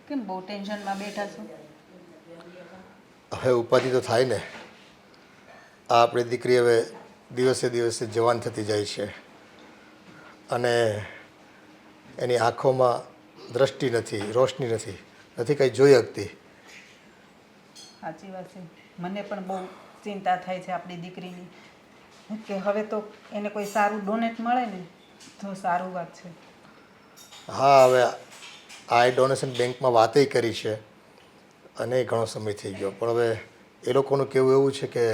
કેમ બહુ ટેન્શનમાં બેઠા છો? હવે ઉપાધિ તો થાય ને. આ આપણી દીકરી હવે દિવસે દિવસે જવાન થતી જાય છે અને એની આંખોમાં દ્રષ્ટિ નથી, રોશની નથી, નથી કંઈ જોઈ શકતી. સાચી વાત છે. મને પણ બહુ ચિંતા થાય છે આપણી દીકરીની, કે હવે તો એને કોઈ સારું ડોનેટ મળે ને તો સારું વાત છે. હા, હવે આઈ ડોનેશન બેંકમાં વાતેય કરી છે અને ઘણો સમય થઈ ગયો, પણ હવે એ લોકોનું કહેવું એવું છે કે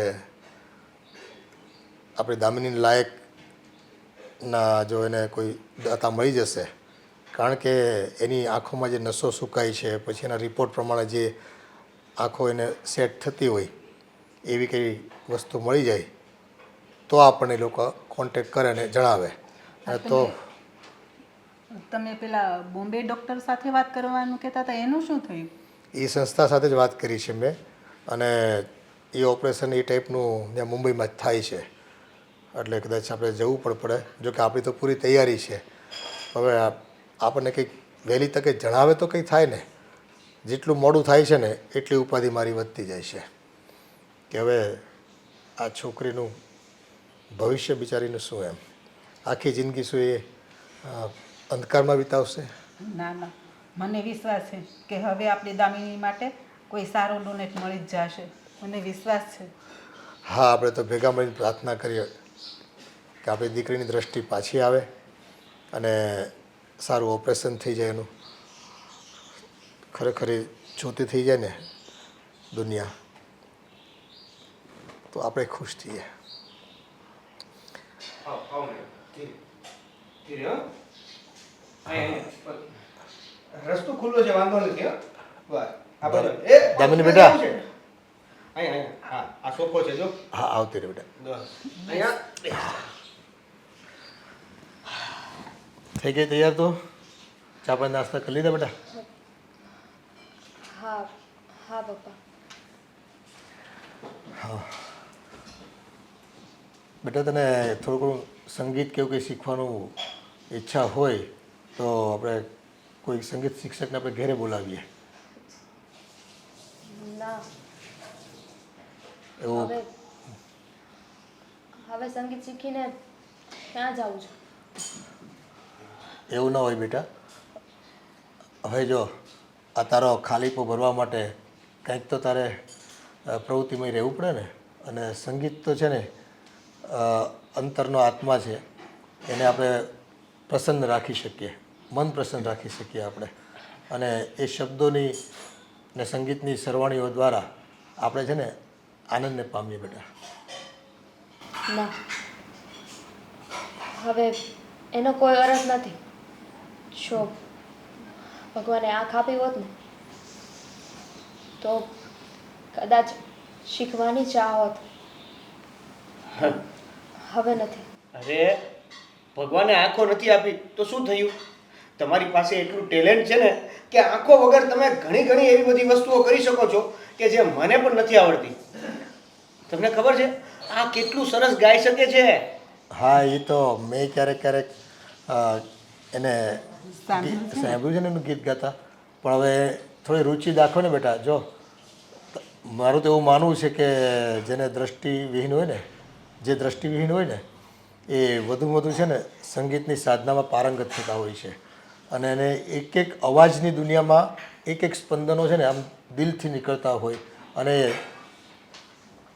આપણી દામિની લાયકના જો એને કોઈ દાતા મળી જશે, કારણ કે એની આંખોમાં જે નસો સુકાય છે, પછી એના રિપોર્ટ પ્રમાણે જે આંખો એને સેટ થતી હોય એવી કંઈ વસ્તુ મળી જાય તો આપણને એ લોકો કોન્ટેક કરે અને જણાવે. આ તો તમે પેલા બોમ્બે ડૉક્ટર સાથે વાત કરવાનું કહેતા હતા, એનું શું થયું? એ સંસ્થા સાથે જ વાત કરી છે મેં, અને એ ઓપરેશન એ ટાઈપનું ત્યાં મુંબઈમાં જ થાય છે, એટલે કદાચ આપણે જવું પણ પડે. જોકે આપણી તો પૂરી તૈયારી છે. હવે આપણને કંઈક વહેલી તકે જણાવે તો કંઈ થાય ને. જેટલું મોડું થાય છે ને એટલી ઉપાધિ મારી વધતી જાય છે કે હવે આ છોકરીનું ભવિષ્ય બિચારીનું શું, એમ આખી જિંદગી શું એ અંધકારમાં વિતાવશે? ના ના, મને વિશ્વાસ છે કે હવે આપણી દામિની માટે કોઈ સારો ડોનેટ મળી જ જશે, મને વિશ્વાસ છે. હા, આપણે તો ભેગા મળીને પ્રાર્થના કરીએ કે આપણી દીકરીની દ્રષ્ટિ પાછી આવે અને સારું ઓપરેશન થઈ જાય, એનું ખરેખર જોતી થઈ જાય ને દુનિયા, તો આપણે ખુશ થઈએ. રસ્તો ખુલ્લો છે, વાંધો નથી. દામિની બેટા, હા, આ સોફો છે જો. હા, આવતી રહે બેટા. થઈ ગઈ તૈયાર? તો ચા પાણી નાસ્તા કરી લીધા બેટા? હા હા પપ્પા. હા બેટા, તને થોડું ઘણું સંગીત કે એવું કંઈ શીખવાનું ઈચ્છા હોય તો આપણે કોઈ સંગીત શિક્ષકને આપણે ઘરે બોલાવીએ. ના, એવું હવે હવે સંગીત શીખીને ક્યાં જાઉં છું? એવું ના હોય બેટા. હવે જો આ તારો ખાલીપો ભરવા માટે કંઈક તો તારે પ્રવૃત્તિમય રહેવું પડે ને. અને સંગીત તો છે ને અંતરનો આત્મા છે, એને આપણે પ્રસન્ન રાખી શકીએ, મન પ્રસન્ન રાખી શકીએ આપણે. અને એ શબ્દોની ને સંગીતની સરવાણીઓ દ્વારા આપણે છે ને આનંદને પામીએ બેટા. ના, હવે એનો કોઈ અર્થ નથી. જો ભગવાને આંખ આપી હોત ને તો કદાચ શીખવાની ચાહ હોત. હવે નથી. અરે, ભગવાને આંખો નથી આપી તો શું થયું? તમારી પાસે એટલું ટેલેન્ટ છે ને કે આંખો વગર તમે ઘણી ઘણી એવી બધી વસ્તુઓ કરી શકો છો કે જે મને પણ નથી આવડતી. તમને ખબર છે આ કેટલું સરસ ગાઈ શકે છે? હા, એ તો મેં ક્યારેક ક્યારેક એને સાંભળ્યું છે ને? સાંભળ્યું છે ને એનું ગીત ગાતા. પણ હવે થોડી રુચિ દાખવો ને બેટા. જો મારું તો એવું માનવું છે કે જેને દ્રષ્ટિવિહીન હોય ને, જે દ્રષ્ટિવિહીન હોય ને એ વધુમાં વધુ છે ને સંગીતની સાધનામાં પારંગત થતા હોય છે. અને એને એક એક અવાજની દુનિયામાં એક એક સ્પંદનો છે ને આમ દિલથી નીકળતા હોય. અને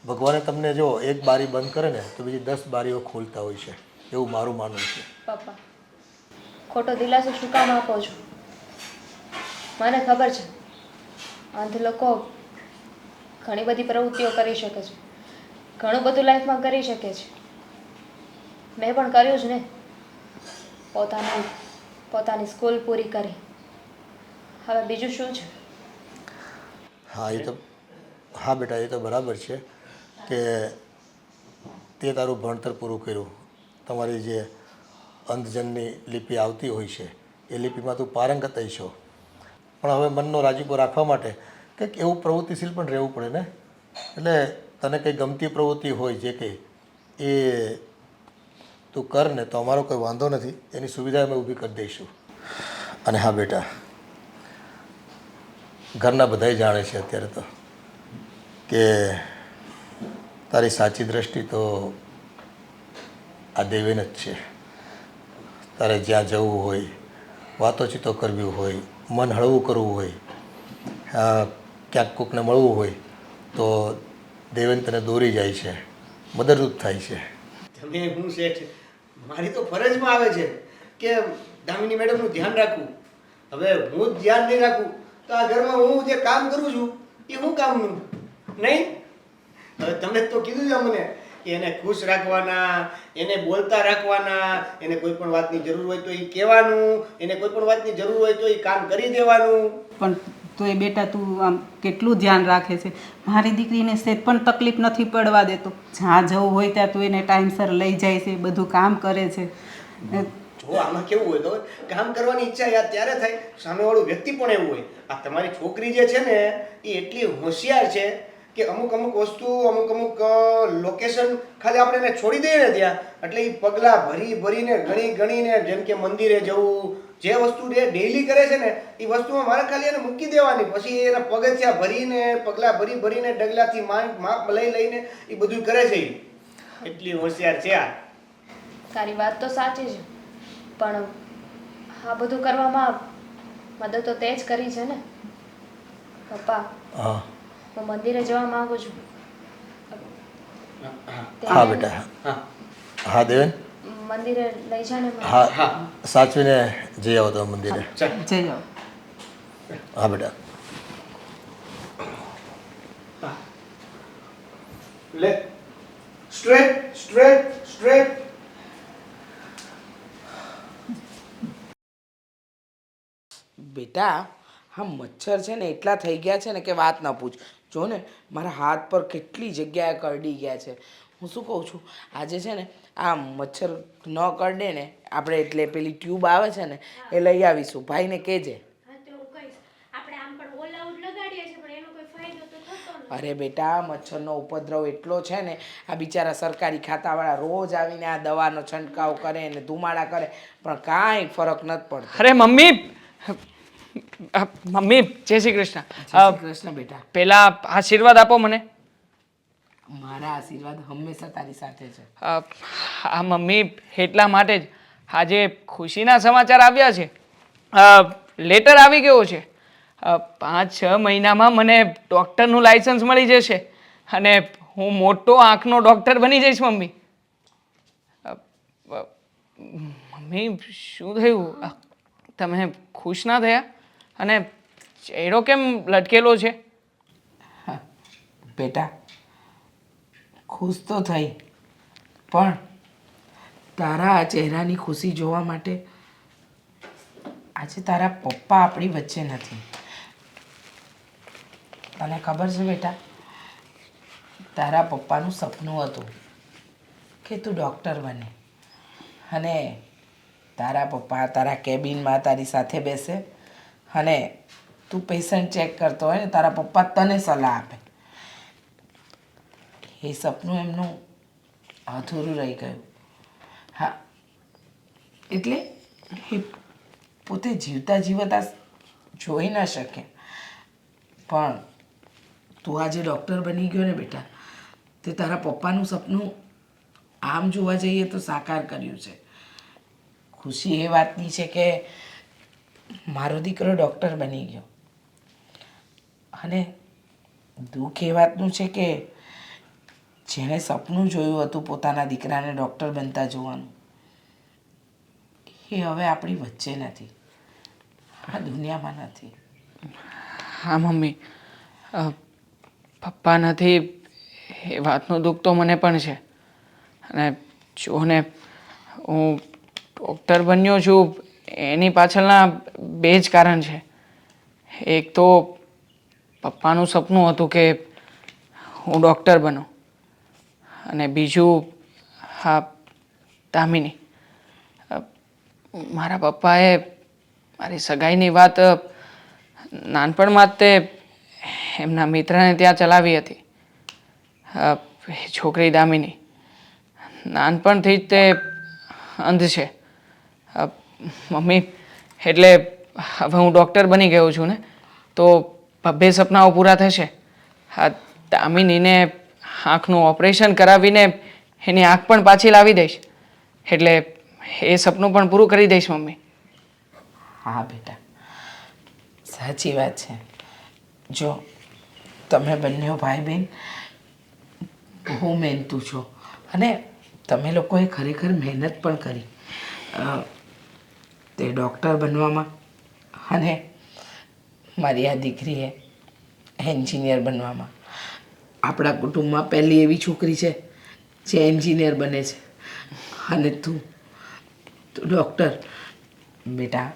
ભગવાને તમને જો એક બારી બંધ કરે ને તો બીજી 10 બારીઓ ખોલતા હોય છે, એવું મારું માનવું છે. પપ્પા, ખોટો દિલાસો શું કામ આપો છો? મને ખબર છે અંધ લોકો ઘણી બધી પ્રવૃત્તિઓ કરી શકે છે, ઘણું બધું લાઈફમાં કરી શકે છે. મેં પણ કર્યું જ ને. પોતાની સ્કૂલ પૂરી કરી. હવે બીજું શું છે? હા, એ તો હા બેટા, એ તો બરાબર છે કે તે તારું ભણતર પૂરું કર્યું. તમારી જે અંધજનની લિપિ આવતી હોય છે એ લિપિમાં તું પારંગત છો. પણ હવે મનનો રાજીપો રાખવા માટે કંઈક એવું પ્રવૃત્તિશીલ પણ રહેવું પડે ને. એટલે તને કંઈ ગમતી પ્રવૃત્તિ હોય જે કંઈ એ તું કર ને તો અમારો કોઈ વાંધો નથી, એની સુવિધા અમે ઊભી કરી દઈશું. અને હા બેટા, ઘરના બધાય જાણે છે અત્યારે તો કે તારી સાચી દ્રષ્ટિ તો આ દેવેન જ છે. તારે જ્યાં જવું હોય, વાતોચીતો કરવી હોય, મન હળવું કરવું હોય, ક્યાંક કોકને મળવું હોય તો દેવેન તને દોરી જાય છે, મદદરૂપ થાય છે. તમે હું શેઠ, મારી તો ફરજમાં આવે છે કે દામિની મેડમનું ધ્યાન રાખવું. હવે હું જ ધ્યાન નહીં રાખું તો આ ઘરમાં હું જે કામ કરું છું એ શું કામનું નહીં? હવે તમે જ તો કીધું છે મને કે એને ખુશ રાખવાના, એને બોલતા રાખવાના, એને કોઈ પણ વાતની જરૂર હોય તો એ કહેવાનું, એને કોઈ પણ વાતની જરૂર હોય તો એ કામ કરી દેવાનું. પણ તો એ બેટા તું આમ કેટલું ધ્યાન રાખે છે. મારી દીકરીને સેજ પણ તકલીફ નથી પડવા દેતો. જ્યાં જવું હોય ત્યાં તું એને ટાઈમસર લઈ જાય છે, બધું કામ કરે છે. જો આમાં કેવું હોય તો કામ કરવાની ઈચ્છા યાદ ત્યારે થાય, સામેવાળું વ્યક્તિ પણ એવું હોય. આ તમારી છોકરી જે છે ને એ એટલી હોશિયાર છે કે અમુક વસ્તુ અમુક લોકેશન ખાલી આપણે એને છોડી દઈએ ને ત્યાં એટલે એ પગલાં ભરીને ગણીને, જેમ કે મંદિરે જવું, જે વસ્તુ ડેઈલી કરે છે ને એ વસ્તુમાં મારે ખાલી એને મૂકી દેવાની, પછી એના પગથિયા ભરીને, પગલાં ભરીને, ડગલાથી માપ લઈને એ બધું કરે છે. એટલી હોશિયાર છે આ. તારી વાત તો સાચી છે, પણ આ બધું કરવામાં મદદ તો તે જ કરી છે ને. પપ્પા, હા હું મંદિરે જવા માંગુ છું. હા બેટા. હા દેવેન, મંદિરે લઈ જા ને મને. હા સાચવીને જઈ આવો તમે મંદિરે. જઈ આવો. હા બેટા. લે સ્ટ્રેટ. બેટા હા મચ્છર છે ને એટલા થઈ ગયા છે ને કે વાત ન પૂછ. જો ને મારા હાથ પર કેટલી જગ્યાએ કરડી ગયા છે. હું શું કહું છું, આજે છે ને આ મચ્છર ન કરડે ને આપણે એટલે પેલી ટ્યુબ આવે છે ને એ લઈ આવીશું. ભાઈને કહેજે. અરે બેટા મચ્છરનો ઉપદ્રવ એટલો છે ને, આ બિચારા સરકારી ખાતાવાળા રોજ આવીને આ દવાનો છંટકાવ કરે ને ધુમાડા કરે પણ કાંઈ ફરક નથી પડતો. અરે મમ્મી, જય શ્રી કૃષ્ણ. જય શ્રી કૃષ્ણ બેટા. પેલા આશીર્વાદ આપો મને. મારા આશીર્વાદ હંમેશા તારી સાથે છે. હા મમ્મી, એટલા માટે જ આજે ખુશીના સમાચાર આવ્યા છે. લેટર આવી ગયો છે. 5-6 મહિનામાં મને ડૉક્ટરનું લાઇસન્સ મળી જશે અને હું મોટો આંખનો ડૉક્ટર બની જઈશ મમ્મી. મમ્મી શું થયું? તમે ખુશ ના થયા? અને ચહેરો કેમ લટકેલો છે? બેટા ખુશ તો થઈ, પણ તારા આ ચહેરાની ખુશી જોવા માટે આજે તારા પપ્પા આપણી વચ્ચે નથી. તને ખબર છે બેટા, તારા પપ્પાનું સપનું હતું કે તું ડૉક્ટર બને અને તારા પપ્પા તારા કેબિનમાં તારી સાથે બેસે અને તું પેશન્ટ ચેક કરતો હોય ને તારા પપ્પા તને સલાહ આપે. એ સપનું એમનું અધૂરું રહી ગયું. હા એટલે એ પોતે જીવતા જોઈ ન શકે, પણ તું આજે ડૉક્ટર બની ગયો ને બેટા, તે તારા પપ્પાનું સપનું આમ જોવા જઈએ તો સાકાર કર્યું છે. ખુશી એ વાતની છે કે મારો દીકરો ડૉક્ટર બની ગયો અને દુઃખ એ વાતનું છે કે જેણે સપનું જોયું હતું પોતાના દીકરાને ડૉક્ટર બનતા જોવાનું, એ હવે આપણી વચ્ચે નથી, આ દુનિયામાં નથી. હા મમ્મી, પપ્પા નથી એ વાતનું દુઃખ તો મને પણ છે. અને જો ને હું ડૉક્ટર બન્યો છું એની પાછળના 2 જ કારણ છે. એક તો પપ્પાનું સપનું હતું કે હું ડૉક્ટર બનું અને બીજું હા દામિની. મારા પપ્પાએ મારી સગાઈની વાત નાનપણમાં જ તે એમના મિત્રને ત્યાં ચલાવી હતી. એ છોકરી દામિની નાનપણથી જ તે અંધ છે. મમ્મી એટલે હવે હું ડૉક્ટર બની ગયો છું ને તો બબ્બે સપનાઓ પૂરા થશે. હા, દામિનીને આંખનું ઓપરેશન કરાવીને એની આંખ પણ પાછી લાવી દઈશ. એટલે એ સપનું પણ પૂરું કરી દઈશ મમ્મી. હા બેટા, સાચી વાત છે. જો તમે બંને ભાઈ બહેન બહુ મહેનતુ છો અને તમે લોકોએ ખરેખર મહેનત પણ કરી તે ડૉક્ટર બનવામાં અને મારી આ દીકરીએ એન્જિનિયર બનવામાં. આપણા કુટુંબમાં પહેલી એવી છોકરી છે જે એન્જિનિયર બને છે અને તું ડૉક્ટર. બેટા,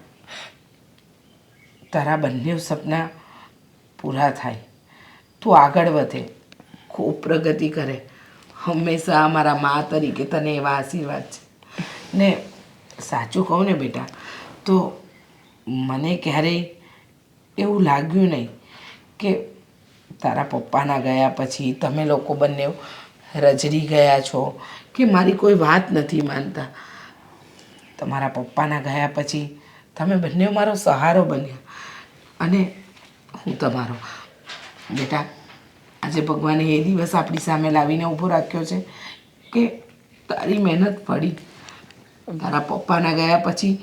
તારા બંને સપના પૂરા થાય, તું આગળ વધે, ખૂબ પ્રગતિ કરે. હંમેશા અમારા મા તરીકે તને એવા આશીર્વાદ છે. ને સાચું કહું ને બેટા, તો મને ક્યારેય એવું લાગ્યું નહીં કે તારા પપ્પાના ગયા પછી તમે લોકો બંને રજડી ગયા છો કે મારી કોઈ વાત નથી માનતા. તમારા પપ્પાના ગયા પછી તમે બંને મારો સહારો બન્યા અને હું તમારો. બેટા, આજે ભગવાને એ દિવસ આપણી સામે લાવીને ઊભો રાખ્યો છે કે તારી મહેનત ફળી. તારા પપ્પાના ગયા પછી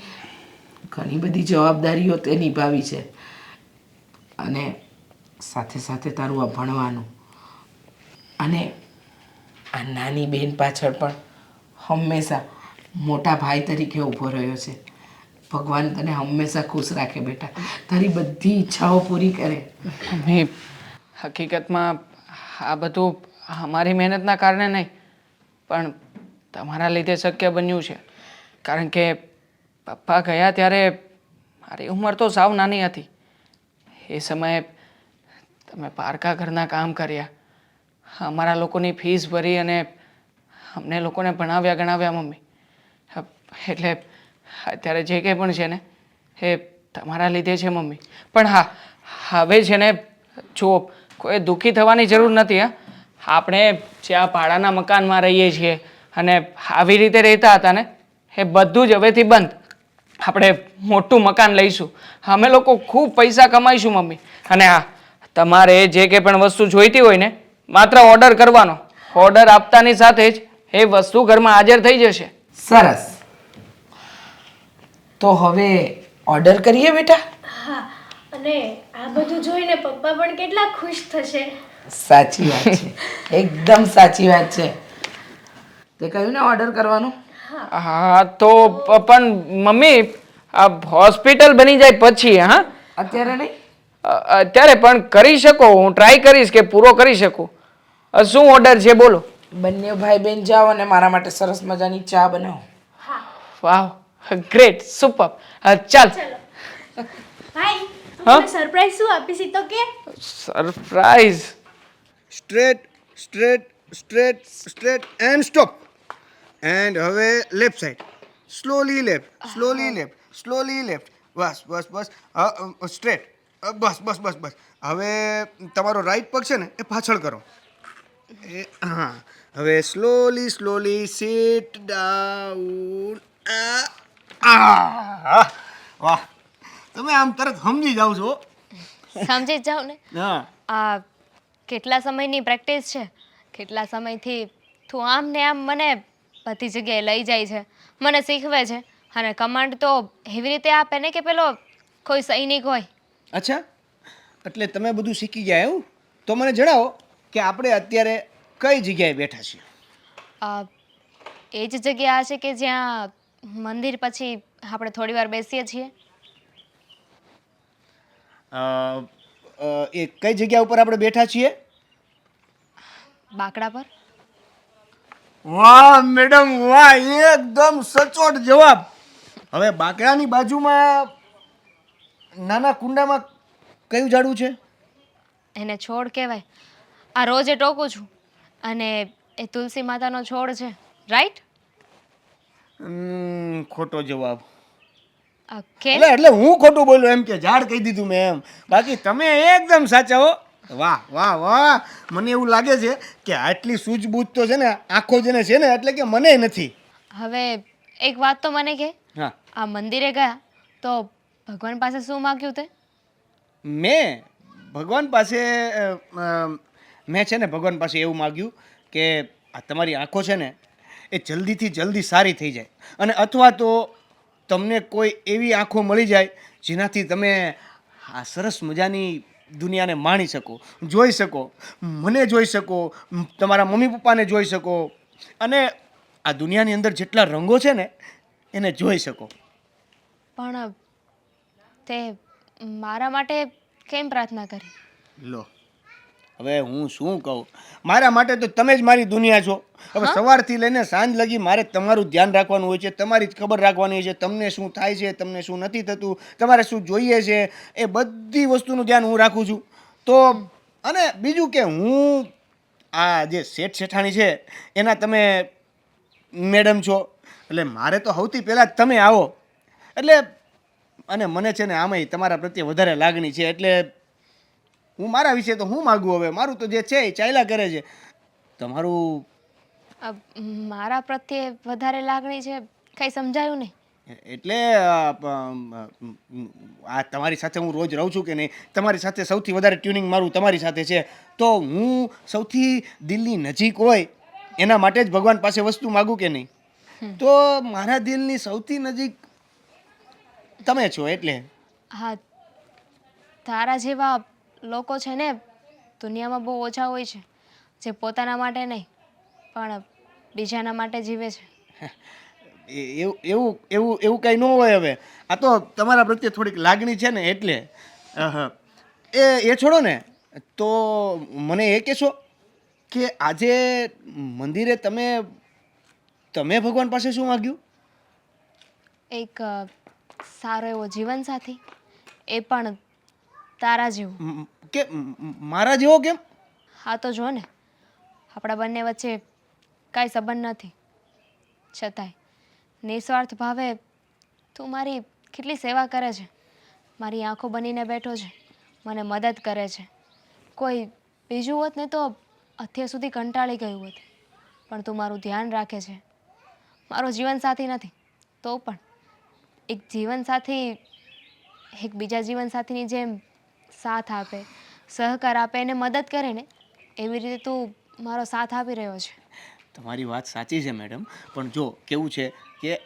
ઘણી બધી જવાબદારીઓ તે નિભાવી છે અને સાથે સાથે તારું આ ભણવાનું અને આ નાની બેન પાછળ પણ હંમેશા મોટા ભાઈ તરીકે ઊભો રહ્યો છે. ભગવાન તને હંમેશા ખુશ રાખે બેટા, તારી બધી ઈચ્છાઓ પૂરી કરે. મમ્મી, હકીકતમાં આ બધું અમારી મહેનતના કારણે નહીં પણ તમારા લીધે શક્ય બન્યું છે. કારણ કે પપ્પા ગયા ત્યારે મારી ઉંમર તો સાવ નાની હતી. એ સમયે તમે પારકા ઘરના કામ કર્યા, અમારા લોકોની ફીસ ભરી અને અમને લોકોને ભણાવ્યા ગણાવ્યા મમ્મી. એટલે અત્યારે જે કંઈ પણ છે ને એ તમારા લીધે છે મમ્મી. પણ હા, હવે છે ને જુઓ, કોઈ દુઃખી થવાની જરૂર નથી. આપણે જ્યાં ભાડાના મકાનમાં રહીએ છીએ અને આવી રીતે રહેતા હતા ને એ બધું જ હવેથી બંધ. આપણે મોટું મકાન લઈશું, અમે લોકો ખૂબ પૈસા કમાઈશું મમ્મી. અને હા, તમારે જે કંઈ પણ વસ્તુ જોઈતી હોય ને માત્ર ઓર્ડર કરવાનો. ઓર્ડર આપતાની સાથે જ એ વસ્તુ ઘરમાં હાજર થઈ જશે. સરસ. તો હવે ઓર્ડર કરીએ બેટા? હા, અને આ બધું જોઈને પપ્પા પણ કેટલા ખુશ થશે. સાચી વાત છે, એકદમ સાચી વાત છે. તે કહ્યું ને ઓર્ડર કરવાનું. હા તો પણ મમ્મી, આ હોસ્પિટલ બની જાય પછી. હા, અત્યારે નહીં. અત્યારે પણ કરી શકો. હું ટ્રાય કરીશ કે પૂરો કરી શકું. શું ઓર્ડર છે બોલો? બંને ભાઈ બહેન જાઓ અને મારા માટે સરસ મજાની ચા બનાવો. વાવ, ગ્રેટ, સુપર. ચાલ. ભાઈ, હા? મને સરપ્રાઈઝ શું આપીશ ઈ તો કે? Surprise. Straight straight straight straight and stop. And હવે left side. Slowly left, slowly left, slowly left. બસ બસ બસ. સ્ટ્રેટ. બસ બસ બસ બસ. હવે તમારો રાઈટ પગ છે ને એ પાછળ કરો. એ હા. હવે સ્લોલી સ્લોલી સીટ ડાઉન. વાહ, તમે આમ તરત સમજી જાઓ છો. સમજી જ જાઓ ને. હા. આ કેટલા સમયની પ્રેક્ટિસ છે, કેટલા સમયથી તું આમ ને આમ મને બધી જગ્યાએ લઈ જાય છે, મને શીખવે છે. અને કમાન્ડ તો એવી રીતે આપે ને કે પેલો કોઈ સૈનિક હોય. અચ્છા, એટલે તમે બધું શીખી ગયા એવું? તો મને જણાવો કે આપણે અત્યારે કઈ જગ્યાએ બેઠા છીએ? એ જ જગ્યા છે કે જ્યાં મંદિર પછી આપણે થોડી વાર બેસીએ છીએ. એ કઈ જગ્યા ઉપર આપણે બેઠા છીએ? બાકડા પર. વાહ મેડમ વાહ, એકદમ સચોટ જવાબ. હવે બાકડાની બાજુમાં નાના કુંડામાં કયું ઝાડવું છે? એને છોડ કહેવાય. આ રોજે ટોકું છું અને એ તુલસી માતાનો છોડ છે, રાઈટ? ખોટો જવાબ. કેમ? એટલે હું ખોટું બોલ્યો એમ કે ઝાડ કહી દીધું મેં એમ. બાકી તમે એકદમ સાચા હો. વાહ વાહ વાહ, મને એવું લાગે છે કે આટલી સૂઝબૂઝ તો છે ને આંખો જેને છે ને એટલે કે મને નથી. હવે એક વાત તો મને કે, હા. આ મંદિરે ગયા તો ભગવાન પાસે શું માગ્યું તે? મેં ભગવાન પાસે મેં છે ને ભગવાન પાસે એવું માગ્યું કે આ તમારી આંખો છે ને એ જલ્દીથી જલ્દી સારી થઈ જાય અને અથવા તો તમને કોઈ એવી આંખો મળી જાય જેનાથી તમે આ સરસ મજાની દુનિયાને માણી શકો, જોઈ શકો, મને જોઈ શકો, તમારા મમ્મી પપ્પાને જોઈ શકો અને આ દુનિયાની અંદર જેટલા રંગો છે ને એને જોઈ શકો. પણ તે મારા માટે કેમ પ્રાર્થના કરી? લો હવે હું શું કહું, મારા માટે તો તમે જ મારી દુનિયા છો. હવે સવારથી લઈને સાંજ લગી મારે તમારું ધ્યાન રાખવાનું હોય છે, તમારી જ ખબર રાખવાની હોય છે, તમને શું થાય છે, તમને શું નથી થતું, તમારે શું જોઈએ છે, એ બધી વસ્તુનું ધ્યાન હું રાખું છું. તો અને બીજું કે હું આ જે શેઠ શેઠાણી છે એના તમે મેડમ છો એટલે મારે તો સૌથી પહેલાં તમે આવો એટલે અને મને છે ને આમાંય તમારા પ્રત્યે વધારે લાગણી છે એટલે હું મારા વિશે તો હું માગું, હવે મારું તો જે છે એ ચાલ્યા કરે છે. તમારું મારા પ્રત્યે વધારે લાગણી છે કંઈ સમજાયું નહીં. એટલે આ તમારી સાથે હું રોજ રહું છું કે નહીં, તમારી સાથે સૌથી વધારે ટ્યુનિંગ મારું તમારી સાથે છે તો હું સૌથી દિલની નજીક હોય એના માટે જ ભગવાન પાસે વસ્તુ માગું કે નહીં. તો મારા દિલની સૌથી નજીક તમે છો એટલે. હા, તારા જેવા લોકો છે ને દુનિયામાં બહુ ઓછા હોય છે જે પોતાના માટે નહીં પણ બીજાના માટે જીવે છે. એવું એવું એવું કંઈ ન હોય. હવે આ તો તમારા પ્રત્યે થોડીક લાગણી છે ને એટલે. એ છોડો ને, તો મને એ કહેશો કે આજે મંદિરે તમે ભગવાન પાસે શું માગ્યું? એક સારો એવો જીવનસાથી, એ પણ તારા જેવું. કે મારા જેવો કેમ? હા તો જો ને, આપણા બંને વચ્ચે કાંઈ સંબંધ નથી છતાંય નિસ્વાર્થ ભાવે તું મારી કેટલી સેવા કરે છે, મારી આંખો બનીને બેઠો છે, મને મદદ કરે છે. કોઈ બીજું હોત ને તો અત્યાર સુધી કંટાળી ગયું હોત પણ તું મારું ધ્યાન રાખે છે. મારો જીવનસાથી નથી તો પણ એક જીવનસાથી એક બીજા જીવનસાથીની જેમ સાથ આપે, સહકાર આપે, એને મદદ કરે ને એવી રીતે તું મારો સાથ આપી રહ્યો છે. તમારી વાત સાચી છે મેડમ, પણ જો કેવું છે કે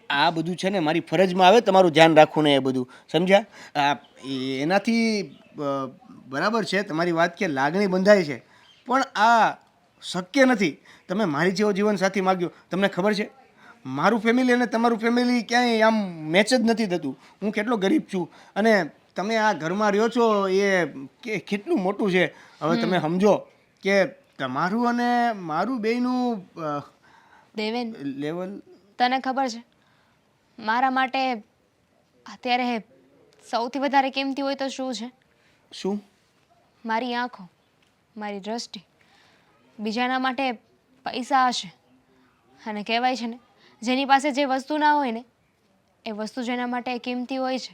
આ બધું છે ને મારી ફરજમાં આવે તમારું ધ્યાન રાખવું ને એ બધું સમજ્યા. એનાથી બરાબર છે તમારી વાત કે લાગણી બંધાય છે પણ આ શક્ય નથી. તમે મારી જેવો જીવનસાથી માગ્યો, તમને ખબર છે મારું ફેમિલી અને તમારું ફેમિલી ક્યાંય આમ મેચ જ નથી થતું. હું કેટલો ગરીબ છું અને તમે આ ઘરમાં રહ્યો છો એ કેટલું મોટું છે. હવે તમે સમજો કે તમારું અને મારું બેયનું દેવેન, લેવલ. તને ખબર છે મારા માટે અત્યારે સૌથી વધારે કિંમતી હોય તો શું છે? શું? મારી આંખો, મારી દ્રષ્ટિ. બીજાના માટે પૈસા હશે અને કહેવાય છે ને જેની પાસે જે વસ્તુ ના હોય ને એ વસ્તુ જેના માટે કિંમતી હોય છે.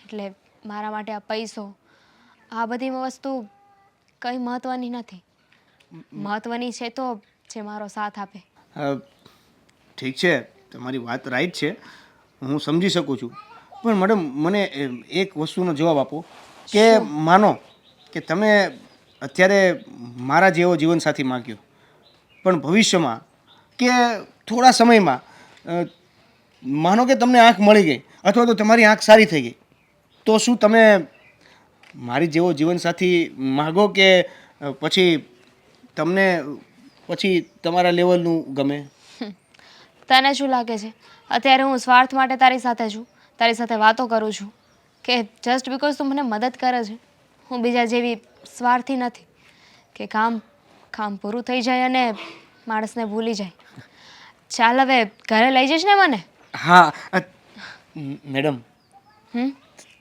એટલે મારા માટે આ પૈસો, આ બધી વસ્તુ કંઈ મહત્ત્વની નથી. મહત્ત્વની છે તો જે મારો સાથ આપે. ઠીક છે, તમારી વાત રાઈટ છે, હું સમજી શકું છું. પણ મેડમ મને એક વસ્તુનો જવાબ આપો કે માનો કે તમે અત્યારે મારા જેવો જીવનસાથી માગ્યો પણ ભવિષ્યમાં કે થોડા સમયમાં માનો કે તમને આંખ મળી ગઈ અથવા તો તમારી આંખ સારી થઈ ગઈ તો શું તમે મારી જેવો જીવનસાથી માગો કે પછી તમને પછી તમારા લેવલનું ગમે? તને શું લાગે છે અત્યારે હું સ્વાર્થ માટે તારી સાથે છું, તારી સાથે વાતો કરું છું કે જસ્ટ બિકોઝ તું મને મદદ કરે છે? હું બીજા જેવી સ્વાર્થી નથી કે કામ પૂરું થઈ જાય અને માણસને ભૂલી જાય. ચાલ હવે ઘરે લઈ જઈશ ને મને? હા મેડમ,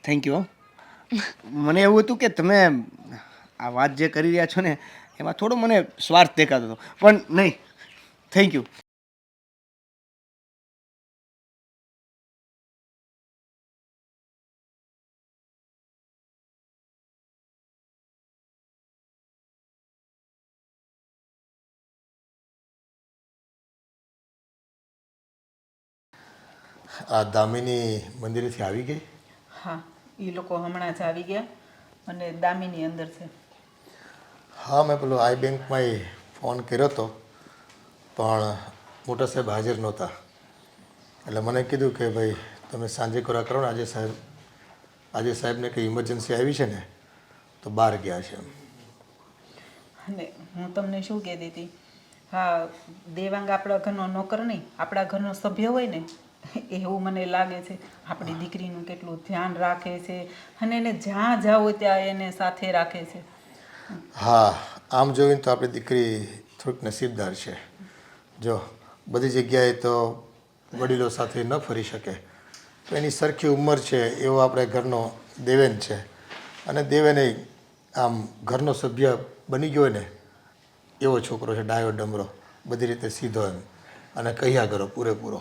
થેન્ક યુ. મને એવું હતું કે તમે આ વાત જે કરી રહ્યા છો ને એમાં થોડો મને સ્વાર્થ દેખાતો હતો પણ નહીં, થેન્ક યુ. આ દામિની મંદિરેથી આવી ગઈ? હા, એ લોકો હમણાં જ આવી ગયા અને દામિની અંદર છે. હા, મેં પેલો આઈ બેંકમાં ફોન કર્યો હતો, પણ મોટા સાહેબ હાજર નહોતા. એટલે મને કીધું કે ભાઈ તમે સાંજે કોરા કરો ને, આજે સાહેબને કંઈ ઇમરજન્સી આવી છે ને તો બહાર ગયા છે. અને હું તમને શું કહેતી હતી, હા દેવાંગ આપણા ઘરનો નોકર નહીં, આપણા ઘરનો સભ્ય હોય ને એવું મને લાગે છે. આપણી દીકરીનું કેટલું ધ્યાન રાખે છે અને એને જ્યાં જાવ હોય ત્યાં એને સાથે રાખે છે. હા, આમ જોઈને તો આપણી દીકરી થોડીક નસીબદાર છે. જો બધી જગ્યાએ તો વડીલો સાથે ન ફરી શકે, તો એની સરખી ઉંમર છે એવો આપણે ઘરનો દેવેન છે. અને દેવેન આમ ઘરનો સભ્ય બની ગયો ને એવો છોકરો છે, ડાયો ડમરો, બધી રીતે સીધો એમ, અને કહ્યા કરો પૂરેપૂરો.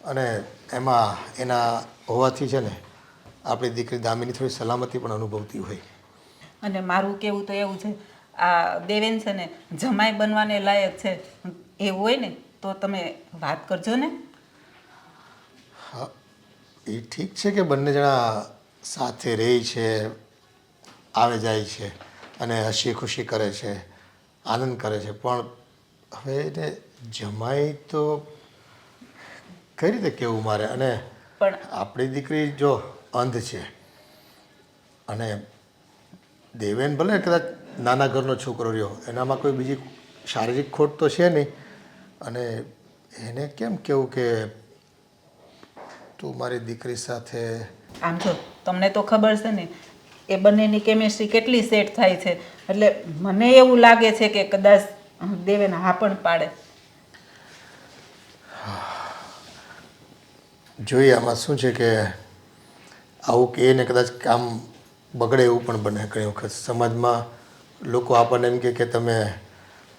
અને એમાં એના હોવાથી છે ને આપણી દીકરી દામિની થોડી સલામતી પણ અનુભવતી હોય. અને મારું કહેવું તો એવું છે, આ દેવેન છે ને જમાઈ બનવાને લાયક છે. એવું હોય ને તો તમે વાત કરજો ને. હા, એ ઠીક છે કે બંને જણા સાથે રહે છે, આવે જાય છે અને હસી ખુશી કરે છે, આનંદ કરે છે, પણ હવે એને જમાઈ તો કઈ રીતે કહેવું મારે. અને પણ આપણી દીકરી જો અંધ છે અને દેવેન ભલે કદાચ નાના ઘરનો છોકરો રહ્યો, એનામાં કોઈ બીજી શારીરિક ખોટ તો છે નહીં. અને એને કેમ કહેવું કે તું મારી દીકરી સાથે. આમ જો તમને તો ખબર છે ને એ બંનેની કેમિસ્ટ્રી કેટલી સેટ થાય છે. એટલે મને એવું લાગે છે કે કદાચ દેવેન હા પણ પાડે. જોઈએ આમાં શું છે કે આવું કે ને કદાચ કામ બગડે એવું પણ બને. ઘણી વખત સમાજમાં લોકો આપણને એમ કે તમે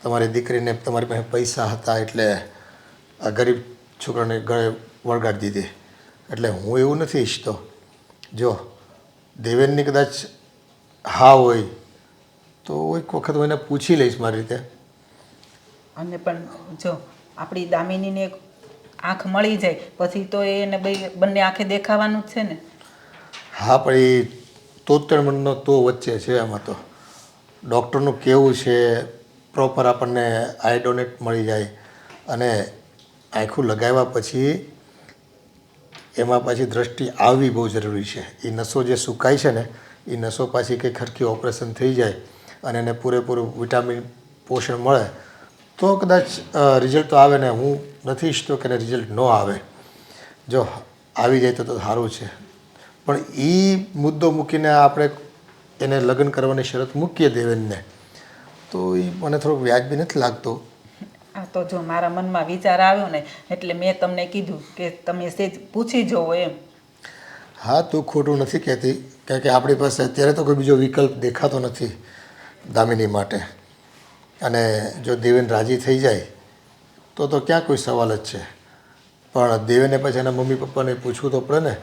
તમારી દીકરીને તમારી પાસે પૈસા હતા એટલે આ ગરીબ છોકરાને ગળે વળગાડી દીધી. એટલે હું એવું નથી ઈચ્છતો. જો દેવેનની કદાચ હા હોય તો એક વખત હું એને પૂછી લઈશ મારી રીતે. અને પણ જો આપણી દામિનીને આંખ મળી જાય પછી તો એને બંને આંખે દેખાવાનું જ છે ને. હા, પણ એ તોતેણમણનો તો વચ્ચે છે. આમાં તો ડૉક્ટરનું કેવું છે પ્રોપર આપણને આઈ ડોનેટ મળી જાય, અને આંખું લગાવ્યા પછી એમાં પાછી દ્રષ્ટિ આવવી બહુ જરૂરી છે. એ નસો જે સુકાય છે ને એ નસો પાછી કંઈક ખરખી ઓપરેશન થઈ જાય અને એને પૂરેપૂરું વિટામિન પોષણ મળે તો કદાચ રિઝલ્ટ તો આવે ને. હું નથી ઈચ્છતો કે એને રિઝલ્ટ ન આવે. જો આવી જાય તો સારું છે, પણ એ મુદ્દો મૂકીને આપણે એને લગ્ન કરવાની શરત મૂકીએ દેવેનને, તો એ મને થોડોક વ્યાજબી નથી લાગતો. આ તો જો મારા મનમાં વિચાર આવ્યો ને એટલે મેં તમને કીધું કે તમે સેજ પૂછી જોવો એમ. હા, તું ખોટું નથી કહેતી, કારણ કે આપણી પાસે અત્યારે તો કોઈ બીજો વિકલ્પ દેખાતો નથી દામિની માટે. અને જો દેવેન રાજી થઈ જાય તો ક્યાં કોઈ સવાલ જ છે. પણ દેવેને પછી એના મમ્મી પપ્પાને પૂછવું તો પડે ને,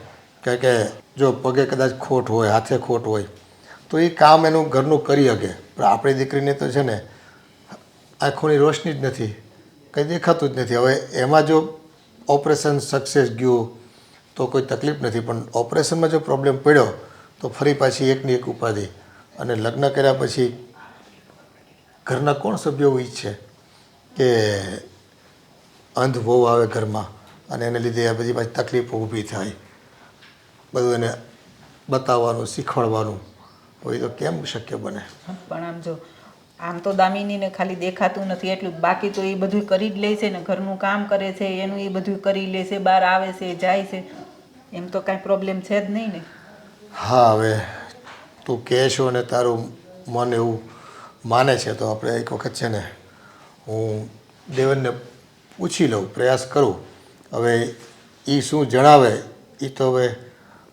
કારણ કે જો પગે કદાચ ખોટ હોય, હાથે ખોટ હોય તો એ કામ એનું ઘરનું કરી શકે. પણ આપણી દીકરીને તો છે ને આંખોની રોશની જ નથી, કંઈ દેખાતું જ નથી. હવે એમાં જો ઓપરેશન સક્સેસ ગયું તો કોઈ તકલીફ નથી, પણ ઓપરેશનમાં જો પ્રોબ્લેમ પડ્યો તો ફરી પાછી એકની એક ઉપાધિ. અને લગ્ન કર્યા પછી ઘરના કોણ સભ્યો ઈચ્છે કે અંધ વહુ આવે ઘરમાં અને એને લીધે આ બધી પાછી તકલીફો ઊભી થાય, બધું એને બતાવવાનું, શીખવાડવાનું હોય તો કેમ શક્ય બને. પણ આમ જો આમ તો દામિનીને ખાલી દેખાતું નથી એટલું, બાકી તો એ બધું કરી જ લે છે ને. ઘરનું કામ કરે છે, એનું એ બધું કરી લે છે, બહાર આવે છે, જાય છે, એમ તો કાંઈ પ્રોબ્લેમ છે જ નહીં ને. હા, હવે તું કહે છો અને તારું મન એવું માને છે તો આપણે એક વખત છે ને હું દેવનને પૂછી લઉં, પ્રયાસ કરું. હવે એ શું જણાવે એ તો હવે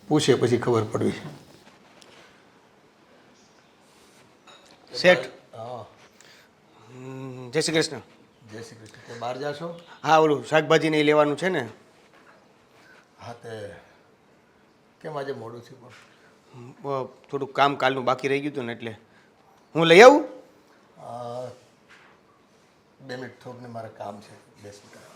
પૂછે પછી ખબર પડવી. શેઠ, હા, જય શ્રી કૃષ્ણ. જય શ્રી કૃષ્ણ. તે બહાર જાશો? હા, ઓલું શાકભાજી ને એ લેવાનું છે ને. હા, તે કેમ આજે મોડું થયું? થોડુંક કામ કાલનું બાકી રહી ગયું હતું ને એટલે. હું લઈ આવું? પણ 2 મિનિટ થોડુંને મારે કામ છે. 2 મિનિટ.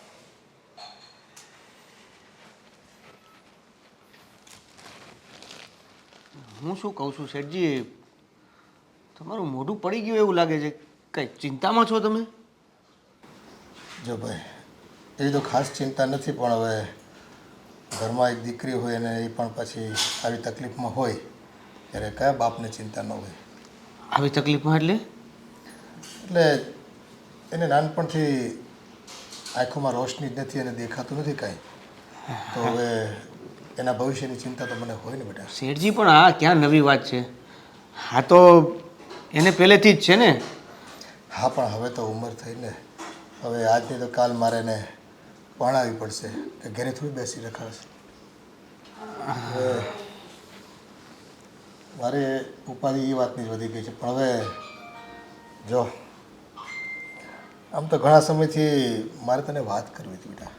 હું શું કહું છું શેઠજી, તમારું મોઢું પડી ગયું એવું લાગે છે. કઈ ચિંતામાં છો તમે? જો ભાઈ, એવી તો ખાસ ચિંતા નથી, પણ હવે ઘરમાં એક દીકરી હોય અને એ પણ પછી આવી તકલીફમાં હોય ત્યારે કયા બાપને ચિંતા ન હોય. આવી તકલીફમાં એટલે એને નાનપણથી આંખોમાં રોશની જ નથી અને દેખાતું નથી કાંઈ, તો હવે એના ભવિષ્યની ચિંતા તો મને હોય ને બેટા. શેઠજી પણ આ ક્યાં નવી વાત છે? હા તો એને પહેલેથી જ છે ને. હા, પણ હવે તો ઉંમર થઈ ને, હવે આજની તો કાલ મારે એને પરણાવવી પડશે, કે ઘરે થોડી બેસી રખાશે. હવે મારે ઉપાધિ એ વાતની જ વધી ગઈ છે. પણ હવે જો આમ તો ઘણા સમયથી મારે તને વાત કરવી હતી બેટા.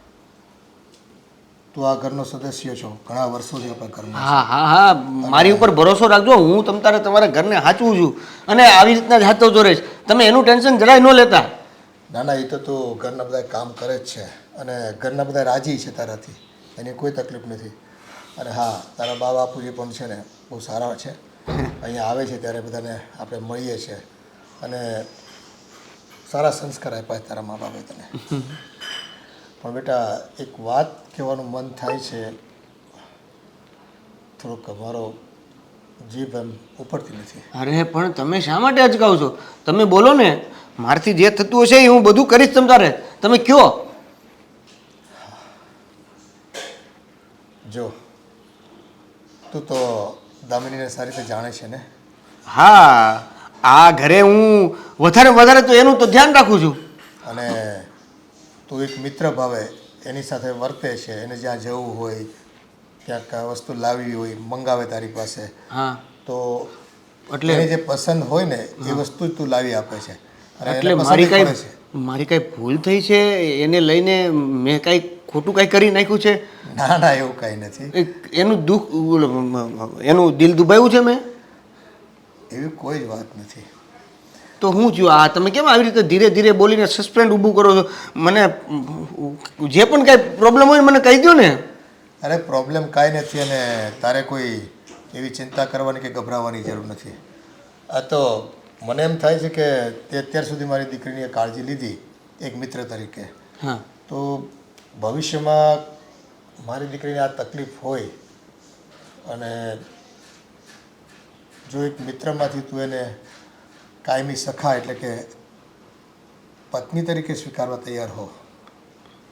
તું આ ઘરનો સદસ્ય છો, ઘણા વર્ષોથી આપણા ઘરમાં. હા હા હા, મારી ઉપર ભરોસો રાખજો. હું તમારા ઘરને સાચવું છું અને આવી રીતના જ હાથવતો રહીશ. તમે એનું ટેન્શન જરાય ન લેતા. ના ના, એ તો તું ઘરના બધા કામ કરે જ છે અને ઘરના બધા રાજી છે તારાથી, એની કોઈ તકલીફ નથી. અને હા, તારા બા બાપુજી પણ છે ને બહુ સારા છે. અહીંયા આવે છે ત્યારે બધાને આપણે મળીએ છીએ અને સારા સંસ્કાર આપ્યા છે તારા મા બાપે તને. પણ બેટા, એક વાત કહેવાનું મન થાય છે, થોડોક મારો જીભ એમ ઉપડતી નથી. અરે પણ તમે શા માટે અચકાવ છો? તમે બોલો ને, મારથી જે થતું હશે એ હું બધું કરીશ. તમે કયો. જો તું તો દામિનીને સારી રીતે જાણે છે ને. હા, આ ઘરે હું વધારે તો એનું તો ધ્યાન રાખું છું. અને તું એક મિત્ર ભાવે એની સાથે વર્તે છે, એને જ્યાં જવું હોય, ક્યાંક વસ્તુ લાવવી હોય, મંગાવે તારી પાસે, હા તો એટલે એને જે પસંદ હોય ને એ વસ્તુ જ તું લાવી આપે છે. અને એને એટલે પસંદ મારી પડે છે. મારી કઈ ભૂલ થઈ છે? એને લઈને મેં કઈ ખોટું કઈ કરી નાખ્યું છે? ના ના, એવું કાંઈ નથી. એનું દુઃખ, એનું દિલ દુભાયું છે મેં? એવી કોઈ જ વાત નથી. તો હું થયું? આ તમે કેમ આવી રીતે ધીરે ધીરે બોલીને સસ્પેન્ડ ઊભું કરો છો? મને જે પણ કાંઈ પ્રોબ્લેમ હોય મને કહી દો ને. અરે પ્રોબ્લેમ કાંઈ નથી અને તારે કોઈ એવી ચિંતા કરવાની કે ગભરાવાની જરૂર નથી. આ તો મને એમ થાય છે કે તે અત્યાર સુધી મારી દીકરીની કાળજી લીધી એક મિત્ર તરીકે, હા, તો ભવિષ્યમાં મારી દીકરીને આ તકલીફ હોય અને જો એક મિત્રમાંથી તું એને કાયમી સખા એટલે કે પત્ની તરીકે સ્વીકારવા તૈયાર હો,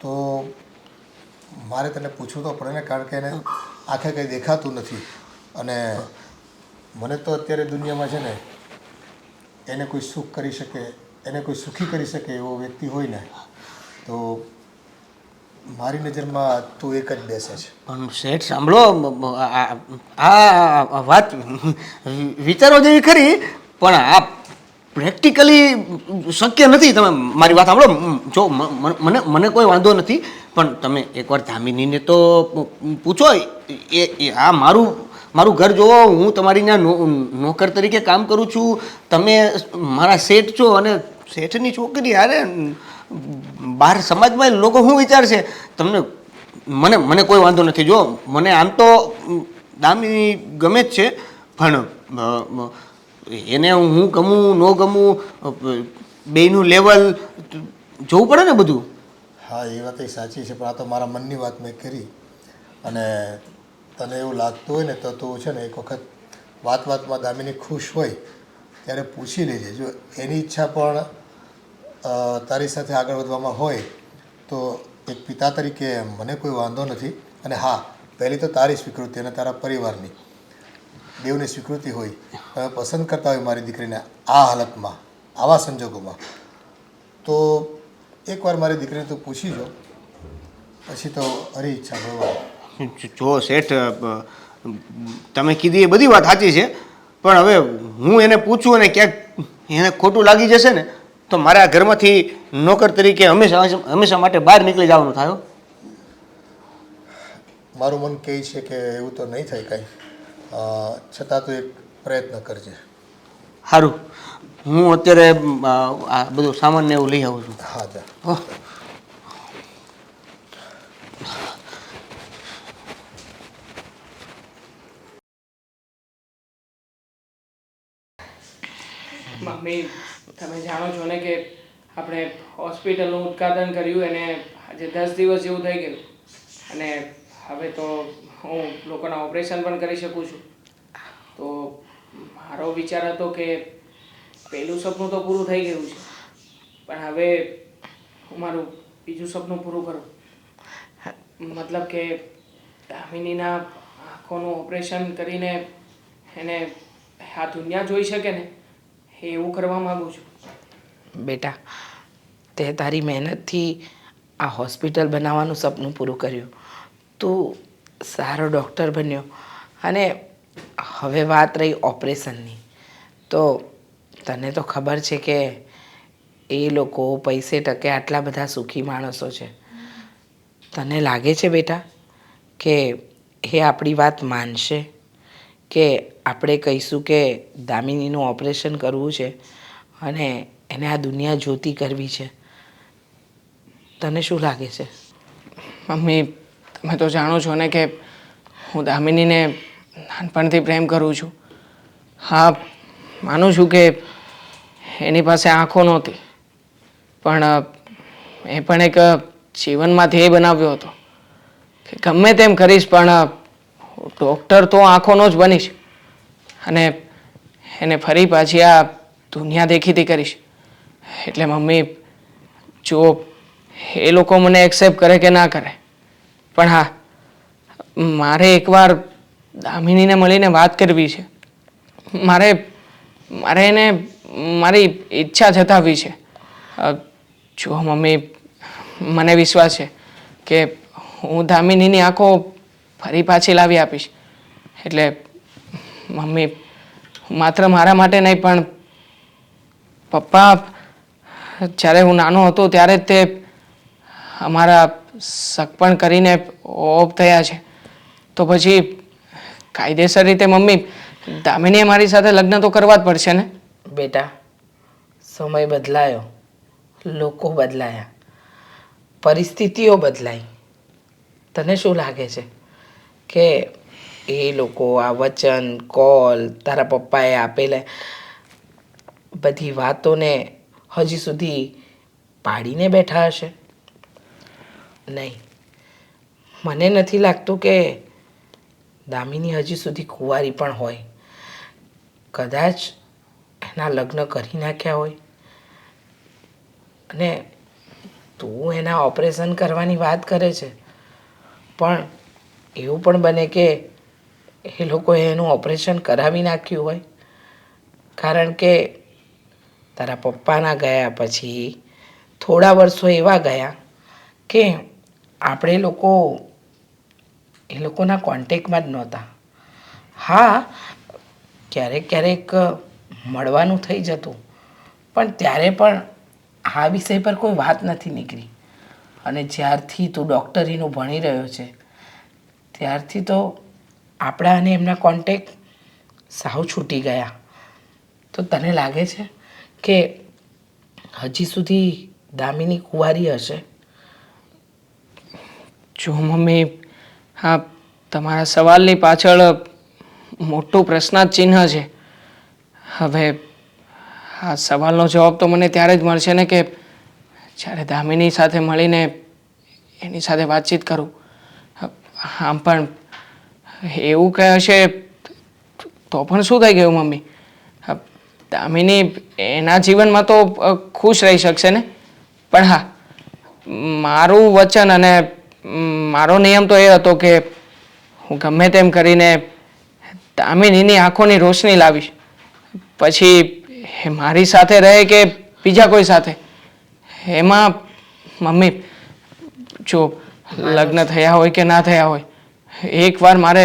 તો મારે તને પૂછવું તો પડે ને, કારણ કે એને આંખે કંઈ દેખાતું નથી અને મને તો અત્યારે દુનિયામાં છે ને એને કોઈ સુખ કરી શકે, એને કોઈ સુખી કરી શકે એવો વ્યક્તિ હોય ને, તો મારી નજરમાં તું એક જ બેસે છે. પણ શેઠ સાંભળો, આ વાત વિચારવા જેવી ખરી, પણ આ પ્રેક્ટિકલી શક્ય નથી. તમે મારી વાત સાંભળો. જો મને કોઈ વાંધો નથી, પણ તમે એકવાર ધામિનીને તો પૂછો. આ મારું ઘર જોવો, હું તમારી ત્યાં નોકર તરીકે કામ કરું છું, તમે મારા શેઠ છો અને શેઠની છોકરી અરે બહાર સમાજમાં લોકો શું વિચારશે તમને? મને કોઈ વાંધો નથી. જો મને આમ તો દામિની ગમે જ છે, પણ એને હું ગમું ન ગમું બેયનું લેવલ જોવું પડે ને બધું. હા, એ વાત સાચી છે, પણ આ તો મારા મનની વાત મેં કરી અને તને એવું લાગતું હોય ને તો તું છે ને એક વખત વાતમાં દામિની ખુશ હોય ત્યારે પૂછી લેજે. જો એની ઈચ્છા પણ તારી સાથે આગળ વધવામાં હોય તો એક પિતા તરીકે મને કોઈ વાંધો નથી. અને હા, પહેલી તો તારી સ્વીકૃતિ અને તારા પરિવારની બેવની સ્વીકૃતિ હોય, તમે પસંદ કરતા હોય મારી દીકરીને આ હાલતમાં, આવા સંજોગોમાં, તો એકવાર મારી દીકરીને તું પૂછી જો, પછી તો હરી ઈચ્છા ભગવાન. જો શેઠ, તમે કીધી એ બધી વાત સાચી છે, પણ હવે હું એને પૂછું અને ક્યાંક એને ખોટું લાગી જશે ને તો મારે આ ઘરમાંથી નોકર તરીકે હંમેશા માટે બહાર નીકળી જવાનું થાય. મારું મન કહે છે કે એવું તો નહીં થાય કાંઈ, છતાં તું એક પ્રયત્ન કરજે. સારું, હું અત્યારે આ બધું સામાન ને એવું લઈ આવું છું. હા જા. મમ્મી તમે જાણો છો ને કે આપણે હોસ્પિટલનું ઉદ્ઘાટન કર્યું અને આજે 10 દિવસ જેવું થઈ ગયું અને હવે તો હું લોકોના ઓપરેશન પણ કરી શકું છું. તો મારો વિચાર હતો કે પહેલું સપનું તો પૂરું થઈ ગયું છે, પણ હવે હું મારું બીજું સપનું પૂરું કરું. મતલબ કે દામિનીના આંખોનું ઓપરેશન કરીને એને આ દુનિયા જોઈ શકે ને એવું કરવા માગું છું. બેટા, તે તારી મહેનતથી આ હોસ્પિટલ બનાવવાનું સપનું પૂરું કર્યું. તું સારો ડૉક્ટર બન્યો અને હવે વાત રહી ઓપરેશનની, તો તને તો ખબર છે કે એ લોકો પૈસે ટકે આટલા બધા સુખી માણસો છે. તને લાગે છે બેટા કે એ આપણી વાત માનશે? કે આપણે કહીશું કે દામિનીનું ઓપરેશન કરવું છે અને એને આ દુનિયા જોતી કરવી છે? તને શું લાગે છે? મમ્મી તમે તો જાણો છો ને કે હું દામિનીને નાનપણથી પ્રેમ કરું છું. હા, માનું છું કે એની પાસે આંખો નહોતી, પણ એ પણ એક જીવનમાં ધ્યેય બનાવ્યો હતો કે ગમે તેમ કરીશ પણ ડૉક્ટર તો આંખોનો જ બનીશ અને એને ફરી પાછી આ દુનિયા દેખીતી કરીશ. એટલે મમ્મી, જો એ લોકો મને એક્સેપ્ટ કરે કે ના કરે, પણ હા, મારે એકવાર દામિનીને મળીને વાત કરવી છે. મારે એને મારી ઈચ્છા જતાવવી છે. જો મમ્મી, મને વિશ્વાસ છે કે હું દામિનીની આંખો ફરી પાછી લાવી આપીશ. એટલે મમ્મી, માત્ર મારા માટે નહીં પણ પપ્પા જ્યારે હું નાનો હતો ત્યારે જ તે અમારા સગપણ કરીને ઓફ થયા છે. તો પછી કાયદેસર રીતે મમ્મી દામિનીએ મારી સાથે લગ્ન તો કરવા જ પડશે ને? બેટા, સમય બદલાયો, લોકો બદલાયા, પરિસ્થિતિઓ બદલાઈ. તને શું લાગે છે કે એ લોકો આ વચન, કોલ તારા પપ્પાએ આપેલા બધી વાતોને હજી સુધી પાડીને બેઠા હશે? નહીં, મને નથી લાગતું કે દામિની હજી સુધી કુંવારી પણ હોય. કદાચ એના લગ્ન કરી નાખ્યા હોય અને તું એના ઓપરેશન કરવાની વાત કરે છે, પણ એવું પણ બને કે એ લોકોએ એનું ઓપરેશન કરાવી નાખ્યું હોય. કારણ કે તારા પપ્પાના ગયા પછી થોડા વર્ષો એવા ગયા કે આપણે લોકો એ લોકોના કોન્ટેક્ટમાં જ નહોતા. હા, ક્યારેક ક્યારેક મળવાનું થઈ જતું, પણ ત્યારે પણ આ વિષય પર કોઈ વાત નથી નીકળી. અને જ્યારથી તું ડૉક્ટરીનું ભણી રહ્યો છે ત્યારથી તો આપણા અને એમના કોન્ટેક્ટ સાવ છૂટી ગયા. તો તને લાગે છે કે હજી સુધી દામિની કુંવારી હશે? જો મમ્મી, હા, તમારા સવાલની પાછળ મોટું પ્રશ્નાર્થ ચિહ્ન છે. હવે આ સવાલનો જવાબ તો મને ત્યારે જ મળશે ને કે જ્યારે દામિની સાથે મળીને એની સાથે વાતચીત કરું. આમ પણ એવું કહે હશે તો પણ શું થઈ ગયું મમ્મી? દામિની એના જીવનમાં તો ખુશ રહી શકશે ને, પણ હા, મારું વચન અને મારો નિયમ તો એ હતો કે હું ગમે તેમ કરીને દામિનીની આંખોની રોશની લાવીશ. પછી એ મારી સાથે રહે કે બીજા કોઈ સાથે, એમાં મમ્મી, જો લગ્ન થયા હોય કે ના થયા હોય, એકવાર મારે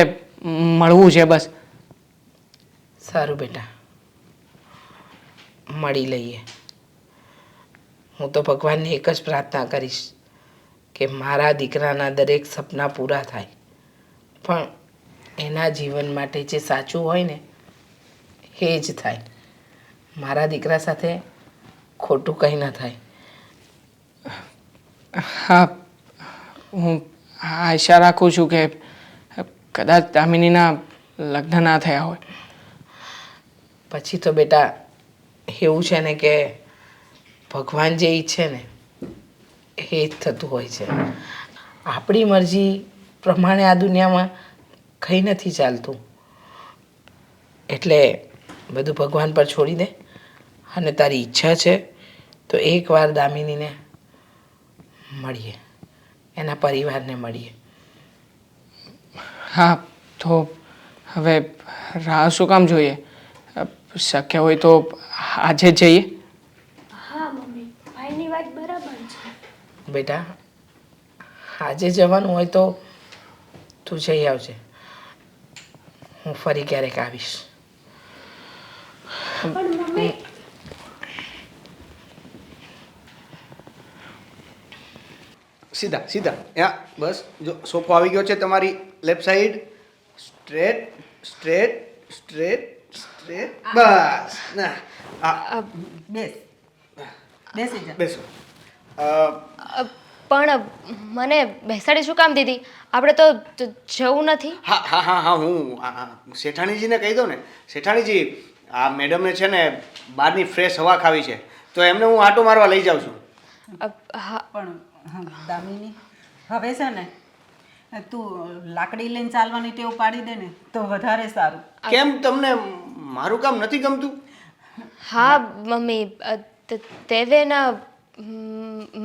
મળવું છે બસ. સારું બેટા, મળી લઈએ. હું તો ભગવાનને એક જ પ્રાર્થના કરીશ કે મારા દીકરાના દરેક સપના પૂરા થાય, પણ એના જીવન માટે જે સાચું હોય ને એ જ થાય. મારા દીકરા સાથે ખોટું કંઈ ન થાય. હા, હું આશા રાખું છું કે કદાચ દામિનીના લગ્ન ના થયા હોય. પછી તો બેટા એવું છે ને કે ભગવાન જે ઈચ્છે ને એ જ થતું હોય છે. આપણી મરજી પ્રમાણે આ દુનિયામાં કંઈ નથી ચાલતું. એટલે બધું ભગવાન પર છોડી દે અને તારી ઈચ્છા છે તો એકવાર દામિનીને મળીએ, એના પરિવારને મળીએ. હા, તો હવે રાહ શું કામ જોઈએ? શક્ય હોય તો આજે જ જઈએ. હા મમ્મી, ભાઈની વાત બરાબર છે. બેટા, આજે જવાનું હોય તો તું જઈ આવજે. હું ફરી ક્યારેક આવીશ. પણ મમ્મી, સીધા સીધા યા બસ જો સોફો આવી ગયો છે તમારી left side. Straight straight straight straight. બસ ના બેસ, બેસી જા. બેસો. પણ મને બેસાડી શું કામ દીધી? આપણે તો જવું નથી. હા હા હા હા હું શેઠાણીજીને કહી દઉં ને. શેઠાણીજી, આ મેડમને છે ને બહારની ફ્રેશ હવા ખાવી છે, તો એમને હું આંટો મારવા લઈ જાઉં છું. હા, પણ દામિની, હવે છે ને તું લાકડી લઈને ચાલવાની ટેવ પાડી દે ને તો વધારે સારું. કેમ તમને મારું કામ નથી ગમતું? હા મમ્મી, દેવેન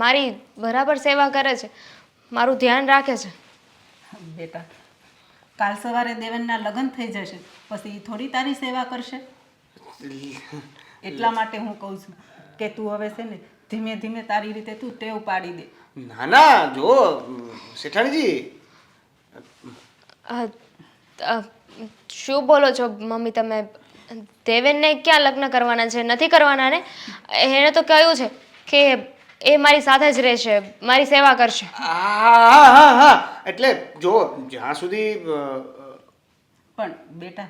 મારી બરાબર સેવા કરે છે, મારું ધ્યાન રાખે છે. બેટા, કાલ સવારે દેવનના લગ્ન થઈ જશે, પછી ઈ થોડી તારી સેવા કરશે. એટલા માટે હું કહું છું કે તું હવે છે ને ધીમે ધીમે તારી રીતે તું ટેવ પાડી દે. ના ના, જો શેઠાણીજી. શું બોલો છો મમ્મી તમે? દેવેનને ક્યાં લગ્ન કરવાના છે? નથી કરવાના ને? એણે તો કહ્યું છે કે એ મારી સાથે જ રહેશે, મારી સેવા કરશે. હા હા હા, એટલે જો જ્યાં સુધી પણ બેટા,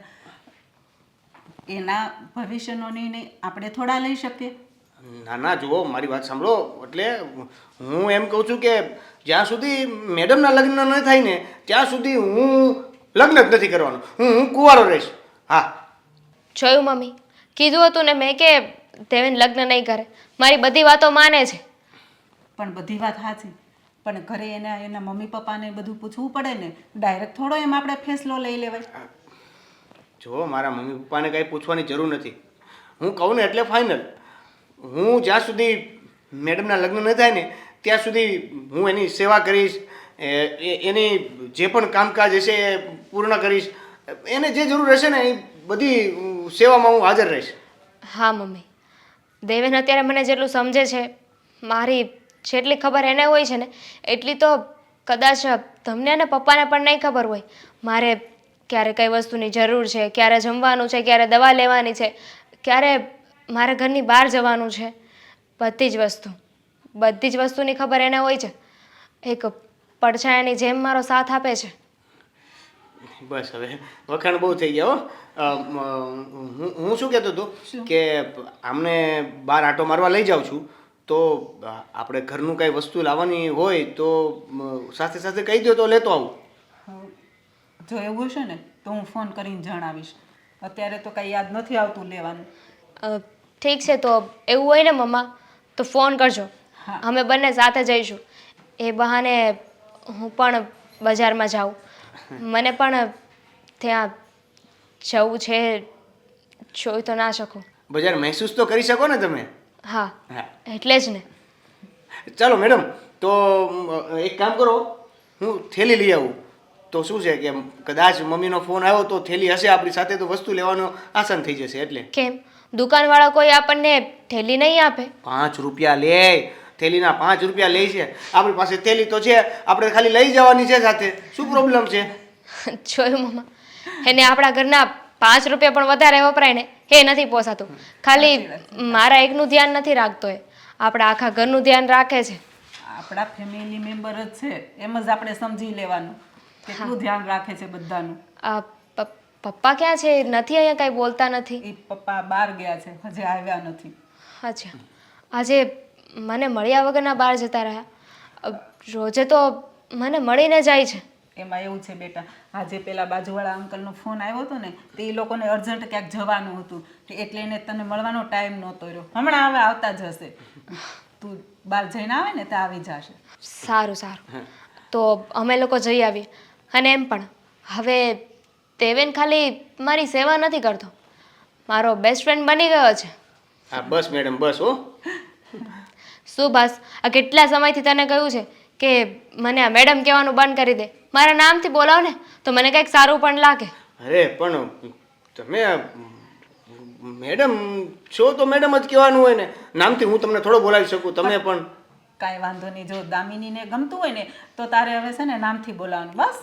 એના ભવિષ્યનો નિર્ણય આપણે થોડા લઈ શકીએ. ના ના, જુઓ મારી વાત સાંભળો. એટલે હું એમ કહું છું કે જ્યાં સુધી મેડમના લગ્ન ન થાય ને ત્યાં સુધી હું લગ્ન જ નથી કરવાનો. હું કુંવારો રહીશ. હા, જોયું મમ્મી, કીધું હતું ને મેં કે દેવેન લગ્ન નહીં કરે. મારી બધી વાતો માને છે. પણ બધી વાત સાચી, પણ ઘરે એના મમ્મી પપ્પાને બધું પૂછવું પડે ને. ડાયરેક્ટ થોડો એમ આપણે ફેસલો લઈ લેવાય. જો મારા મમ્મી પપ્પાને કાંઈ પૂછવાની જરૂર નથી. હું કહું ને એટલે ફાઇનલ. હું જ્યાં સુધી મેડમના લગ્ન ન થાય ને ત્યાં સુધી હું એની સેવા કરીશ. એની જે પણ કામકાજ હશે એ પૂર્ણ કરીશ. એને જે જરૂર હશે ને એ બધી સેવામાં હું હાજર રહીશ. હા મમ્મી, દેવેન અત્યારે મને જેટલું સમજે છે, મારી જેટલી ખબર એને હોય છે ને એટલી તો કદાચ તમને અને પપ્પાને પણ નહીં ખબર હોય. મારે ક્યારે કઈ વસ્તુની જરૂર છે, ક્યારે જમવાનું છે, ક્યારે દવા લેવાની છે, ક્યારે મારે ઘરની બહાર જવાનું છે, બધી જ વસ્તુની ખબર એને હોય છે. એક પડછાયાની જેમ મારો સાથ આપે છે. બસ હવે વખાણ બહુ થઈ ગયા હો. હું શું કહેતો હતો કે આમને બહાર આંટો મારવા લઈ જાઉં છું, તો આપણે ઘરનું કાંઈ વસ્તુ લાવવાની હોય તો સાથે સાથે કહી દો તો લેતો આવું. જો એવું હશે ને તો હું ફોન કરીને જણાવીશ. અત્યારે તો કાંઈ યાદ નથી આવતું લેવાનું. ઠીક છે, તો એવું હોય ને મમ્મા તો ફોન કરજો. હા. અમે બંને સાથે જઈશું. એ બહાને હું પણ બજારમાં જાઉં. મને પણ ત્યાં જવું છે, જોઈ તો ના શકું. બજાર મહેસૂસ તો કરી શકો ને તમે. હા, હા. એટલે જ ને. ચાલો મેડમ, તો એક કામ કરો, હું થેલી લઈ આવું. તો શું છે કે કદાચ મમ્મીનો ફોન આવ્યો તો થેલી હશે આપણી સાથે તો વસ્તુ લેવાનો આસાન થઈ જશે. એટલે કેમ દુકાનવાળા કોઈ આપણને થેલી નહીં આપે? 5 રૂપિયા લે. થેલીના 5 રૂપિયા લે છે. આપણી પાસે થેલી તો છે, આપણે ખાલી લઈ જવાની છે સાથે. શું પ્રોબ્લેમ છે? જોયું મમ્મા, એને આપણા ઘરના 5 રૂપિયા પણ વધારે વપરાય ને એ નથી પોસાતું. ખાલી મારા એકનું ધ્યાન નથી રાખતો, એ આપણા આખા ઘરનું ધ્યાન રાખે છે. આપણા ફેમિલી મેમ્બર જ છે, એમ જ આપણે સમજી લેવાનું કેટલું ધ્યાન રાખે છે બધાનું. આ પપ્પા ક્યાં છે? નથી અહીંયા કાંઈ બોલતા નથી. એ પપ્પા બહાર ગયા છે, હજી આવ્યા નથી. અચ્છા, આજે મને મળ્યા વગરના બહાર જતા રહ્યા. રોજે તો મને મળીને જાય છે. એમાં એવું છે બેટા, આજે પેલા બાજુવાળા અંકલનો ફોન આવ્યો હતો ને તો એ લોકોને અર્જન્ટ ક્યાંક જવાનું હતું એટલે એને તને મળવાનો ટાઈમ નહોતો રહ્યો. હમણાં હવે આવતા જ હશે. તું બહાર જઈને આવે ને તો આવી જશે. સારું સારું, તો અમે લોકો જઈ આવીએ. અને એમ પણ હવે દેવેન ખાલી મારી સેવા નથી કરતો, મારો બેસ્ટ ફ્રેન્ડ બની ગયો છે. હા બસ મેડમ બસ હો. શું બસ? આ કેટલા સમયથી તને કહ્યું છે કે મને આ મેડમ કહેવાનું બંધ કરી દે, મારા નામથી બોલાવ ને તો મને કંઈક સારું પણ લાગે. અરે પણ તમે મેડમ છો તો મેડમ જ કહેવાનું હોય ને, નામથી હું તમને થોડો બોલાવી શકું. તમે પણ કાંઈ વાંધો નહીં, જો દામિનીને ગમતું હોય ને તો તારે હવે છે ને નામથી બોલાવવાનું બસ.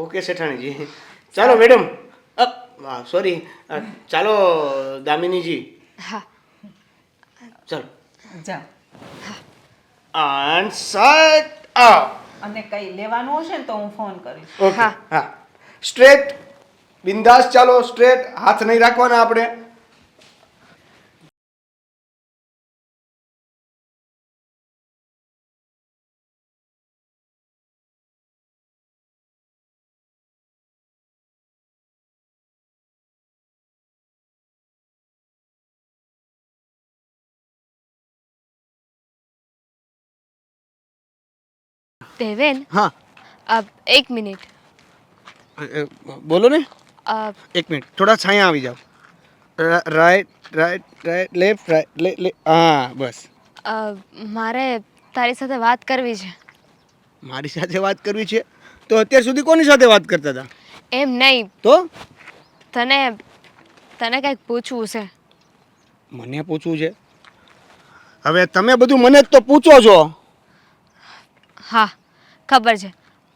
ઓકે શેઠાણીજી. ચાલો મેડમ, સોરી, ચાલો દામિનીજી. હા ચાલો જા. and set up. અને કંઈ લેવાનું હશે ને તો હું ફોન કરીશ. ઓકે હા, સ્ટ્રેટ બિંદાસ ચાલો, સ્ટ્રેટ, હાથ નહીં રાખવાના આપણે. દેવેન, હા એક મિનિટ. બોલો ને. અ, એક મિનિટ, થોડા છાયા આવી જાઓ. Right right right, left right, હા બસ. મારે તારી સાથે વાત કરવી છે. મારી સાથે વાત કરવી છે તો અત્યાર સુધી કોની સાથે વાત કરતા હતા? એમ નહીં, તો તને તને કંઈક પૂછવું છે. મને પૂછવું છે? હવે તમે બધું મને જ તો પૂછો છો. હા ખબર છે,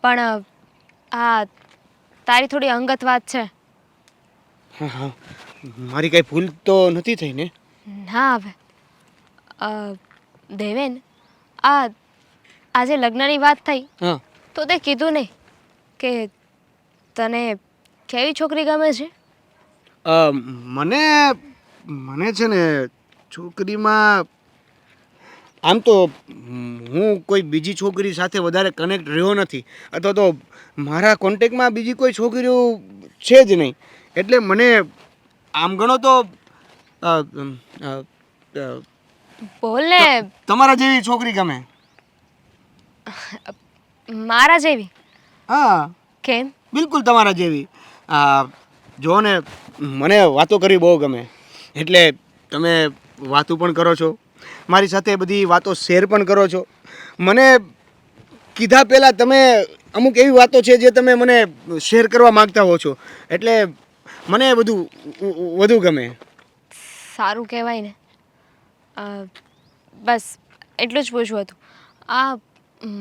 પણ આ તારી થોડી અંગત વાત છે. હા હા, મારી કઈ ભૂલ તો નથી થઈ ને? ના હવે દેવેન, આજે લગ્નની વાત થઈ હા. તો તે કીધું નહીં કે તને કેવી છોકરી ગમે છે? મને મને છે ને છોકરીમાં આમ તો હું કોઈ બીજી છોકરી સાથે વધારે કનેક્ટ રહ્યો નથી, અથવા તો મારા કોન્ટેક્ટમાં બીજી કોઈ છોકરીઓ છે જ નહીં, એટલે મને આમ ગણો તો બોલ ને. તમારા જેવી છોકરી ગમે. મારા જેવી? હા કેમ? બિલકુલ તમારા જેવી. જો ને, મને વાતો કરવી બહુ ગમે, એટલે તમે વાતો પણ કરો છો, મારી સાથે બધી વાતો શેર પણ કરો છો. મને કીધા પહેલાં તમે અમુક એવી વાતો છે જે તમે મને શેર કરવા માગતા હો છો, એટલે મને વધુ ગમે. સારું કહેવાય ને. બસ એટલું જ પૂછવું હતું. આ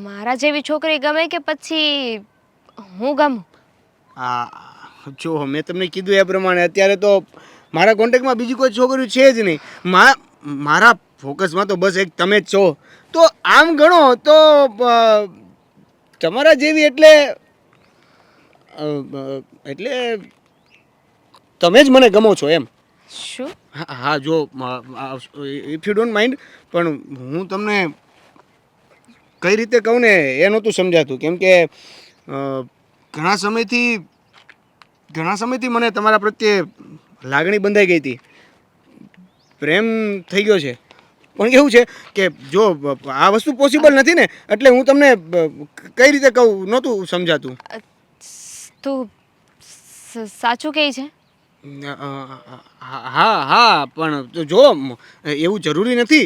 મારા જેવી છોકરી ગમે કે પછી હું ગમું? જો મેં તમને કીધું એ પ્રમાણે અત્યારે તો મારા કોન્ટેક્ટમાં બીજી કોઈ છોકરી છે જ નહીં. મારા ફોકસમાં તો બસ એક તમે જ છો. તો આમ ગણો તો તમારા જેવી એટલે તમે જ મને ગમો છો એમ. શું? હા જો, ઇફ યુ ડોન્ટ માઇન્ડ, પણ હું તમને કઈ રીતે કહું ને એ નહોતું સમજાતું, કેમ કે ઘણા સમયથી મને તમારા પ્રત્યે લાગણી બંધાઈ ગઈ હતી, પ્રેમ થઈ ગયો છે. પણ કેવું છે કે જો આ વસ્તુ પોસિબલ નથી ને, એટલે હું તમને કઈ રીતે કહું નહોતું સમજાતું. તું સાચું કહે છે? હા પણ જો એવું જરૂરી નથી.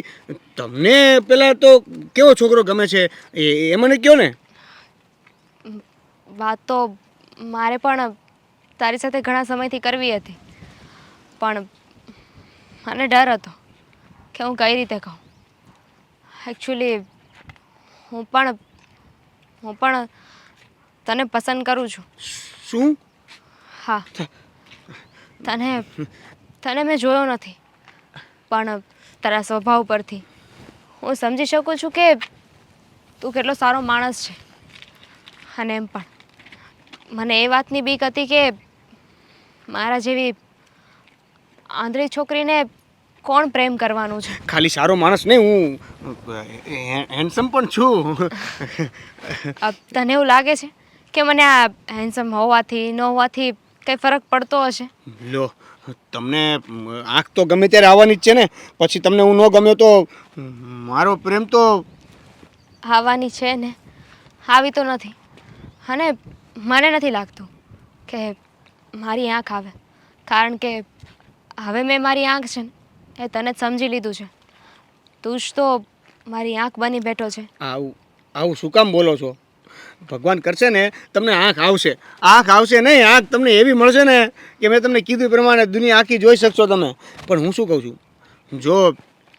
તમને પેલા તો કેવો છોકરો ગમે છે એ મને કહો ને. વાત તો મારે પણ તારી સાથે ઘણા સમયથી કરવી હતી, પણ મને ડર હતો કે હું કઈ રીતે કહું. એકચ્યુઅલી હું પણ તને પસંદ કરું છું. શું? હા, તને મેં જોયો નથી, પણ તારા સ્વભાવ પરથી હું સમજી શકું છું કે તું કેટલો સારો માણસ છે. અને એમ પણ મને એ વાતની બીક હતી કે મારા જેવી આંધળી છોકરીને કોણ પ્રેમ કરવાનું છે. ખાલી સારો માણસ નહીં, હું હેન્ડસમ પણ છું. તને એવું લાગે છે કે મને આ હેન્ડસમ હોવાથી ન હોવાથી કંઈ ફરક પડતો હશે? લો, તમને આંખ તો ગમે ત્યારે આવવાની જ છે ને. પછી તમને હું ન ગમ્યો તો મારો પ્રેમ તો આવવાની છે ને, આવી તો નથી. અને મને નથી લાગતું કે મારી આંખ આવે, કારણ કે હવે મેં મારી આંખ છે ને એ તને જ સમજી લીધું છે. તું જ તો મારી આંખ બની બેઠો છે. આવું આવું શું કામ બોલો છો? ભગવાન કરશે ને તમને આંખ આવશે. આંખ આવશે નહીં, આંખ તમને એવી મળશે ને કે મેં તમને કીધું એ પ્રમાણે દુનિયા આખી જોઈ શકશો તમે. પણ હું શું કહું છું, જો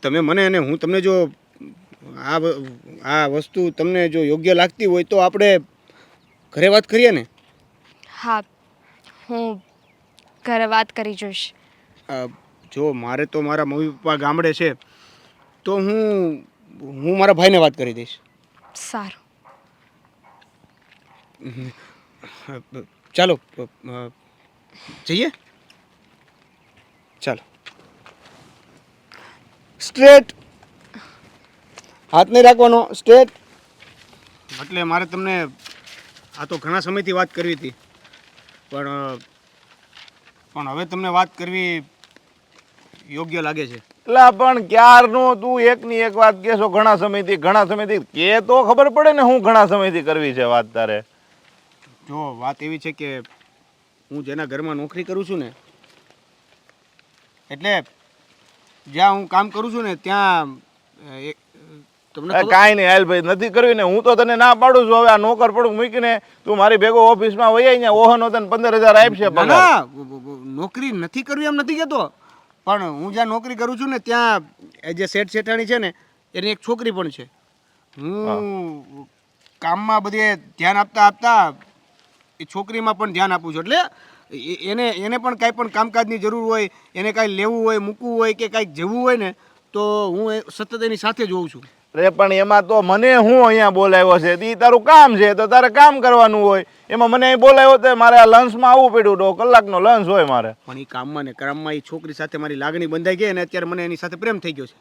તમે મને અને હું તમને જો આ વસ્તુ તમને જો યોગ્ય લાગતી હોય તો આપણે ઘરે વાત કરીએ ને. હા, હું ઘરે વાત કરી જોઈશ. જો મારે તો મારા મમ્મી પપ્પા ગામડે છે તો હું મારા ભાઈને વાત કરી દઈશ. સારું. ચાલો જઈએ. ચાલો. સ્ટ્રેટ હાથ નહીં રાખવાનો, સ્ટ્રેટ. એટલે મારે તમને આ તો ઘણા સમયથી વાત કરવી હતી, પણ હવે તમને વાત કરવી યોગ્ય લાગે છે. એટલે પણ ક્યારનો તું એકની એક વાત કહેશો? ઘણા સમયથી કે તો ખબર પડે ને હું ઘણા સમયથી કરવી છે વાત તારે. જો વાત એવી છે કે હું જેના ઘરમાં નોકરી કરું છું ને, એટલે જ્યાં હું કામ કરું છું ને ત્યાં તમને કાંઈ નહીં હાલ ભાઈ, નથી કરવી ને હું તો તને ના પાડું છું. હવે આ નોકર પડું મૂકીને તું મારી ભેગો ઓફિસમાં વહી ને ઓહનો તને 15,000 આપશે પગાર. ના, નોકરી નથી કરવી એમ નથી કહેતો, પણ હું જ્યાં નોકરી કરું છું ને ત્યાં એ જે શેઠ શેઠાણી છે ને એની એક છોકરી પણ છે. હું કામમાં બધે ધ્યાન આપતા એ છોકરીમાં પણ ધ્યાન આપું છું. એટલે એને પણ કાંઈ પણ કામકાજની જરૂર હોય, એને કાંઈ લેવું હોય, મૂકવું હોય કે કાંઈક જવું હોય ને તો હું સતત એની સાથે જ હોઉં છું. અરે પણ એમાં તો મને હું અહીંયા બોલાવ્યો છે, ઈ તારું કામ છે તો તારે કામ કરવાનું હોય. એમાં મને અહીં બોલાવ્યો તો મારે આ લંચમાં આવવું પડ્યું, 2 કલાકનો લંચ હોય મારે. પણ એ કામમાં ને કામમાં એ છોકરી સાથે મારી લાગણી બંધાઈ ગઈ અને અત્યારે મને એની સાથે પ્રેમ થઈ ગયો છે.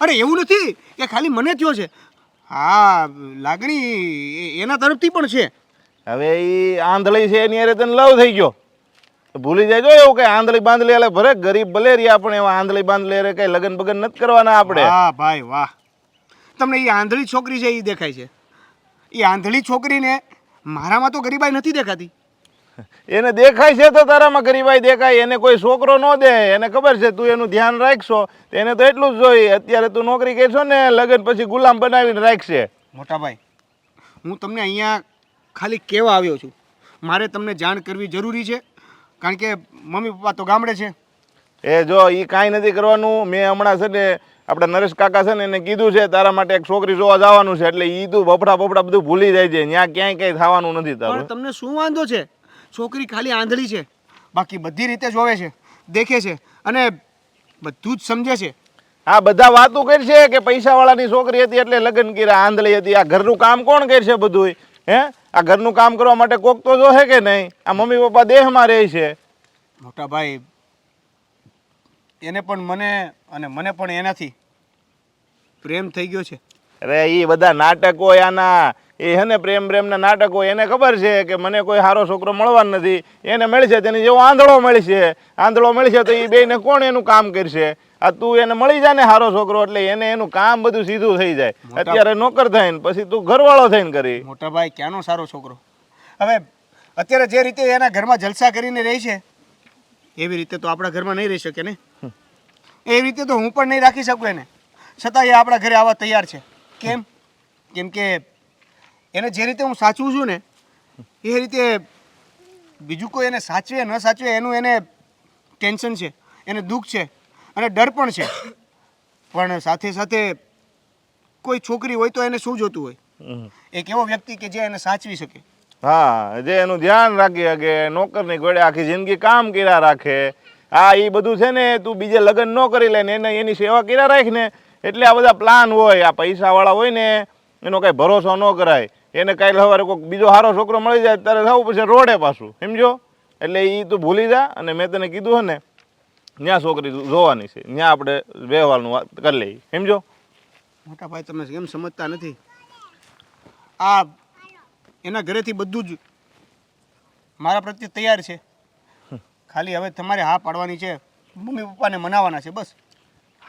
અરે એવું નથી કે ખાલી મને થયો છે, હા લાગણી એના તરફથી પણ છે. હવે એ આંધળી છે એની હારે તને લવ થઈ ગયો, ભૂલી જાય જો એવું કઈ આંધળી બાંધલી એટલે ભરે ગરીબ ભલે રહ્યા પણ એવા આંધળી બાંધલી હારે કઈ લગન બગન નથી કરવાના આપણે. વાહ ભાઈ વાહ, તમને એ આંધળી છોકરી છે એ દેખાય છે. એ આંધળી છોકરીને મારામાં તો ગરીબાઈ નથી દેખાતી. એને દેખાય છે તો તારામાં ગરીબાઈ દેખાય. એને કોઈ છોકરો ન દે, એને ખબર છે તું એનું ધ્યાન રાખશો એને તો એટલું જ જોઈએ. અત્યારે તું નોકરી કરશો ને લગન પછી ગુલામ બનાવીને રાખશે. મોટા ભાઈ, હું તમને અહીંયા ખાલી કહેવા આવ્યો છું. મારે તમને જાણ કરવી જરૂરી છે કારણ કે મમ્મી પપ્પા તો ગામડે છે. એ જો એ કાંઈ નથી કરવાનું. મેં હમણાં છે ને આપણે નરેશ કાકા છે ને એને કીધું છે તારા માટે એક છોકરી જોવા જવાનું છે, એટલે એ તું બફડા બધું ભૂલી જાય છે. ત્યાં ક્યાંય કંઈ થવાનું નથી તારું. પણ તમને શું વાંધો છે? છોકરી ખાલી આંધળી છે, બાકી બધી રીતે જોવે છે, દેખે છે અને બધું જ સમજે છે. આ બધા વાતો કરશે કે પૈસાવાળાની છોકરી હતી એટલે લગ્ન કર્યા, આંધળી હતી. આ ઘરનું કામ કોણ કરશે બધું? હે, આ ઘરનું કામ કરવા માટે કોક તો જોશે કે નહીં? આ મમ્મી પપ્પા દેહમાં રહે છે. મોટા ભાઈ, એને પણ મને અને મને પણ એનાથી પ્રેમ થઈ ગયો છે. અરે એ બધા નાટક હોય આના, એ હે ને પ્રેમના નાટક હોય. એને ખબર છે કે મને કોઈ સારો છોકરો મળવાનો નથી, એને મળશે તેની જેવો આંધળો મળશે તો એ બેને કોણ એનું કામ કરશે? આ તું એને મળી જાય ને સારો છોકરો એટલે એને એનું કામ બધું સીધું થઈ જાય. અત્યારે નોકર થઈને પછી તું ઘરવાળો થઈને કરી. મોટા ભાઈ, ક્યાંનો સારો છોકરો? હવે અત્યારે જે રીતે એના ઘરમાં જલસા કરીને રહી છે એવી રીતે તો આપણા ઘરમાં નહીં રહી શકે ને. એવી રીતે તો હું પણ નહીં રાખી શકું એને. છતાં એ આપણા ઘરે આવવા તૈયાર છે. કેમ? કેમ કે એને જે રીતે હું સાચવું છું ને એ રીતે બીજું કોઈ એને સાચવે ન સાચવે એનું એને ટેન્શન છે, એને દુઃખ છે અને ડર પણ છે. પણ સાથે સાથે કોઈ છોકરી હોય તો એને શું જોતું હોય? એક એવો વ્યક્તિ કે જે એને સાચવી શકે. હા, જે એનું ધ્યાન રાખી શકે, નોકરની ઘોડે આખી જિંદગી કામ કર્યા રાખે. હા, એ બધું છે ને તું બીજે લગ્ન ન કરી લે ને એને એની સેવા કર્યા રાખ ને એટલે આ બધા પ્લાન હોય. આ પૈસાવાળા હોય ને એનો કાંઈ ભરોસો ન કરાય. એને કાલે સવારે કોઈક બીજો સારો છોકરો મળી જાય ત્યારે થવું પછી રોડે પાછું, સમજો? એટલે એ તું ભૂલી જા. અને મેં તને કીધું હે ને ત્યાં છોકરી જોવાની છે, ત્યાં આપણે વ્યવહારનું વાત કરી લઈએ, સમજો? મોટા ભાઈ, તમે એમ સમજતા નથી. આ એના ઘરેથી બધું જ મારા પ્રત્યે તૈયાર છે. ખાલી હવે તમારે હા પાડવાની છે, મમ્મી પપ્પાને મનાવવાના છે બસ.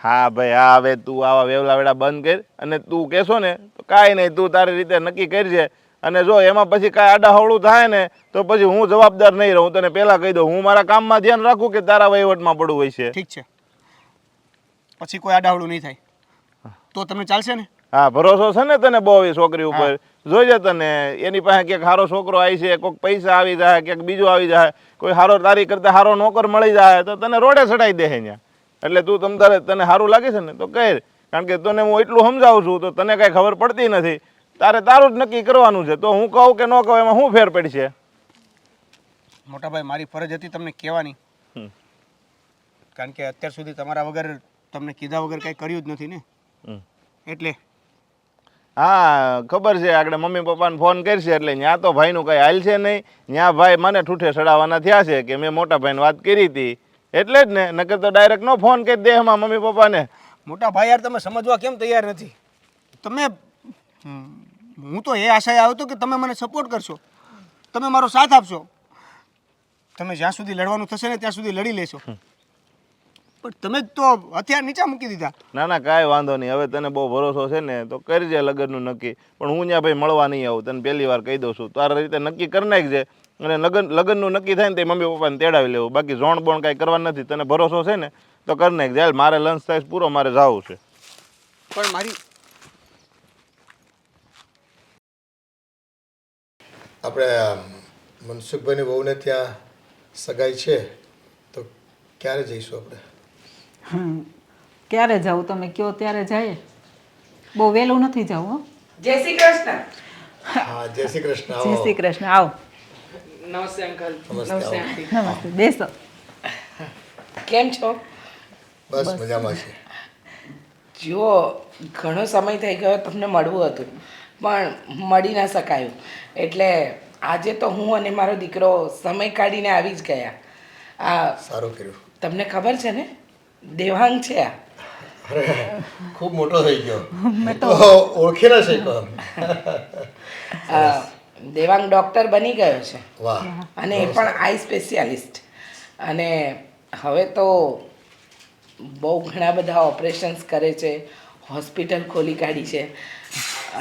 હા ભાઈ હા, હવે તું આવા વેવલાવેડા બંધ કર અને તું કહેશો ને તો કાંઈ નહીં, તું તારી રીતે નક્કી કરજે. અને જો એમાં પછી કાંઈ આડાહવળું થાય ને તો પછી હું જવાબદાર નહીં રહું. તને પહેલાં કહી દઉં, હું મારા કામમાં ધ્યાન રાખું કે તારા વહીવટમાં પડવું હોય છે. ઠીક છે, પછી કોઈ આડાવડું નહીં થાય તો તમને ચાલશે ને? હા, ભરોસો છે ને તને બહુ એ છોકરી ઉપર. જોઈજે તને એની પાસે ક્યાંક સારો છોકરો આવી છે, કોઈક પૈસા આવી જાય, ક્યાંક બીજું આવી જાય, કોઈ સારો તારી કરતા સારો નોકર મળી જાય તો તને રોડે ચડાવી દે અહીંયા. એટલે તું તને સારું લાગે છે ને તો કહે, કારણ કે તને હું એટલું સમજાવું છું તો તને કાંઈ ખબર પડતી નથી. તારે તારું જ નક્કી કરવાનું છે, તો હું કહું કે ન કહું એમાં શું ફેર પડશે? મોટા ભાઈ, મારી ફરજ હતી તમને કહેવાની, કારણ કે અત્યાર સુધી તમારા વગર, તમને કીધા વગર કંઈ કર્યું જ નથી ને, એટલે. હા ખબર છે, આગળ મમ્મી પપ્પાને ફોન કરશે એટલે ત્યાં તો ભાઈનું કંઈ હાલ છે નહીં. ત્યાં ભાઈ મને ઠૂઠે ચડાવવાના થયા છે કે મેં મોટા ભાઈને વાત કરી હતી એટલે જ ને, નકર તો ડાયરેક્ટ નો ફોન કરી દે એમાં મમ્મી પપ્પાને. મોટા ભાઈ યાર, તમે સમજવા કેમ તૈયાર નથી? તમે હું તો એ આશાએ આવ્યો હતો કે તમે મને સપોર્ટ કરશો, તમે મારો સાથ આપશો, તમે જ્યાં સુધી લડવાનું થશે ને ત્યાં સુધી લડી લેશો, પણ તમે જ તો હથિયાર નીચે મૂકી દીધા. ના ના કાંઈ વાંધો નહીં, હવે તને બહુ ભરોસો છે ને તો કરજે લગ્નનું નક્કી. પણ હું ત્યાં ભાઈ મળવા નહીં આવું, તને પહેલી વાર કહી દઉં છું. તારા રીતે નક્કી કરી નાખજે અને લગ્નનું નક્કી થાય ને તે મમ્મી પપ્પાને તેડાવી લેવું. બાકી ઝોણ બોણ કાંઈ કરવાનું નથી. તને ભરોસો છે ને તો કરી નાખજે. હાલ મારે લંચ થાય પૂરો, મારે જવું છે. પણ મારી આપણે મનસુખભાઈની વહુને ત્યાં સગાઈ છે તો ક્યારે જઈશું આપણે? ક્યારે જાવું તમે કહો ત્યારે જાય, બહુ વહેલું નથી જવું. હો, જય શ્રી કૃષ્ણ. હા, જય શ્રી કૃષ્ણ. જય આવો. શ્રી કૃષ્ણ. આવો. નમસ્તે અંકલ. નમસ્તે, નમસ્તે આવો. આંટી. નમસ્તે, બેસો. કેમ છો? બસ મજામાં છે. જુઓ, ઘણો સમય થઈ ગયો તમને મળવું હતું પણ મળી ના શકાયું, એટલે આજે તો હું અને મારો દીકરો સમય કાઢીને આવી જ ગયા. આ સારું કર્યું. તમને ખબર છે ને, દેવાંગ છે આ. અરે ખૂબ મોટો થઈ ગયો, તો ઓળખી ના શક્યો. દેવાંગ ડૉક્ટર બની ગયો છે વાહ. અને એ પણ આઈ સ્પેશિયાલિસ્ટ. અને હવે તો બહુ ઘણા બધા ઓપરેશન્સ કરે છે, હોસ્પિટલ ખોલી કાઢી છે.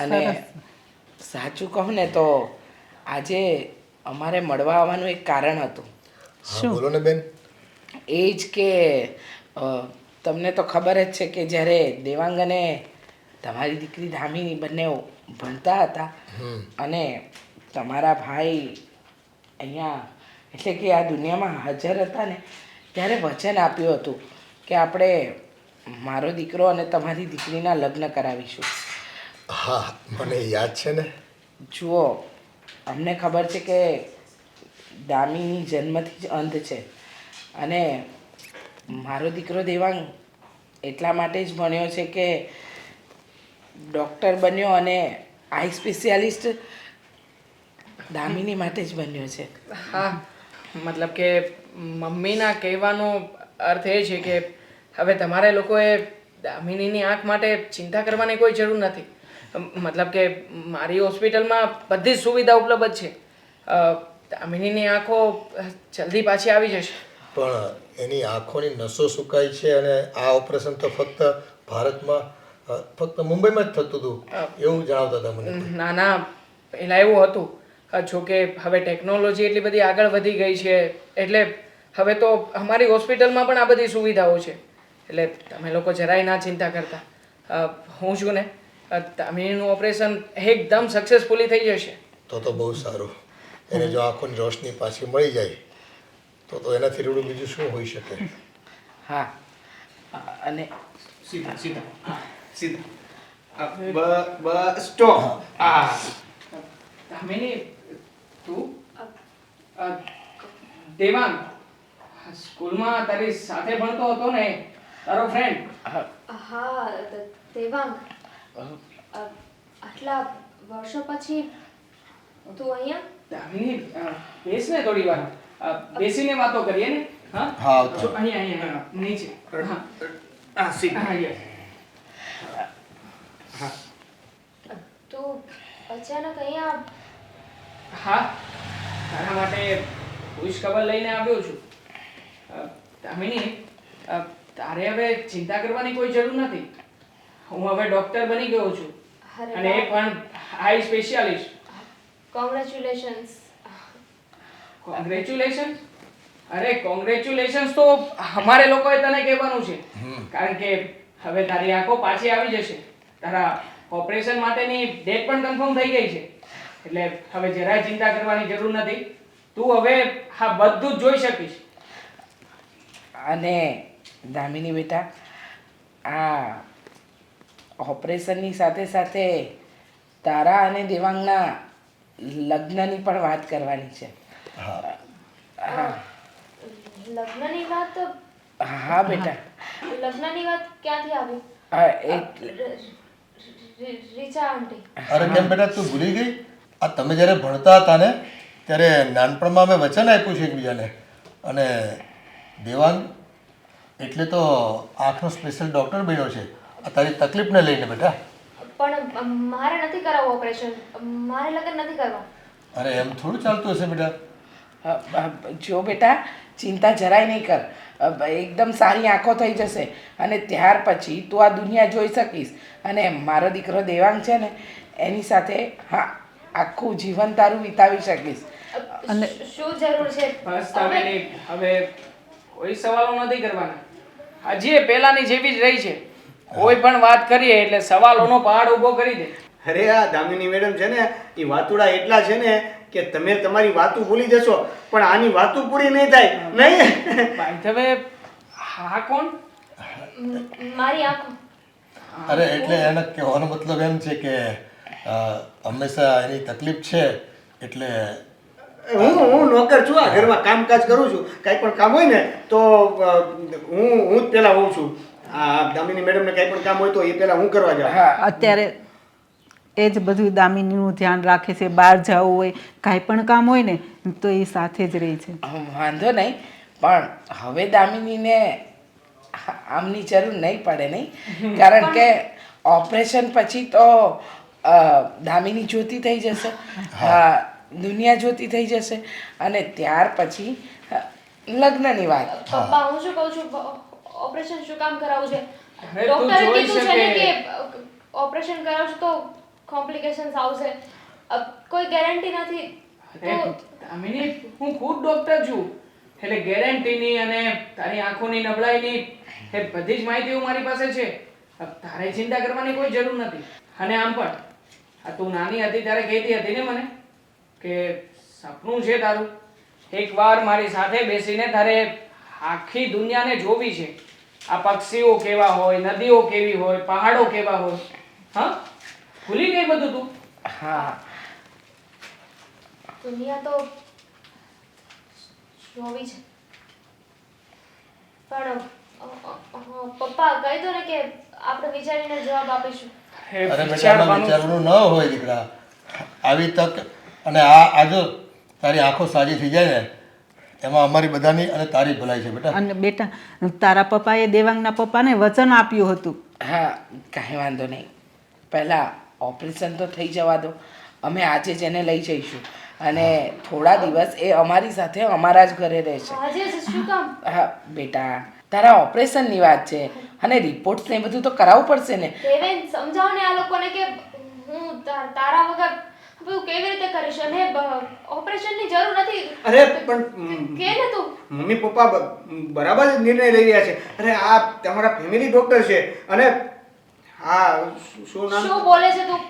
અને સાચું કહું ને તો આજે અમારે મળવા આવવાનું એક કારણ હતું. હા, બોલો ને બેન. એ જ કે તમને તો ખબર જ છે કે જ્યારે દેવાંગ અને તમારી દીકરી ધામીની બંને ભણતા હતા અને તમારા ભાઈ અહીંયા એટલે કે આ દુનિયામાં હાજર હતા ને, ત્યારે વચન આપ્યું હતું કે આપણે મારો દીકરો અને તમારી દીકરીના લગ્ન કરાવીશું. હા, મને યાદ છે ને. જુઓ, અમને ખબર છે કે દામીની જન્મથી જ અંધ છે અને મારો દીકરો દેવાંગ એટલા માટે જ ભણ્યો છે કે ડૉક્ટર બન્યો અને આઈ સ્પેશિયાલિસ્ટ દામિની માટે જ બન્યો છે. હા, મતલબ કે મમ્મીના કહેવાનો અર્થ એ છે કે હવે તમારે લોકોએ દામિનીની આંખ માટે ચિંતા કરવાની કોઈ જરૂર નથી. મતલબ કે મારી હોસ્પિટલમાં બધી જ સુવિધા ઉપલબ્ધ છે. દામિનીની આંખો જલ્દી પાછી આવી જશે. પણ એની આંખોની નસો સુકાઈ છે અને આ ઓપરેશન તો ફક્ત ભારતમાં ફક્ત મુંબઈમાં જ થતું હતું એવું જણાવતા હતા મને. ના ના, પહેલાં એવું હતું. જોકે હવે ટેકનોલોજી એટલી બધી આગળ વધી ગઈ છે એટલે હવે તો અમારી હોસ્પિટલમાં પણ આ બધી સુવિધાઓ છે. એટલે તમે લોકો જરાય ના ચિંતા કરતા. હું છું ને, દામિનીનું ઓપરેશન એકદમ સક્સેસફુલી થઈ જશે. તો બહુ સારું. એને જો આંખોની રોશની પાછી મળી જાય તો એનાથી રૂડું બીજું શું હોઈ શકે? હા, અને સીધા સીધા સીધા બસ સ્ટોપ. દામિની, તું દેવાંગ સ્કૂલમાં તારી સાથે ભણતો હતો ને, તારો ફ્રેન્ડ? હા, દેવાંગ, આટલા વર્ષો પછી તું અહીંયા? દામિની, બેસ ને થોડી વાર, બેસીને વાતો કરીએ ને. હા હા, જો અહીંયા નીચે. હા સીધા. yes. તું અચાનક અહીંયા હા, તારા માટે ખુશ ખબર લઈને આવ્યો છું. દામિની, તારે હવે ચિંતા કરવાની કોઈ જરૂર નથી. હું હવે ડોક્ટર બની ગયો છું અને એ પણ આઈ સ્પેશિયાલિસ્ટ. કોંગ્રેચ્યુલેશન્સ. કોંગ્રેચ્યુલેશન્સ? અરે કોંગ્રેચ્યુલેશન્સ તો અમારે લોકોએ તને કહેવાનું છે, કારણ કે હવે તારી આંખો પાછી આવી જશે. તારા ઓપરેશન માટેની ડેટ પણ કન્ફર્મ થઈ ગઈ છે, એટલે હવે જરાય ચિંતા કરવાની જરૂર નથી. તું હવે આ બધું જ જોઈ શકીશ. અને દામિની બેટા, આ ઓપરેશનની સાથે સાથે તારા અને દેવાંગના લગ્નની પણ વાત કરવાની છે. લગ્નની વાત? હા બેટા. લગ્નની વાત ક્યાંથી આવી? એટલે રીચા આંટી. અરે કેમ બેટા તું ભૂલી ગઈ? આ તમે જ્યારે ભણતા હતા ને ત્યારે નાનપણમાં અમે વચન આપ્યું છે એકબીજાને. અને દેવાંગ એટલે તો આંખનો સ્પેશિયલ ડૉક્ટર બન્યો છે આ તારી તકલીફને લઈને બેટા. પણ મારે નથી કરાવવું ઓપરેશન. મારે લગ્ન નથી કરવા. અરે એમ થોડું ચાલતું હશે બેટા. જો બેટા, ચિંતા જરાય નહીં કર. એકદમ સારી આંખો થઈ જશે અને ત્યાર પછી તું આ દુનિયા જોઈ શકીશ. અને મારો દીકરો દેવાંગ છે ને, એની સાથે હા આખું જીવન તારું વિતાવી શકીશ. અને શું જરૂર છે? બસ દામિની, હવે કોઈ સવાલો નથી કરવાના. હજી એ પહેલાની જેવી જ રહી છે. કોઈ પણ વાત કરીએ એટલે સવાલોનો પહાડ ઊભો કરી દે. અરે આ દામિની મેડમ છે ને એ વાતુડા એટલા છે ને કે તમે તમારી વાતું ભૂલી જશો પણ આની વાતું પૂરી નહીં થાય નહીં. બાય ધ વે, હા કોણ? મારી આંખો. અરે એટલે એને કહેવાનો મતલબ એમ છે કે હંમેશા એની તકલીફ છે એટલે હું નોકર છું, આ ઘરમાં કામકાજ કરું છું. કાંઈ પણ કામ હોય ને તો હું જ પહેલા હોઉં છું. આ દામિની મેડમને કાંઈ પણ કામ હોય તો એ પહેલા હું કરવા જાઉં. અત્યારે એ જ બધું દામિનીનું ધ્યાન રાખે છે. બહાર જવું હોય, કાંઈ પણ કામ હોય ને તો એ સાથે જ રહે છે. વાંધો નહીં, પણ હવે દામિનીને આમની જરૂર નહીં પડે નહીં, કારણ કે ઓપરેશન પછી તો દામિની જ્યોતિ થઈ જશે, દુનિયા જ્યોતિ થઈ જશે અને ત્યાર પછી લગ્નની વાત. પપ્પા, હું શું કહું છું, ઓપરેશન શું કામ કરાવવું છે? હવે તું ડોક્ટરે જોઈ કીધું છે ને શકે. કે ઓપરેશન કરાવશું તો કોમ્પ્લિકેશન્સ આવશે. કોઈ ગેરંટી નથી. અરે દામિની, હું ખુદ ડોક્ટર છું, એટલે ગેરંટીની અને તારી આંખોની નબળાઈની એ બધી જ માહિતીઓ મારી પાસે છે. તારે ચિંતા કરવાની કોઈ જરૂર નથી. અને આમ પણ આ તું નાની હતી ત્યારે કહેતી હતી ને મને કે સપનું છે તારું એકવાર મારી સાથે બેસીને તારે આખી દુનિયાને જોવી છે. આ પક્ષીઓ કેવા હોય, નદીઓ કેવી હોય, પહાડો કેવા હોય. હા, ભૂલી ગઈ બધું તું? હા, દુનિયા તો જોવી છે, પણ પપ્પા કહી દો ને કે આપણે વિચારીને જવાબ આપીશું. હે, અરે બેટા વિચારવાનું વિચારવાનું ન હોય દીકરા. આવી તક અને આ જો તારી આંખો સાજી થઈ જાય ને એમાં અમારી બધાની અને તારી ભલાઈ છે બેટા. અને બેટા, તારા પપ્પાએ દેવાંગના પપ્પાને વચન આપ્યું હતું. હા, કાંઈ વાંધો નહીં. પહેલાં ઓપરેશન તો થઈ જવા દો. અમે આજે જ એને લઈ જઈશું અને થોડા દિવસ એ અમારી સાથે અમારા જ ઘરે રહેશે. આજે જ શું કામ? હા બેટા, તારા ઓપરેશનની વાત છે અને રિપોર્ટ્સ ને બધું તો કરાવવું પડશે ને. દેવેન, સમજાવો ને આ લોકોને કે હું તારા વગર બધું કેવી રીતે કરીશ અને ઓપરેશનની જરૂર નથી. અરે પણ કે ને તું. મમ્મી પપ્પા બરાબર જ નિર્ણય લઈ રહ્યા છે. અરે આ તમારા ફેમિલી ડોક્ટર છે અને હા શું નામ? શું બોલે છે તું?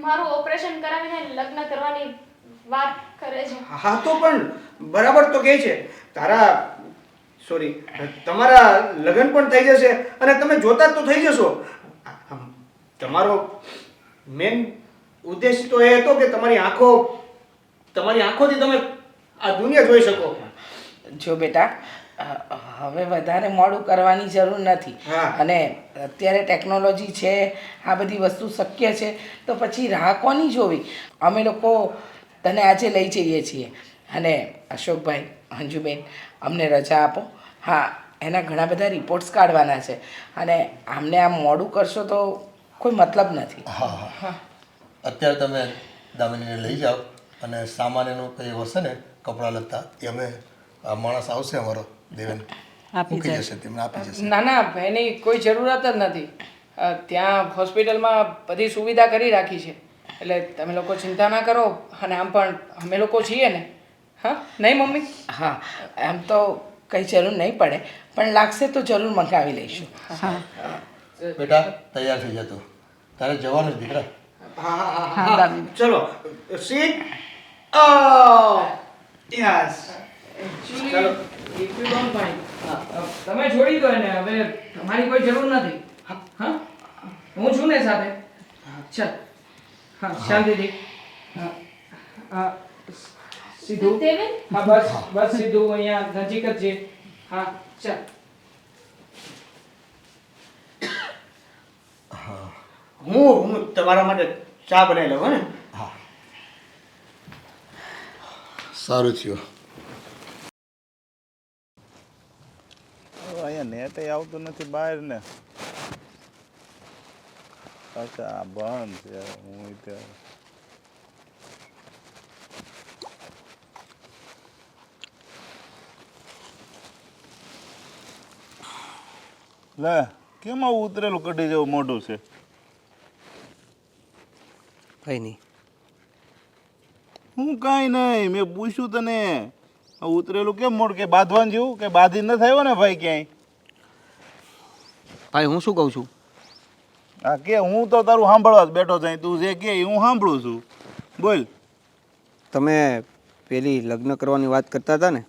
મારું ઓપરેશન કરાવીને લગ્ન કરવાની વાત કરે છે. હા તો પણ બરાબર તો કહે છે. તમારા લગ્ન પણ થઈ જશે અને તમે જોતા જ તો થઈ જશો. તમારો મેન ઉદ્દેશ તો એ હતો કે તમારી આંખોથી તમે આ દુનિયા જોઈ શકો. જો બેટા, હવે વધારે મોડું કરવાની જરૂર નથી. હા. અને અત્યારે ટેકનોલોજી છે, આ બધી વસ્તુ શક્ય છે, તો પછી રાહ કોની જોવી? અમે લોકો તને આજે લઈ જઈએ છીએ અને અશોકભાઈ, અંજુબેન, અમને રજા આપો. હા, એના ઘણા બધા રિપોર્ટ્સ કાઢવાના છે અને આમને આમ મોડું કરશો તો કોઈ મતલબ નથી. હા હા અત્યારે તમે દામિનીને લઈ જાઓ અને સામાન્યનું કંઈ હશે ને કપડાં લત્તા એ અમે આ માણસ આવશે અમારો દેવેન મૂકી જશે તેમને આપી જશે. ના ના એની કોઈ જરૂરત જ નથી. ત્યાં હોસ્પિટલમાં બધી સુવિધા કરી રાખી છે, એટલે તમે લોકો ચિંતા ના કરો. અને આમ પણ અમે લોકો છીએ ને. હા નહીં મમ્મી? હા, એમ તો કંઈ જરૂર નહીં પડે, પણ લાગશે તો જરૂર મંગાવી લઈશું. બેટા તૈયાર થઈ જતું, તારે જવાનું જ દીકરા. હા દાદી. ચલો સીટ યસ. ચાલો if you don't mind, તમે છોડી દો એને, હવે તમારી કોઈ જરૂર નથી. હા હું છું ને સાથે. ચાલ. હા શાંતિથી. હા સીધું. દેવેન હા બસ બસ સીધું, અહીંયા નજીક જ છે. હા ચાલ. હું તમારા માટે ચા બનાવી લઉં ને. સારું થયું. અહીંયા નેટ આવતું નથી બહાર ને. અચ્છા આ બંધ છે. હું ત્યાં લે કેમ આવું ઉતરેલું કઢી જેવું મોઢું છે? કઈ નહીં. હું કાંઈ નહીં, મેં પૂછ્યું તને આ ઉતરેલું કેમ મોઢું, કે બાંધવાનું જેવું, કે બાંધી ન થયો ને ભાઈ ક્યાંય? ભાઈ હું શું કહું છું, હા કે હું તો તારું સાંભળવા જ બેઠો છું. તું જે કે હું સાંભળું છું. બોલ. તમે પેલી લગ્ન કરવાની વાત કરતા હતા ને,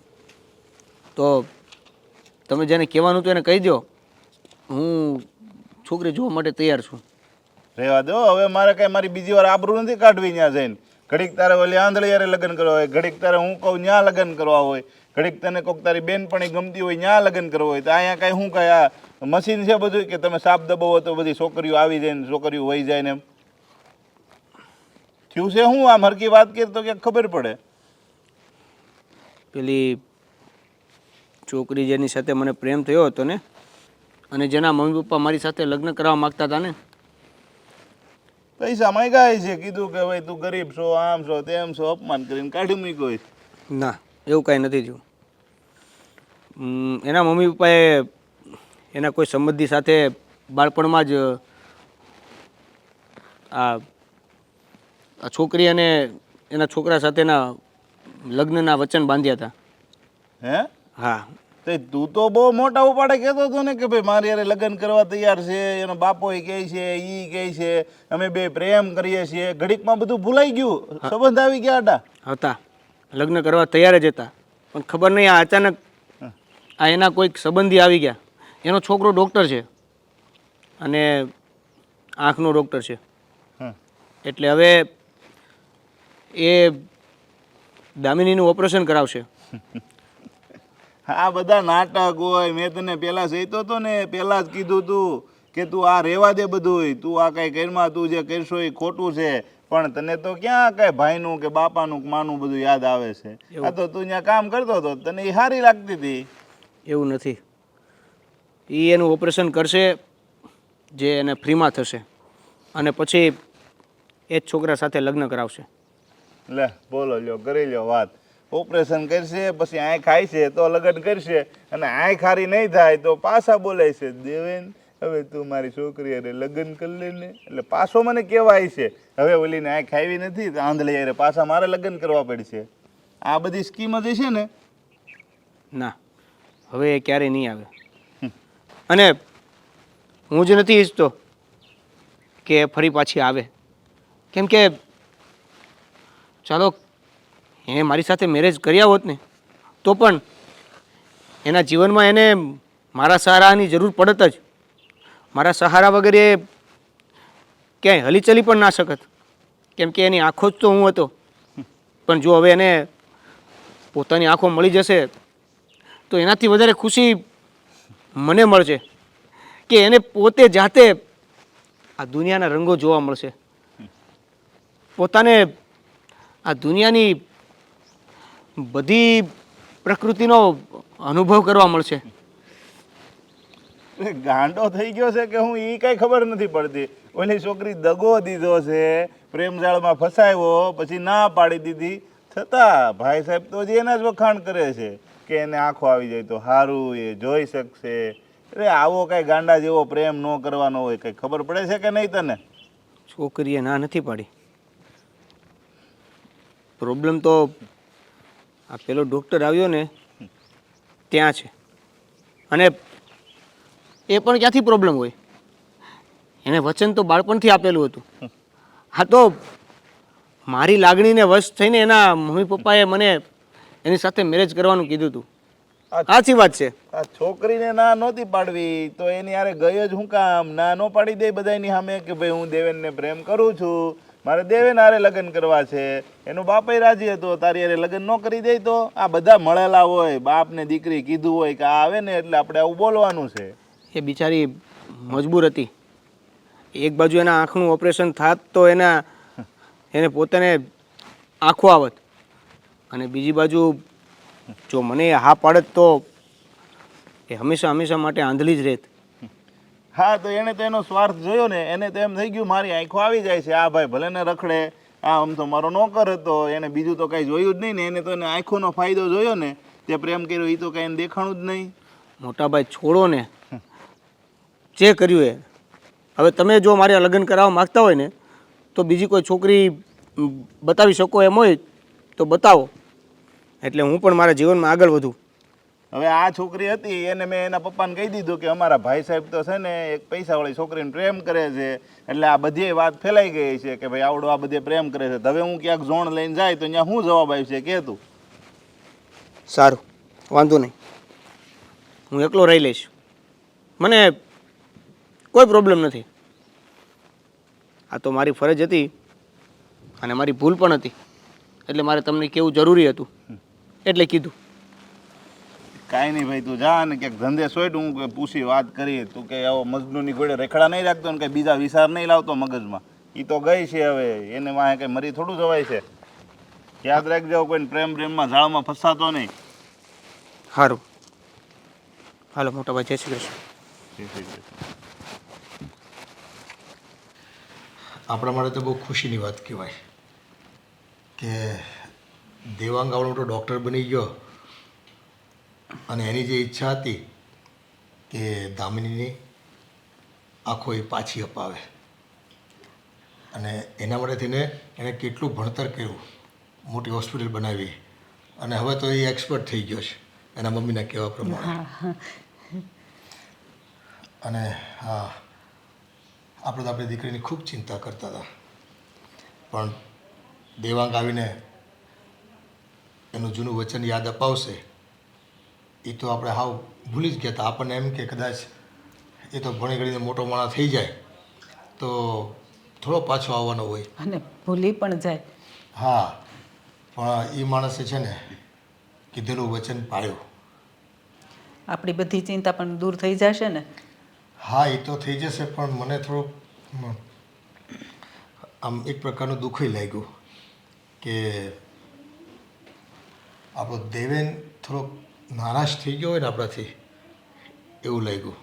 તો તમે જેને કહેવાનું હતું એને કહી દો. હું છોકરી જોવા માટે તૈયાર છું. રહેવા દો હવે, મારે કાંઈ મારી બીજી વાર આબરૂ નથી કાઢવી ત્યાં જઈને. ઘડીક તારે ઓલી આંધળીયારે લગ્ન કરવા હોય, ઘડીક તારે હું કહું ત્યાં લગ્ન કરવા હોય, ઘડીક તને કોઈક તારી બેનપણી ગમતી હોય ત્યાં લગ્ન કરવા હોય. તો અહીંયા કાંઈ શું કાંઈ આ મશીન છે બધું કે તમે સાપ દબાવો તો બધી છોકરીઓ આવી જાય ને છોકરીઓ વહી જાય ને એમ થયું છે? હું આ મરકી વાત કરી તો ક્યાંક ખબર પડે. પેલી છોકરી જેની સાથે મને પ્રેમ થયો હતો ને, અને જેના મમ્મી પપ્પા મારી સાથે લગ્ન કરવા માગતા હતા ને, પૈસા માંગ્યા છે, કીધું કે ભાઈ તું ગરીબ છો, આમ છો, તેમ છો, અપમાન કરીને કાઢી મૂક્યો હોય. ના એવું કાંઈ નથી થયું. એના મમ્મી પપ્પાએ એના કોઈ સંબંધી સાથે બાળપણમાં જ આ છોકરી અને એના છોકરા સાથેના લગ્નના વચન બાંધ્યા હતા. હે? હા. તે તું તો બહુ મોટા ઉપાડે કહેતો હતો ને કે ભાઈ મારી યારે લગ્ન કરવા તૈયાર છે, એનો બાપો કહે છે, ઈ કહે છે, અમે બે પ્રેમ કરીએ છીએ. ઘડીકમાં બધું ભૂલાઈ ગયું, સંબંધ આવી ગયા હતા. હતા, લગ્ન કરવા તૈયાર જ હતા, પણ ખબર નહીં આ અચાનક આ એના કોઈક સંબંધી આવી ગયા. એનો છોકરો ડૉક્ટર છે અને આંખનો ડૉક્ટર છે. એટલે હવે એ દામિનીનું ઓપરેશન કરાવશે. આ બધા નાટક હોય. મેં તને પહેલાં સહીતો હતો ને, પહેલાં જ કીધું તું કે તું આ રહેવા દે બધું, તું આ કાંઈ ઘરમાં તું જે કરશો એ ખોટું છે. પણ તને તો ક્યાં કાંઈ ભાઈનું કે બાપાનું કે માનું બધું યાદ આવે છે. આ તો તું ત્યાં કામ કરતો હતો, તને એ સારી લાગતી હતી. એવું નથી, એ એનું ઓપરેશન કરશે જે એને ફ્રીમાં થશે, અને પછી એ જ છોકરા સાથે લગ્ન કરાવશે. લે બોલો લ્યો, કરી લ્યો વાત. ઓપરેશન કરશે, પછી આંખ ખાય છે તો લગ્ન કરશે, અને આંખ હારી નહીં થાય તો પાછા બોલાય છે, દેવેન હવે તું મારી છોકરી અરે લગ્ન કરી લે ને. એટલે પાછો મને કહેવાય છે હવે ઓલીને આંખ આવી નથી તો આંધળી અરે પાછા મારે લગ્ન કરવા પડશે. આ બધી સ્કીમ જે છે ને, ના હવે એ ક્યારેય નહીં આવે. અને હું જ નથી ઈચ્છતો કે ફરી પાછી આવે, કેમ કે ચાલો એને મારી સાથે મેરેજ કર્યા હોત ને તો પણ એના જીવનમાં એને મારા સહારાની જરૂર પડત જ. મારા સહારા વગર એ ક્યાંય હલીચલી પણ ના શકત, કેમ કે એની આંખો જ તો હું હતો. પણ જો હવે એને પોતાની આંખો મળી જશે તો એનાથી વધારે ખુશી મને મળશે કે એને પોતે જાતે આ દુનિયાના રંગો જોવા મળશે, પોતાને આ દુનિયાની બધી પ્રકૃતિનો અનુભવ કરવા મળશે. ગાંડો થઈ ગયો છે કે હું એ કાંઈ ખબર નથી પડતી. ઓલી છોકરી દગો દીધો છે, પ્રેમજાળમાં ફસાયો, પછી ના પાડી દીધી, છતાં ભાઈ સાહેબ તો હજી એના જ વખાણ કરે છે કે એને આંખો આવી જાય તો સારું, એ જોઈ શકશે. અરે આવો કાંઈ ગાંડા જેવો પ્રેમ ન કરવાનો હોય, કંઈ ખબર પડે છે કે નહીં તને? છોકરીએ ના નથી પાડી. પ્રોબ્લેમ તો આ પેલો ડૉક્ટર આવ્યો ને ત્યાં છે. અને એ પણ ક્યાંથી પ્રોબ્લેમ હોય? એને વચન તો બાળપણથી આપેલું હતું. હા તો મારી લાગણીને વશ થઈને એના મમ્મી પપ્પાએ મને એની સાથે મેરેજ કરવાનું કીધું હતું. સાચી વાત છે. આ છોકરીને ના નહોતી પાડવી તો એની યારે ગઈ જ હું કામ? ના ન પાડી દે બધાની સામે કે ભાઈ હું દેવેનને પ્રેમ કરું છું, મારે દેવેન હારે લગ્ન કરવા છે. એનો બાપય રાજી હતો, તારી હારે લગ્ન ન કરી દે તો? આ બધા મળેલા હોય, બાપ ને દીકરી કીધું હોય કે આ આવે ને એટલે આપણે આવું બોલવાનું છે. એ બિચારી મજબૂર હતી. એક બાજુ એના આંખનું ઓપરેશન થાત તો એને પોતાને આંખો આવત, અને બીજી બાજુ જો મને હા પાડત તો એ હંમેશા હંમેશા માટે આંધળી જ રહેત. હા તો એને તો એનો સ્વાર્થ જોયો ને, એને તો એમ થઈ ગયું મારી આંખો આવી જાય છે, આ ભાઈ ભલે ને રખડે, આ આમ તો મારો નોકર હતો, એને બીજું તો કાંઈ જોયું જ નહીં ને, એને તો એને આંખોનો ફાયદો જોયો ને, તે પ્રેમ કર્યો એ તો કાંઈ એને દેખાણું જ નહીં. મોટા ભાઈ છોડો ને, જે કર્યું એ. હવે તમે જો મારે લગ્ન કરાવવા માગતા હોય ને તો બીજી કોઈ છોકરી બતાવી શકો એમ હોય તો બતાવો, એટલે હું પણ મારા જીવનમાં આગળ વધું. હવે આ છોકરી હતી એને મેં એના પપ્પાને કહી દીધું કે અમારા ભાઈ સાહેબ તો છે ને એક પૈસાવાળી છોકરીને પ્રેમ કરે છે, એટલે આ બધી વાત ફેલાઈ ગઈ છે કે ભાઈ આવડો આ બધે પ્રેમ કરે છે. હવે હું ક્યાંક ઝોણ લઈને જાય તો ત્યાં શું જવાબ આવશે કે તું? સારું, વાંધો નહીં, હું એકલો રહી લઈશ, મને કોઈ પ્રોબ્લેમ નથી. આ તો મારી ફરજ હતી અને મારી ભૂલ પણ હતી, એટલે મારે તમને કહેવું જરૂરી હતું, એટલે કીધું. કાંઈ નહીં ભાઈ, તું જા ને ક્યાંક ધંધે સોઈટ, હું પૂછી વાત કરી. તું કે આવો મજનૂની ઘોડે રેખડા નહીં રાખતો ને કંઈ બીજા વિચાર નહીં લાવતો મગજમાં. એ તો ગઈ છે, હવે એને વાંહે કંઈ મરી થોડું જવાય છે. યાદ રાખજો, કોઈને પ્રેમમાં ઝાડમાં ફસાતો નહીં. સારું, હાલો મોટા ભાઈ, જય શ્રી કૃષ્ણ. જય શ્રી કૃષ્ણ. આપણા માટે તો બહુ ખુશીની વાત કહેવાય કે દેવાંગ આવડો મોટો ડૉક્ટર બની ગયો, અને એની જે ઈચ્છા હતી કે દામિનીની આંખો એ પાછી અપાવે, અને એના માટે થઈને એણે કેટલું ભણતર કર્યું, મોટી હોસ્પિટલ બનાવી, અને હવે તો એ એક્સપર્ટ થઈ ગયો છે એના મમ્મીના કહેવા પ્રમાણે. અને હા, આપણે તો આપણી દીકરીની ખૂબ ચિંતા કરતા હતા, પણ દેવાંગ આવીને એનું જૂનું વચન યાદ અપાવશે એ તો આપણે હાવ ભૂલી જ ગયા હતા. આપણને એમ કે કદાચ એ તો ભણી ગણીને મોટો માણસ થઈ જાય તો થોડો પાછો આવવાનો હોય, અને ભૂલી પણ જાય. હા, પણ એ માણસે છે ને કીધેલું વચન પાળ્યું. આપણી બધી ચિંતા પણ દૂર થઈ જશે ને. હા, એ તો થઈ જશે, પણ મને થોડુંક આમ એક પ્રકારનું દુઃખય લાગ્યું કે આપણો દેવેન થોડોક નારાજ થઈ ગયો હોય ને આપણાથી, એવું લાગ્યું.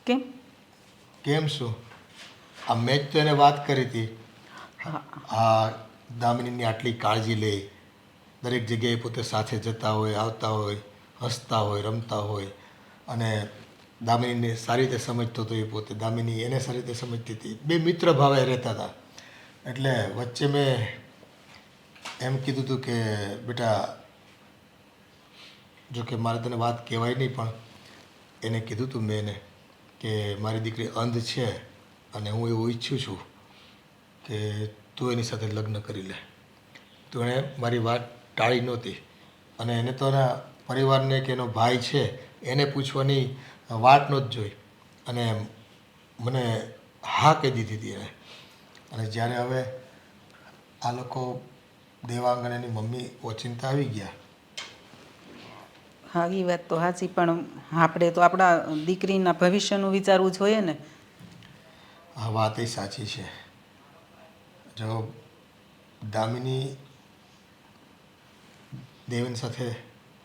કેમ? કેમ શું? આ મેં જ તો એને વાત કરી હતી, આ દામિનીની આટલી કાળજી લે, દરેક જગ્યાએ પોતે સાથે જતા હોય, આવતા હોય, હસતા હોય, રમતા હોય, અને દામિનીને સારી રીતે સમજતો હતો એ પોતે, દામિની એને સારી રીતે સમજતી હતી, બે મિત્ર ભાવે રહેતા હતા. એટલે વચ્ચે મેં એમ કીધું હતું કે બેટા, જો કે મારે તને વાત કહેવાય નહીં, પણ એને કીધું હતું મેં એને કે મારી દીકરી અંધ છે અને હું એવું ઈચ્છું છું કે તું એની સાથે લગ્ન કરી લે. તો એણે મારી વાત ટાળી નહોતી, અને એને તો એના પરિવારને કે એનો ભાઈ છે એને પૂછવાની વાત નહોતી જોઈ, અને મને હા કહી દીધી હતી એણે. અને જ્યારે હવે આ લોકો દેવાંગ અને એની મમ્મી ઓચિંતા આવી ગયા. હા, એ વાત તો સાચી, પણ આપણે તો આપણા દીકરીના ભવિષ્યનું વિચારવું જોઈએ ને. આ વાત એ સાચી છે. જો દામિની દેવેન સાથે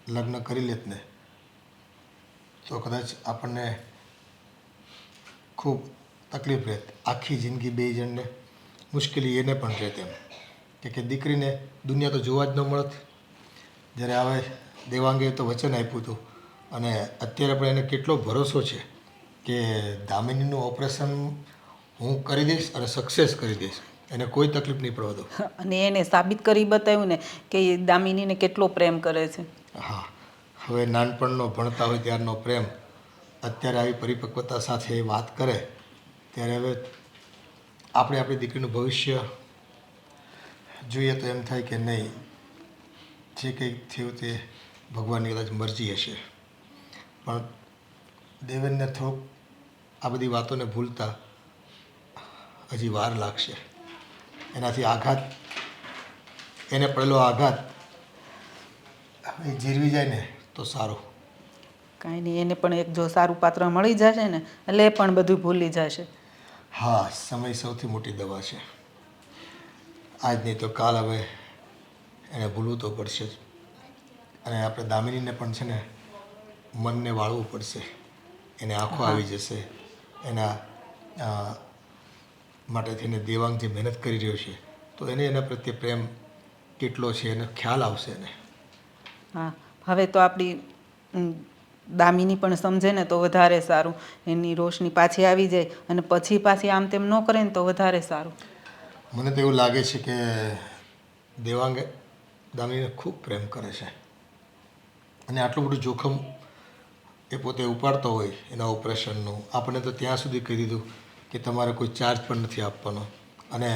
લગ્ન કરી લેત ને તો કદાચ આપણને ખૂબ તકલીફ રહેત, આખી જિંદગી બે જણને મુશ્કેલી એને પણ રહેત એમ કે દીકરીને દુનિયા તો જોવા જ ન મળત. જ્યારે હવે દેવાંગે તો વચન આપ્યું હતું અને અત્યારે પણ એને કેટલો ભરોસો છે કે દામિનીનું ઓપરેશન હું કરી દઈશ અને સક્સેસ કરી દઈશ, એને કોઈ તકલીફ નહીં પડવા દઉં. અને એને સાબિત કરી બતાવ્યું ને કે એ દામિનીને કેટલો પ્રેમ કરે છે. હા, હવે નાનપણનો ભણતા હોય ત્યારનો પ્રેમ અત્યારે આવી પરિપક્વતા સાથે એ વાત કરે ત્યારે હવે આપણે આપણી દીકરીનું ભવિષ્ય જોઈએ તો એમ થાય કે નહીં, જે કંઈક થયું તે ભગવાનની કદાચ મરજી હશે. પણ દેવેનને થોડુંક આ બધી વાતોને ભૂલતા હજી વાર લાગશે. એનાથી આઘાત, એને પડેલો આઘાત એ જીરવી જાય ને તો સારું. કાંઈ નહીં, એને પણ એક જો સારું પાત્ર મળી જશે ને એટલે એ પણ બધું ભૂલી જશે. હા, સમય સૌથી મોટી દવા છે. આજ નહીં તો કાલ હવે એને ભૂલવું તો પડશે જ. અને આપણે દામિનીને પણ છે ને મનને વાળવું પડશે. એને આંખો આવી જશે. એના માટે થઈને દેવાંગ જે મહેનત કરી રહ્યો છે તો એને એના પ્રત્યે પ્રેમ કેટલો છે એને ખ્યાલ આવશે એને. હા, હવે તો આપણી દામિની પણ સમજે ને તો વધારે સારું. એની રોશની પાછી આવી જાય અને પછી પાછી આમ તેમ ન કરે ને તો વધારે સારું. મને તો એવું લાગે છે કે દેવાંગ દામિનીને ખૂબ પ્રેમ કરે છે અને આટલું બધું જોખમ એ પોતે ઉપાડતો હોય એના ઓપરેશનનું. આપણે તો ત્યાં સુધી કહી દીધું કે તમારે કોઈ ચાર્જ પણ નથી આપવાનો અને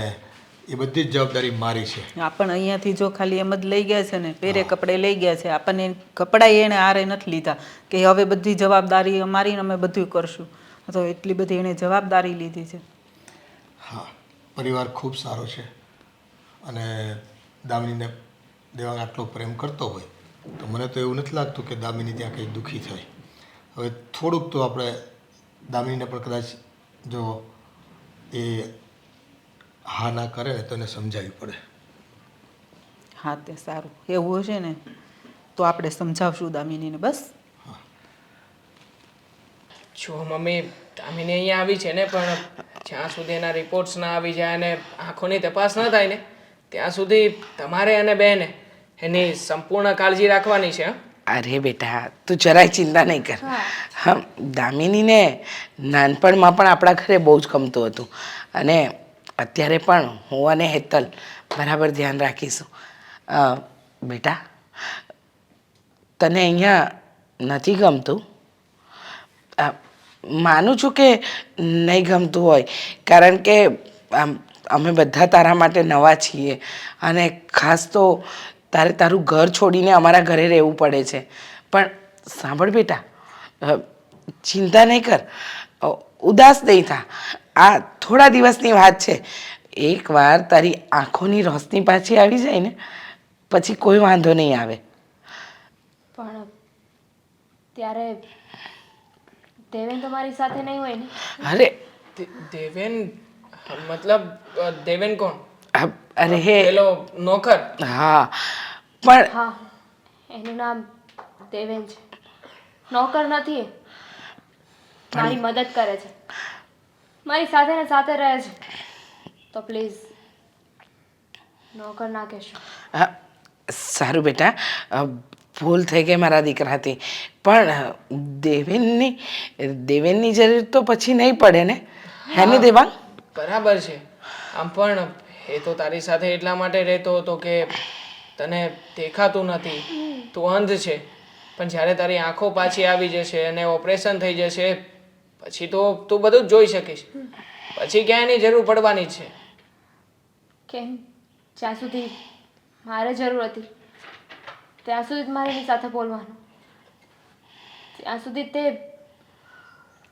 એ બધી જ જવાબદારી મારી છે. આપણને અહીંયાથી જો ખાલી એમ જ લઈ ગયા છે ને, પહેરે કપડે લઈ ગયા છે, આપણને કપડાં એણે આરે નથી લીધા કે હવે બધી જવાબદારી અમારી અમે બધું કરશું. તો એટલી બધી એણે જવાબદારી લીધી છે. હા, પરિવાર ખૂબ સારો છે અને દામિનીને દેવાંગ આટલો પ્રેમ કરતો હોય તો મને તો એવું નથી લાગતું કે દામિની ત્યાં કંઈ દુઃખી થાય. હવે થોડુંક તો આપણે દામિનીને પણ કદાચ જો એ હા ના કરે ને તો એને સમજાવવી પડે. હા, તે સારું. એવું હશે ને તો આપણે સમજાવશું દામિનીને. બસ જો મમ્મી, દામિની અહીંયા આવી છે ને, પણ જ્યાં સુધી એના રિપોર્ટ્સ ના આવી જાય અને આંખોની તપાસ ન થાય ને ત્યાં સુધી તમારે અને બેને એની સંપૂર્ણ કાળજી રાખવાની છે. અરે બેટા, તું જરાય ચિંતા નહીં કર. હા, દામિનીને નાનપણમાં પણ આપણા ઘરે બહુ જ ગમતું હતું અને અત્યારે પણ હું અને હેતલ બરાબર ધ્યાન રાખીશું. બેટા, તને અહીંયા નથી ગમતું? માનું છું કે નહીં ગમતું હોય, કારણ કે અમે બધા તારા માટે નવા છીએ અને ખાસ તો તારે તારું ઘર છોડીને અમારા ઘરે રહેવું પડે છે. પણ સાંભળ બેટા, ચિંતા નહીં કર, ઉદાસ નહીં થા. આ થોડા દિવસની વાત છે. એકવાર તારી આંખોની રોશની પાછી આવી જાય ને પછી કોઈ વાંધો નહીં આવે. પણ ત્યારે દેવેન તો મારી સાથે નહીં હોય ને? અરે દેવેન મતલબ દેવેન કોણ? અરે હે, પેલો નોકર? હા, પણ હા, એનું નામ દેવેન છે. નોકર નથી એ. મારી મદદ કરે છે, મારી સાથે ને સાથે રહે છે. તો પ્લીઝ નોકર ના કહેશો. સારું બેટા, ભૂલ થઈ ગઈ મારા દીકરાથી. પણ દેવેનની જરૂર તો પછી નહીં પડે ને, હે ને દેવાંગ? બરાબર છે. આમ પણ એ તો તારી સાથે એટલા માટે રહેતો હતો કે તને દેખાતું નથી, તું અંધ છે. પણ જ્યારે તારી આંખો પાછી આવી જશે અને ઓપરેશન થઈ જશે પછી તો તું બધું જ જોઈ શકીશ. પછી ક્યાંય એની જરૂર પડવાની જ છે. કેમ? જ્યાં સુધી મારે જરૂર હતી ત્યાં સુધી જ મારે એની સાથે બોલવાનું, ત્યાં સુધી તે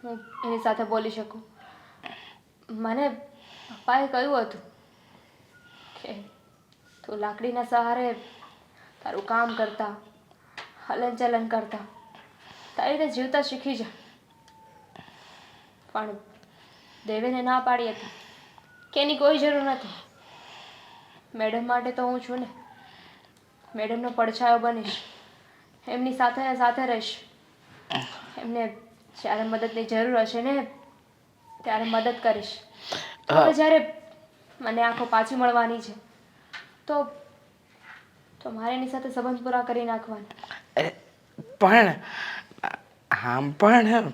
હું એની સાથે બોલી શકું. મને પપ્પાએ કહ્યું હતું કે તું લાકડીના સહારે તારું કામ કરતા, હલનચલન કરતા, તારી રીતે જીવતા શીખી જા. પણ દેવેને ના પાડી હતી કે એની કોઈ જરૂર નથી. મેડમ માટે તો હું છું ને, મેડમનો પડછાયો બનીશ, એમની સાથે ને સાથે રહીશ. એમને જ્યારે મદદની જરૂર હશે ને ત્યારે મદદ કરીશ. હવે જ્યારે મને આંખો પાછી મળવાની છે તો મારે એની સાથે સંબંધ પૂરા કરી નાખવાના. અરે પણ આમ પણ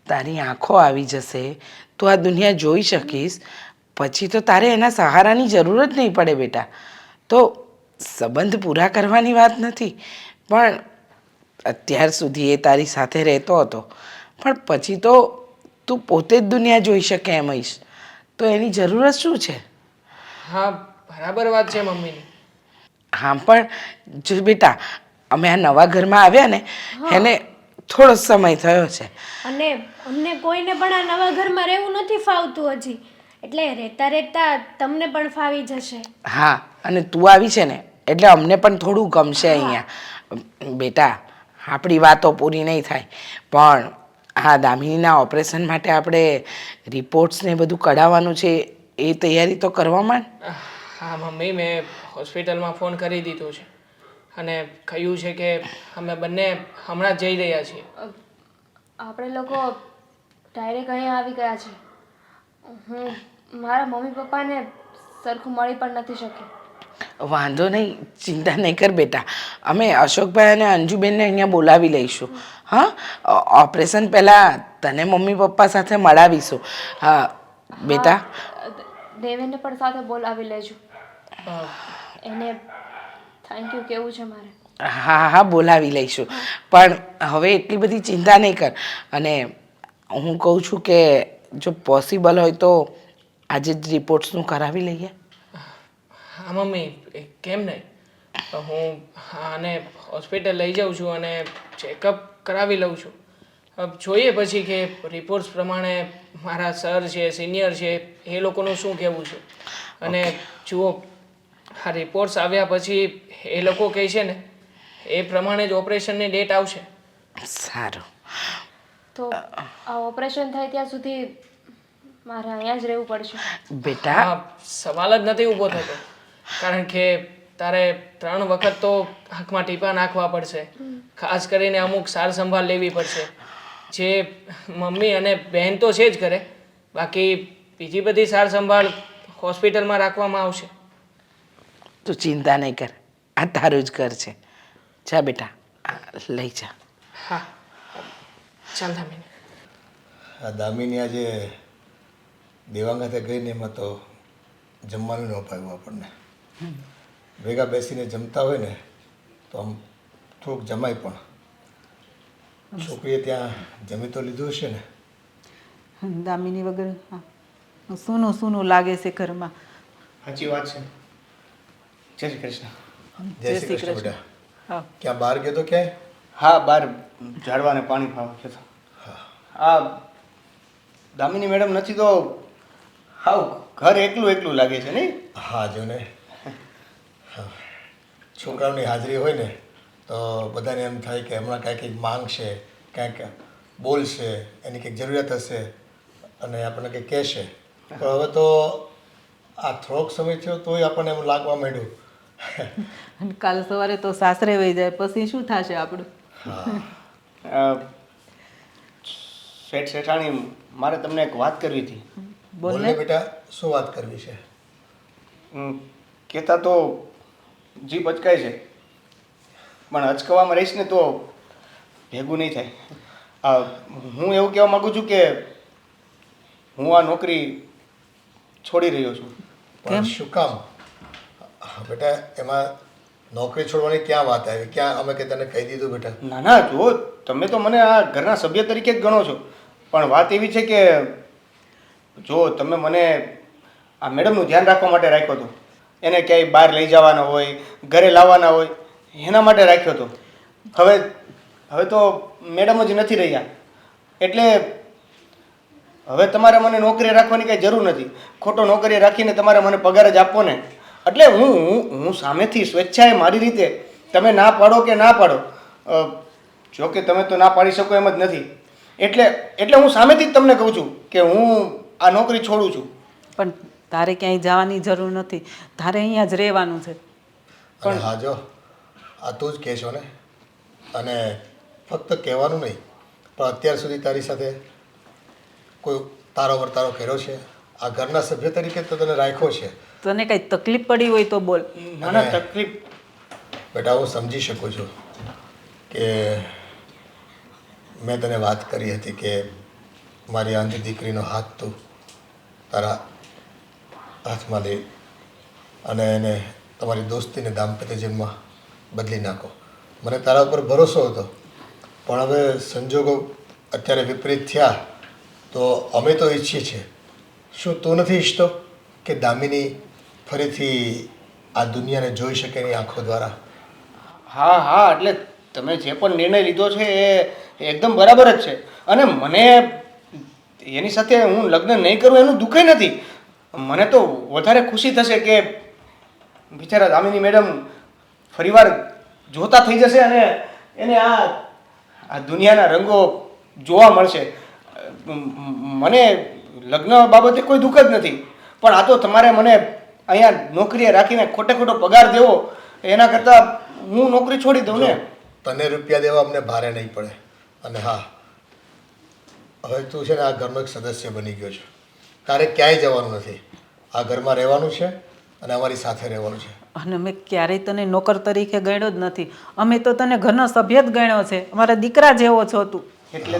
તારી આંખો આવી જશે તો આ દુનિયા જોઈ શકીશ, પછી તો તારે એના સહારાની જરૂર જ નહીં પડે બેટા. તો સંબંધ પૂરા કરવાની વાત નથી, પણ અત્યાર સુધી એ તારી સાથે રહેતો હતો, પણ પછી તો તું પોતે જ દુનિયા જોઈ શકે એમ હઈશ, તો એની જરૂરત શું છે? હા બરાબર વાત છે મમ્મીની. હા પણ જો બેટા, અમે આ નવા ઘરમાં આવ્યા ને એને થોડો સમય થયો છે. અને અમને કોઈને પણ આ નવા ઘરમાં રહેવું નથી ફાવતું હજી, એટલે રહેતા રહેતા તમને પણ ફાવી જશે. હા, અને તું આવી છે ને એટલે અમને પણ થોડું ગમશે અહીંયા. બેટા, આપણી વાતો પૂરી નહીં થાય, પણ હા દામિનીના ઓપરેશન માટે આપણે રિપોર્ટ્સ ને બધું કઢાવવાનું છે, એ તૈયારી તો કરવા માંડ. હા મમ્મી, મેં હોસ્પિટલમાં ફોન કરી દીધો છે અને કહ્યું છે કે અમે બંને હમણાં જ જઈ રહ્યા છીએ. આપણે લોકો ડાયરેક્ટ અહીંયા આવી ગયા છે. હું મારા મમ્મી પપ્પાને સરખું મળી પણ નથી શકી. વાંધો નહીં, ચિંતા નહીં કર બેટા. અમે અશોકભાઈ અને અંજુબેનને અહીંયા બોલાવી લઈશું. હા, ઓપરેશન પહેલાં તને મમ્મી પપ્પા સાથે મળાવીશું. હા બેટા. દેવેનને પણ સાથે બોલાવી લેજો. એને થેન્ક યુ કેવું છે મારે. હા હા બોલાવી લઈશું, પણ હવે એટલી બધી ચિંતા નહીં કર. અને હું કહું છું કે જો પોસિબલ હોય તો આજે જ રિપોર્ટ્સનું કરાવી લઈએ. હા મમ્મી, કેમ નહીં? હું આને હોસ્પિટલ લઈ જાઉં છું અને ચેકઅપ કરાવી લઉં છું. હવે જોઈએ પછી કે રિપોર્ટ્સ પ્રમાણે મારા સર છે, સિનિયર છે, એ લોકોનું શું કહેવું છે. અને જુઓ, આ રિપોર્ટ્સ આવ્યા પછી એ લોકો કહે છે ને એ પ્રમાણે જ ઓપરેશનની ડેટ આવશે. સારું. તો આ ઓપરેશન થાય ત્યાં સુધી મારે અહીંયા જ રહેવું પડશે. બેટા હા, સવાલ જ નથી ઊભો થતો, કારણ કે તારે 3 વખત તો આંખમાં ટીપા નાખવા પડશે. ખાસ કરીને અમુક સાર સંભાળ લેવી પડશે, જે મમ્મી અને બહેન તો છે જ કરે, બાકી બીજી બધી સાર સંભાળ હોસ્પિટલમાં રાખવામાં આવશે. તું ચિંતા નહીં કર, આ તારું જ ઘર છે. જા બેટા, લઈ જા. હા ચાલ દામિની. આ દામિની આજે દેવાંગાતે ગઈને એમાં તો જમવાનું ન અપાયું આપણને. ભેગા બેસીને જમતા હોય ને તો આમ થોડુંક જમાય પણ. છોકરીએ ત્યાં જમી તો લીધું હશે ને? દામિની વગર સૂનું સૂનું લાગે છે ઘરમાં. સાચી વાત છે. જય શ્રી કૃષ્ણ. જય શ્રી કૃષ્ણ બેટા. હા. ક્યાં બહાર ગયો તો ક્યાંય? હા, બહાર ઝાડવાને પાણી પાવા જતો. હા, દામિની મેડમ નથી તો હાવ ઘર એકલું એકલું લાગે છે નહીં? હા જો ને, હા, છોકરાઓની હાજરી હોય ને તો બધાને એમ થાય કે હમણાં કાંઈક માંગશે, કાંઈક બોલશે, એની કંઈક જરૂરિયાત હશે અને આપણને કંઈક કહેશે. પણ હવે તો આ થોડોક સમય થયો તોય આપણને એમ લાગવા માંડ્યું. અને કાલ સવારે તો સાસરે વહી જાય પછી શું થશે આપણું? શેઠ શેઠાણી, મારે તમને એક વાત કરવી હતી. બોલ બોલને ને. બેટા, શું વાત કરવી છે? કહેતા તો જીભ અચકાય છે, પણ અચકવામાં રહીશ ને તો ભેગું નહીં થાય. હું એવું કહેવા માગું છું કે હું આ નોકરી છોડી રહ્યો છું. પણ શું કામ? બેટા, એમાં નોકરી છોડવાની ક્યાં વાત આવી? ક્યાં અમે કે તને કહી દીધું બેટા? ના ના, જુઓ, તમે તો મને આ ઘરના સભ્ય તરીકે જ ગણો છો, પણ વાત એવી છે કે જો તમે મને આ મેડમનું ધ્યાન રાખવા માટે રાખ્યો હતો, એને ક્યાંય બહાર લઈ જવાના હોય, ઘરે લાવવાના હોય, એના માટે રાખ્યો હતો. હવે તો મેડમ જ નથી રહ્યા, એટલે હવે તમારે મને નોકરી રાખવાની કાંઈ જરૂર નથી. ખોટો નોકરી રાખીને તમારે મને પગાર જ આપવો ને. એટલે હું સામેથી સ્વેચ્છાએ મારી રીતે, તમે ના પાડો કે ના પાડો, જો કે તમે તો ના પાડી શકો એમ જ નથી, એટલે હું સામેથી જ તમને કહું છું કે હું આ નોકરી છોડું છું. પણ તારે ક્યાંય જવાની જરૂર નથી, તારે અહીંયા જ રહેવાનું છે. અને હા જો, આ તું જ કહેશો ને, અને ફક્ત કહેવાનું નહીં પણ અત્યાર સુધી તારી સાથે કોઈ તારો વર્તારો કર્યો છે, આ ઘરના સભ્ય તરીકે તો તને રાખ્યો છે. તને કંઈ તકલીફ પડી હોય તો બોલ. મને તકલીફ બેટા હું સમજી શકું છું કે મેં તને વાત કરી હતી કે મારી આંધી દીકરીનો હાથ તું તારા હાથમાં લઈ અને એને તમારી દોસ્તીને દાંપત્ય જીવનમાં બદલી નાખો. મને તારા ઉપર ભરોસો હતો, પણ હવે સંજોગો અત્યારે વિપરીત થયા તો અમે તો ઈચ્છીએ છીએ. શું તું નથી ઈચ્છતો કે દામિની ફરીથી આ દુનિયાને જોઈ શકે એની આંખો દ્વારા? હા હા, એટલે તમે જે પણ નિર્ણય લીધો છે એ એકદમ બરાબર જ છે. અને મને એની સાથે હું લગ્ન નહીં કરું એનું દુઃખ નથી. મને તો વધારે ખુશી થશે કે બિચારા દામિની મેડમ ફરીવાર જોતા થઈ જશે અને એને આ દુનિયાના રંગો જોવા મળશે. મને લગ્ન બાબતે કોઈ દુઃખ જ નથી, પણ આ તો તમારે મને અહીંયા નોકરીએ રાખીને ખોટે ખોટો પગાર દેવો એના કરતાં હું નોકરી છોડી દઉં ને. તને રૂપિયા દેવા અમને ભારે નહીં પડે. અને હા, હવે તું છે ને આ ઘરનો એક સદસ્ય બની ગયો છે. તારે ક્યાંય જવાનું નથી. આ ઘરમાં રહેવાનું છે અને અમારી સાથે રહેવાનું છે. અને અમે ક્યારેય તને નોકર તરીકે ગણ્યો જ નથી. અમે તો તને ઘરનો સભ્ય જ ગણ્યો છે. અમારા દીકરા જેવો છો તું. એટલે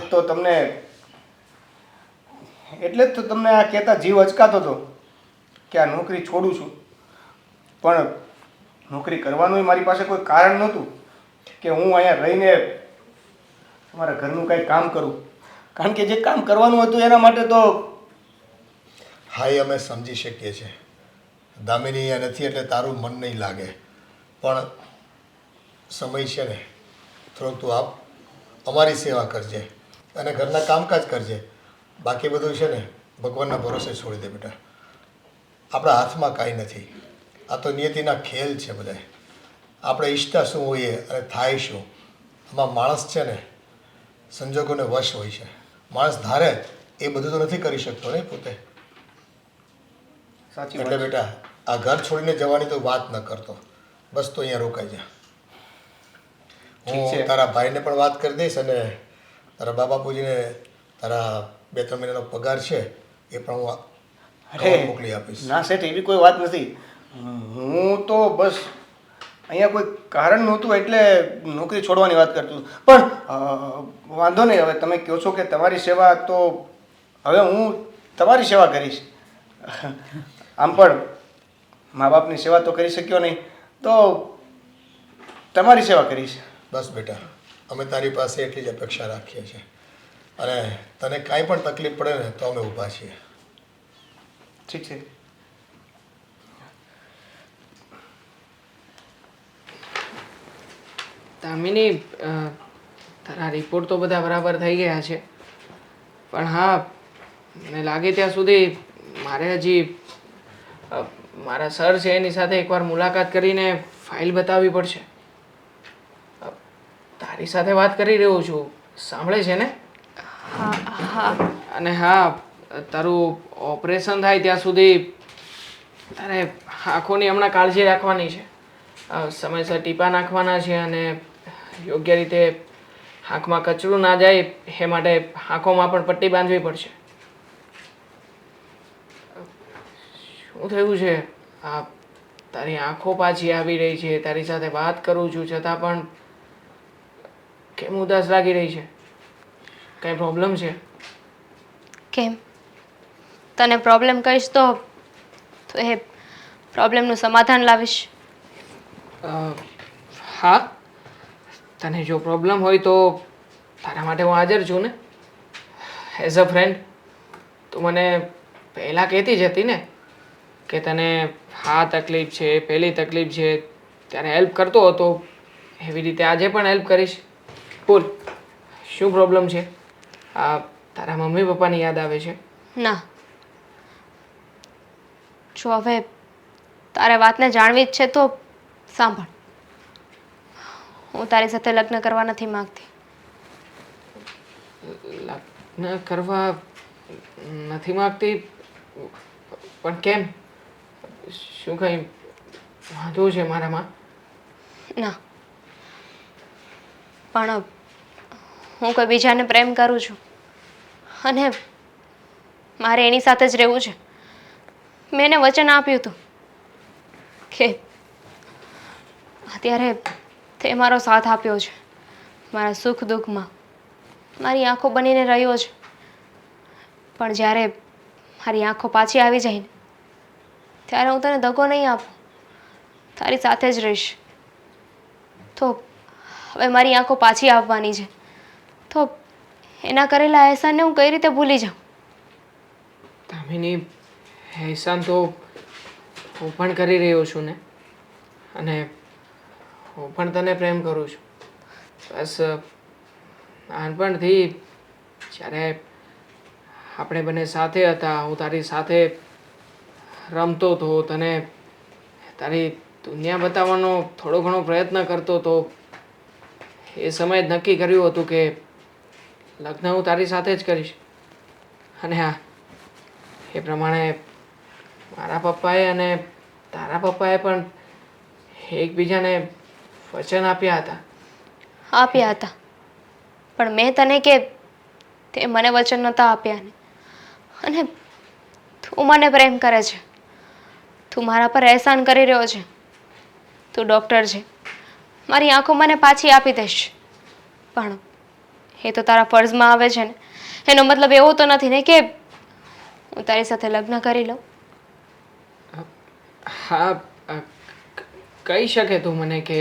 જ તો તમને આ કહેતા જીવ અચકાતો હતો કે આ નોકરી છોડું છું. પણ નોકરી કરવાનું મારી પાસે કોઈ કારણ નહોતું કે હું અહીંયા રહીને તમારા ઘરનું કંઈ કામ કરું. કારણ કે જે કામ કરવાનું હતું એના માટે તો હા, એ અમે સમજી શકીએ છીએ. દામિની અહીંયા નથી એટલે તારું મન નહીં લાગે, પણ સમય છે ને થોડોક તું આપ અમારી સેવા કરજે અને ઘરના કામકાજ કરજે. બાકી બધું છે ને ભગવાનના ભરોસે છોડી દે બેટા. આપણા હાથમાં કાંઈ નથી. આ તો નિયતિના ખેલ છે બધા. આપણે ઈચ્છતા શું હોઈએ અને થાય શું. આમાં માણસ છે ને સંજોગોને વશ હોય છે. માણસ ધારે એ બધું તો નથી કરી શકતો ને પોતે. સાચી એટલે વાત. બેટા આ ઘર છોડીને જવાની તો વાત ન કરતો. બસ તો અહીંયા રોકાઈ જા. ઠીક છે. હું તારા ભાઈને પણ વાત કરી દઈશ અને તારા બા બાપુજીને તારા 2-3 મહિનાનો પગાર છે એ પણ હું અરે મોકલી આપીશ. ના સેઠ, એવી કોઈ વાત નથી. હું તો બસ અહીંયા કોઈ કારણ નહોતું એટલે નોકરી છોડવાની વાત કરતો હતો. પણ વાંધો નહીં, હવે તમે કહો છો કે તમારી સેવા, તો હવે હું તમારી સેવા કરીશ. આમ પણ મા બાપની સેવા તો કરી શક્યો નહીં, તો તમારી સેવા કરીશ. બસ બેટા, અમે તારી પાસે એટલી જ અપેક્ષા રાખીએ છીએ અને તને કાંઈ પણ તકલીફ પડે ને તો અમે ઊભા છીએ. ઠીક છે. દામિની, તારા રિપોર્ટ તો બધા બરાબર થઈ ગયા છે, પણ હા, મને લાગે ત્યાં સુધી મારે હજી મારા સર છે એની સાથે એકવાર મુલાકાત કરીને ફાઇલ બતાવવી પડશે. તારી સાથે વાત કરી રહ્યો છું, સાંભળે છે ને? અને હા, તારું ઓપરેશન થાય ત્યાં સુધી તારે આંખોની હમણાં કાળજી રાખવાની છે. સમયસર ટીપા નાખવાના છે અને યોગ્ય રીતે આંખમાં કચરું ના જાય એ માટે આંખોમાં પણ પટ્ટી બાંધવી પડશે. શું થયું છે? આ તારી આંખો પાછી આવી રહી છે, તારી સાથે વાત કરું છું છતાં પણ કેમ ઉદાસ લાગી રહી છે? કઈ પ્રોબ્લેમ છે? કેમ? તને પ્રોબ્લેમ કહીશ તો એ પ્રોબ્લેમનું સમાધાન લાવીશ. હા, તને જો પ્રોબ્લેમ હોય તો તારા માટે હું હાજર છું ને. એઝ અ ફ્રેન્ડ તું મને પહેલાં કહેતી જ હતી ને કે તને આ તકલીફ છે, પેલી તકલીફ છે, ત્યારે હેલ્પ કરતો હતો. એવી રીતે આજે પણ હેલ્પ કરીશ. બોલ, શું પ્રોબ્લેમ છે? આ તારા મમ્મી પપ્પાની યાદ આવે છે? ના, જો હવે તારે વાતને જાણવી જ છે તો સાંભળ. હું તારી સાથે લગ્ન કરવા નથી માંગતી. લગ્ન કરવા નથી માંગતી? પણ કેમ? શું કંઈ વાંધો છે મારામાં? ના, પણ હું કોઈ બીજાને પ્રેમ કરું છું અને મારે એની સાથે જ રહેવું છે. મેં એને વચન આપ્યું હતું કે અત્યારે તે મારો સાથ આપ્યો છે, મારા સુખ દુઃખમાં મારી આંખો બનીને રહ્યો છે. પણ જ્યારે મારી આંખો પાછી આવી જાય ને ત્યારે હું તને દગો નહીં આપું, તારી સાથે જ રહીશ. તો હવે મારી આંખો પાછી આવવાની છે, તો એના કરેલા અહેસાનને હું કઈ રીતે ભૂલી જાઉં? દામિની, અહેસાન તો હું પણ કરી રહ્યો છું ને, અને હું પણ તને પ્રેમ કરું છું. બસ નાનપણથી જ્યારે આપણે બંને સાથે હતા, હું તારી સાથે રમતો હતો, તને તારી દુનિયા બતાવવાનો થોડો ઘણો પ્રયત્ન કરતો હતો. એ સમયે જ નક્કી કર્યું હતું કે લગ્ન હું તારી સાથે જ કરીશ. અને હા, એ પ્રમાણે મારા પપ્પાએ અને તારા પપ્પાએ પણ એકબીજાને વચન આપ્યા હતા. આપ્યા હતા, પણ મેં તને કે તે મને વચન નહોતા આપ્યા ને. અને તું મને પ્રેમ કરે છે, તું મારા પર અહેસાન કરી રહ્યો છે, તું ડૉક્ટર છે, મારી આંખો મને પાછી આપી દઈશ. પણ એ તો તારા ફર્જમાં આવે છે ને. એનો મતલબ એવો તો નથી ને કે હું તારી સાથે લગ્ન કરી લઉં. હા, કહી શકે તું મને કે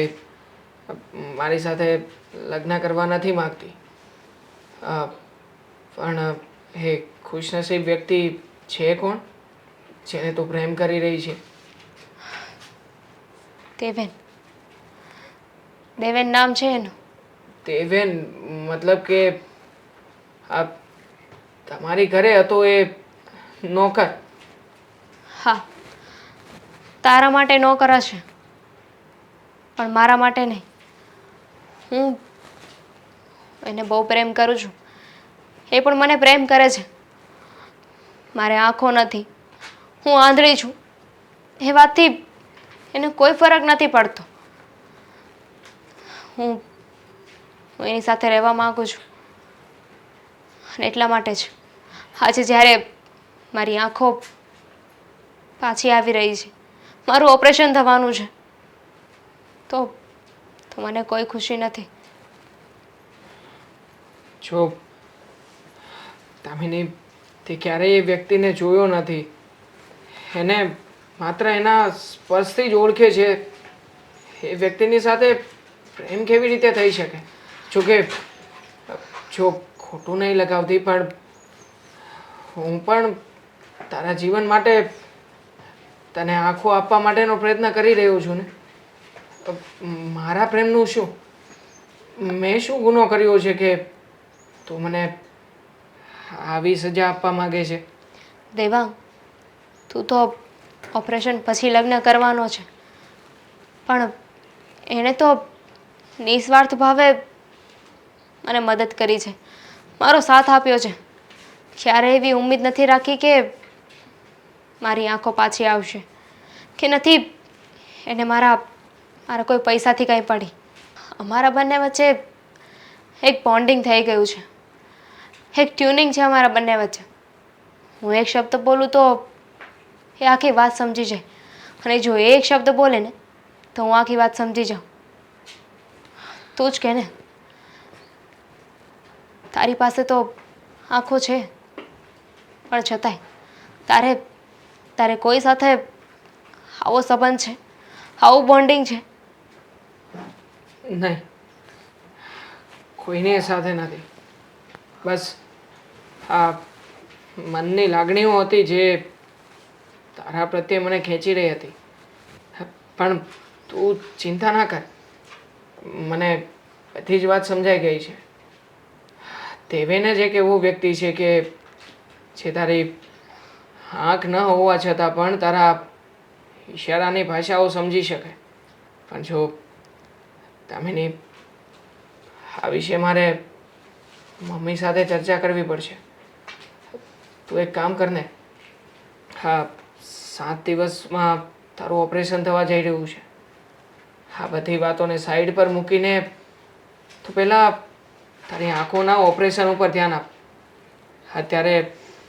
મારી સાથે લગ્ન કરવા નથી માગતી, પણ એ ખુશનસીબ વ્યક્તિ છે કોણ જેને તું પ્રેમ કરી રહી છે? દેવેન. દેવેન નામ છે એનું. દેવેન? મતલબ કે આ તમારી ઘરે હતો એ નોકર? હા, તારા માટે નોકર હશે, પણ મારા માટે નહીં. હું એને બહુ પ્રેમ કરું છું, એ પણ મને પ્રેમ કરે છે. મારે આંખો નથી, હું આંધળી છું, એ વાતથી એને કોઈ ફરક નથી પડતો. હું એની સાથે રહેવા માંગુ છું, અને એટલા માટે જ આજે જ્યારે મારી આંખો પાછી આવી રહી છે, મારું ઓપરેશન થવાનું છે, તો મને કોઈ ખુશી નથી. જો દામિની, તે ક્યારેય એ વ્યક્તિને જોયો નથી, એને માત્ર એના સ્પર્શથી જ ઓળખે છે. એ વ્યક્તિની સાથે પ્રેમ કેવી રીતે થઈ શકે? જોકે જો ખોટું નહીં લગાવતી, પણ હું પણ તારા જીવન માટે તને આંખો આપવા માટેનો પ્રયત્ન કરી રહ્યો છું ને. મારા પ્રેમનું શું? મેં શું ગુનો કર્યો છે કે તું મને આવી સજા આપવા માંગે છે? દેવાંગ, તું તો ઓપરેશન પછી લગ્ન કરવાનો છે, પણ એણે તો નિસ્વાર્થ ભાવે મને મદદ કરી છે, મારો સાથ આપ્યો છે. ક્યારેય એવી ઉમ્મીદ નથી રાખી કે મારી આંખો પાછી આવશે, કે નથી એને મારા કોઈ પૈસાથી કંઈ પડી. અમારા બંને વચ્ચે એક બોન્ડિંગ થઈ ગયું છે, એક ટ્યુનિંગ છે અમારા બંને વચ્ચે. હું એક શબ્દ બોલું તો એ આખી વાત સમજી જાય, અને જો એ એક શબ્દ બોલે ને તો હું આખી વાત સમજી જાઉં. તું જ કે ને, તારી પાસે તો આંખો છે, પણ છતાંય તારે કોઈ સાથે આવો સંબંધ છે, આવું બોન્ડિંગ છે? નહીં, કોઈને સાથે નથી. બસ આ મનની લાગણીઓ હતી જે તારા પ્રત્યે મને ખેંચી રહી હતી. પણ તું ચિંતા ના કર, મને બધી જ વાત સમજાઈ ગઈ છે. દેવેન જ એક એવો વ્યક્તિ છે કે જે તારી આંખ ન હોવા છતાં પણ તારા ઈશારાની ભાષાઓ સમજી શકે. પણ જો દામિની, આ વિશે મારે મમ્મી સાથે ચર્ચા કરવી પડશે. તું એક કામ કર ને, હા, 7 દિવસમાં તારું ઓપરેશન થવા જઈ રહ્યું છે. આ બધી વાતોને સાઈડ પર મૂકીને તું પહેલાં તારી આંખોના ઓપરેશન ઉપર ધ્યાન આપ. અત્યારે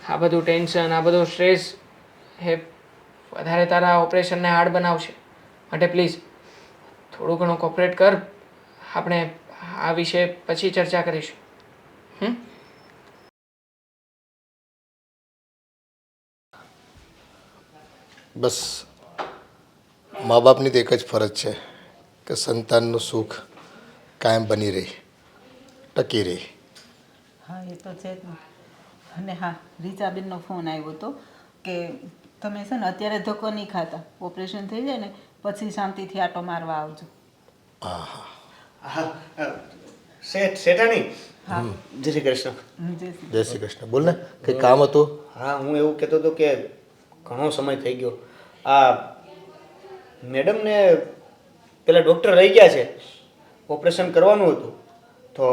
આ બધું ટેન્શન, આ બધો સ્ટ્રેસ એ વધારે તારા ઓપરેશનને હાર્ડ બનાવશે. માટે પ્લીઝ થોડું ઘણું કોપરેટ કર. આપણે આ વિશે પછી ચર્ચા કરીશું. બસ મા બાપની તો એક જ ફરજ છે કે સંતાનનું સુખ કાયમ બની રહે, ટકી રહે. હા એ તો છે જ ને. અને હા, રીચાબેનનો ફોન આવ્યો હતો કે તમે છે ને અત્યારે ધક્કો નહીં ખાતા, ઓપરેશન થઈ જાય ને પછી શાંતિથી આટો મારવા આવજો. હા હા હા શેઠાણી, હા જય શ્રી કૃષ્ણ. જય શ્રી જય શ્રી કૃષ્ણ. બોલ ને, કંઈ કામ હતું? હા, હું એવું કહેતો હતો કે ઘણો સમય થઈ ગયો. આ મેડમને પેલા ડૉક્ટર રહી ગયા છે, ઓપરેશન કરવાનું હતું. તો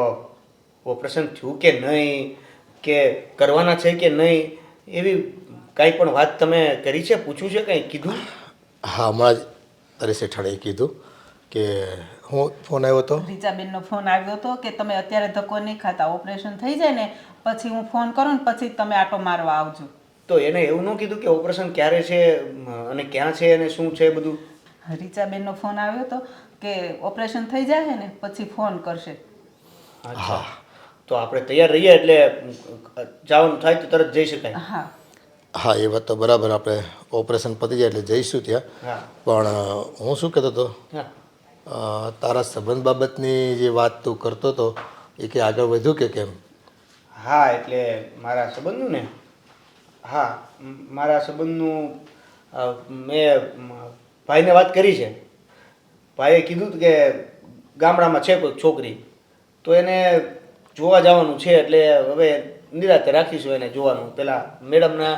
ઓપરેશન થયું કે નહીં, કે કરવાના છે કે નહીં, એવી કાંઈ પણ વાત તમે કરી છે, પૂછ્યું છે, કાંઈ કીધું? હા, હમણાં જ તારી શેઠાણીએ કીધું કે હું ફોન આવ્યો હતો. રીચાબેનનો ફોન આવ્યો હતો કે તમે અત્યારે ધક્કો નહીં ખાતા, ઓપરેશન થઈ જાય ને પછી હું ફોન કરું ને પછી તમે આટો મારવા આવજો. તો એને એવું ન કીધું કે ઓપરેશન ક્યારે છે અને ક્યાં છે અને શું છે બધું? રીચાબેનનો ફોન આવ્યો હતો કે ઓપરેશન થઈ જાય ને પછી ફોન કરશે. હા, તો આપણે તૈયાર રહીએ એટલે જવાનું થાય તો તરત જઈ શકાય. હા હા, એ વાત તો બરાબર. આપણે ઓપરેશન પતી જાય એટલે જઈશું ત્યાં. હા પણ હું શું કહેતો હતો, હા. તારા સંબંધ બાબતની જે વાત તું કરતો હતો એ કે આગળ વધ્યું કે કેમ? હા, એટલે મારા સંબંધનું ને, હા મારા સંબંધનું મેં ભાઈને વાત કરી છે. ભાઈએ કીધું હતું કે ગામડામાં છે કોઈ છોકરી, તો એને જોવા જવાનું છે. એટલે હવે નિરાતે રાખીશું એને જોવાનું. પેલા મેડમના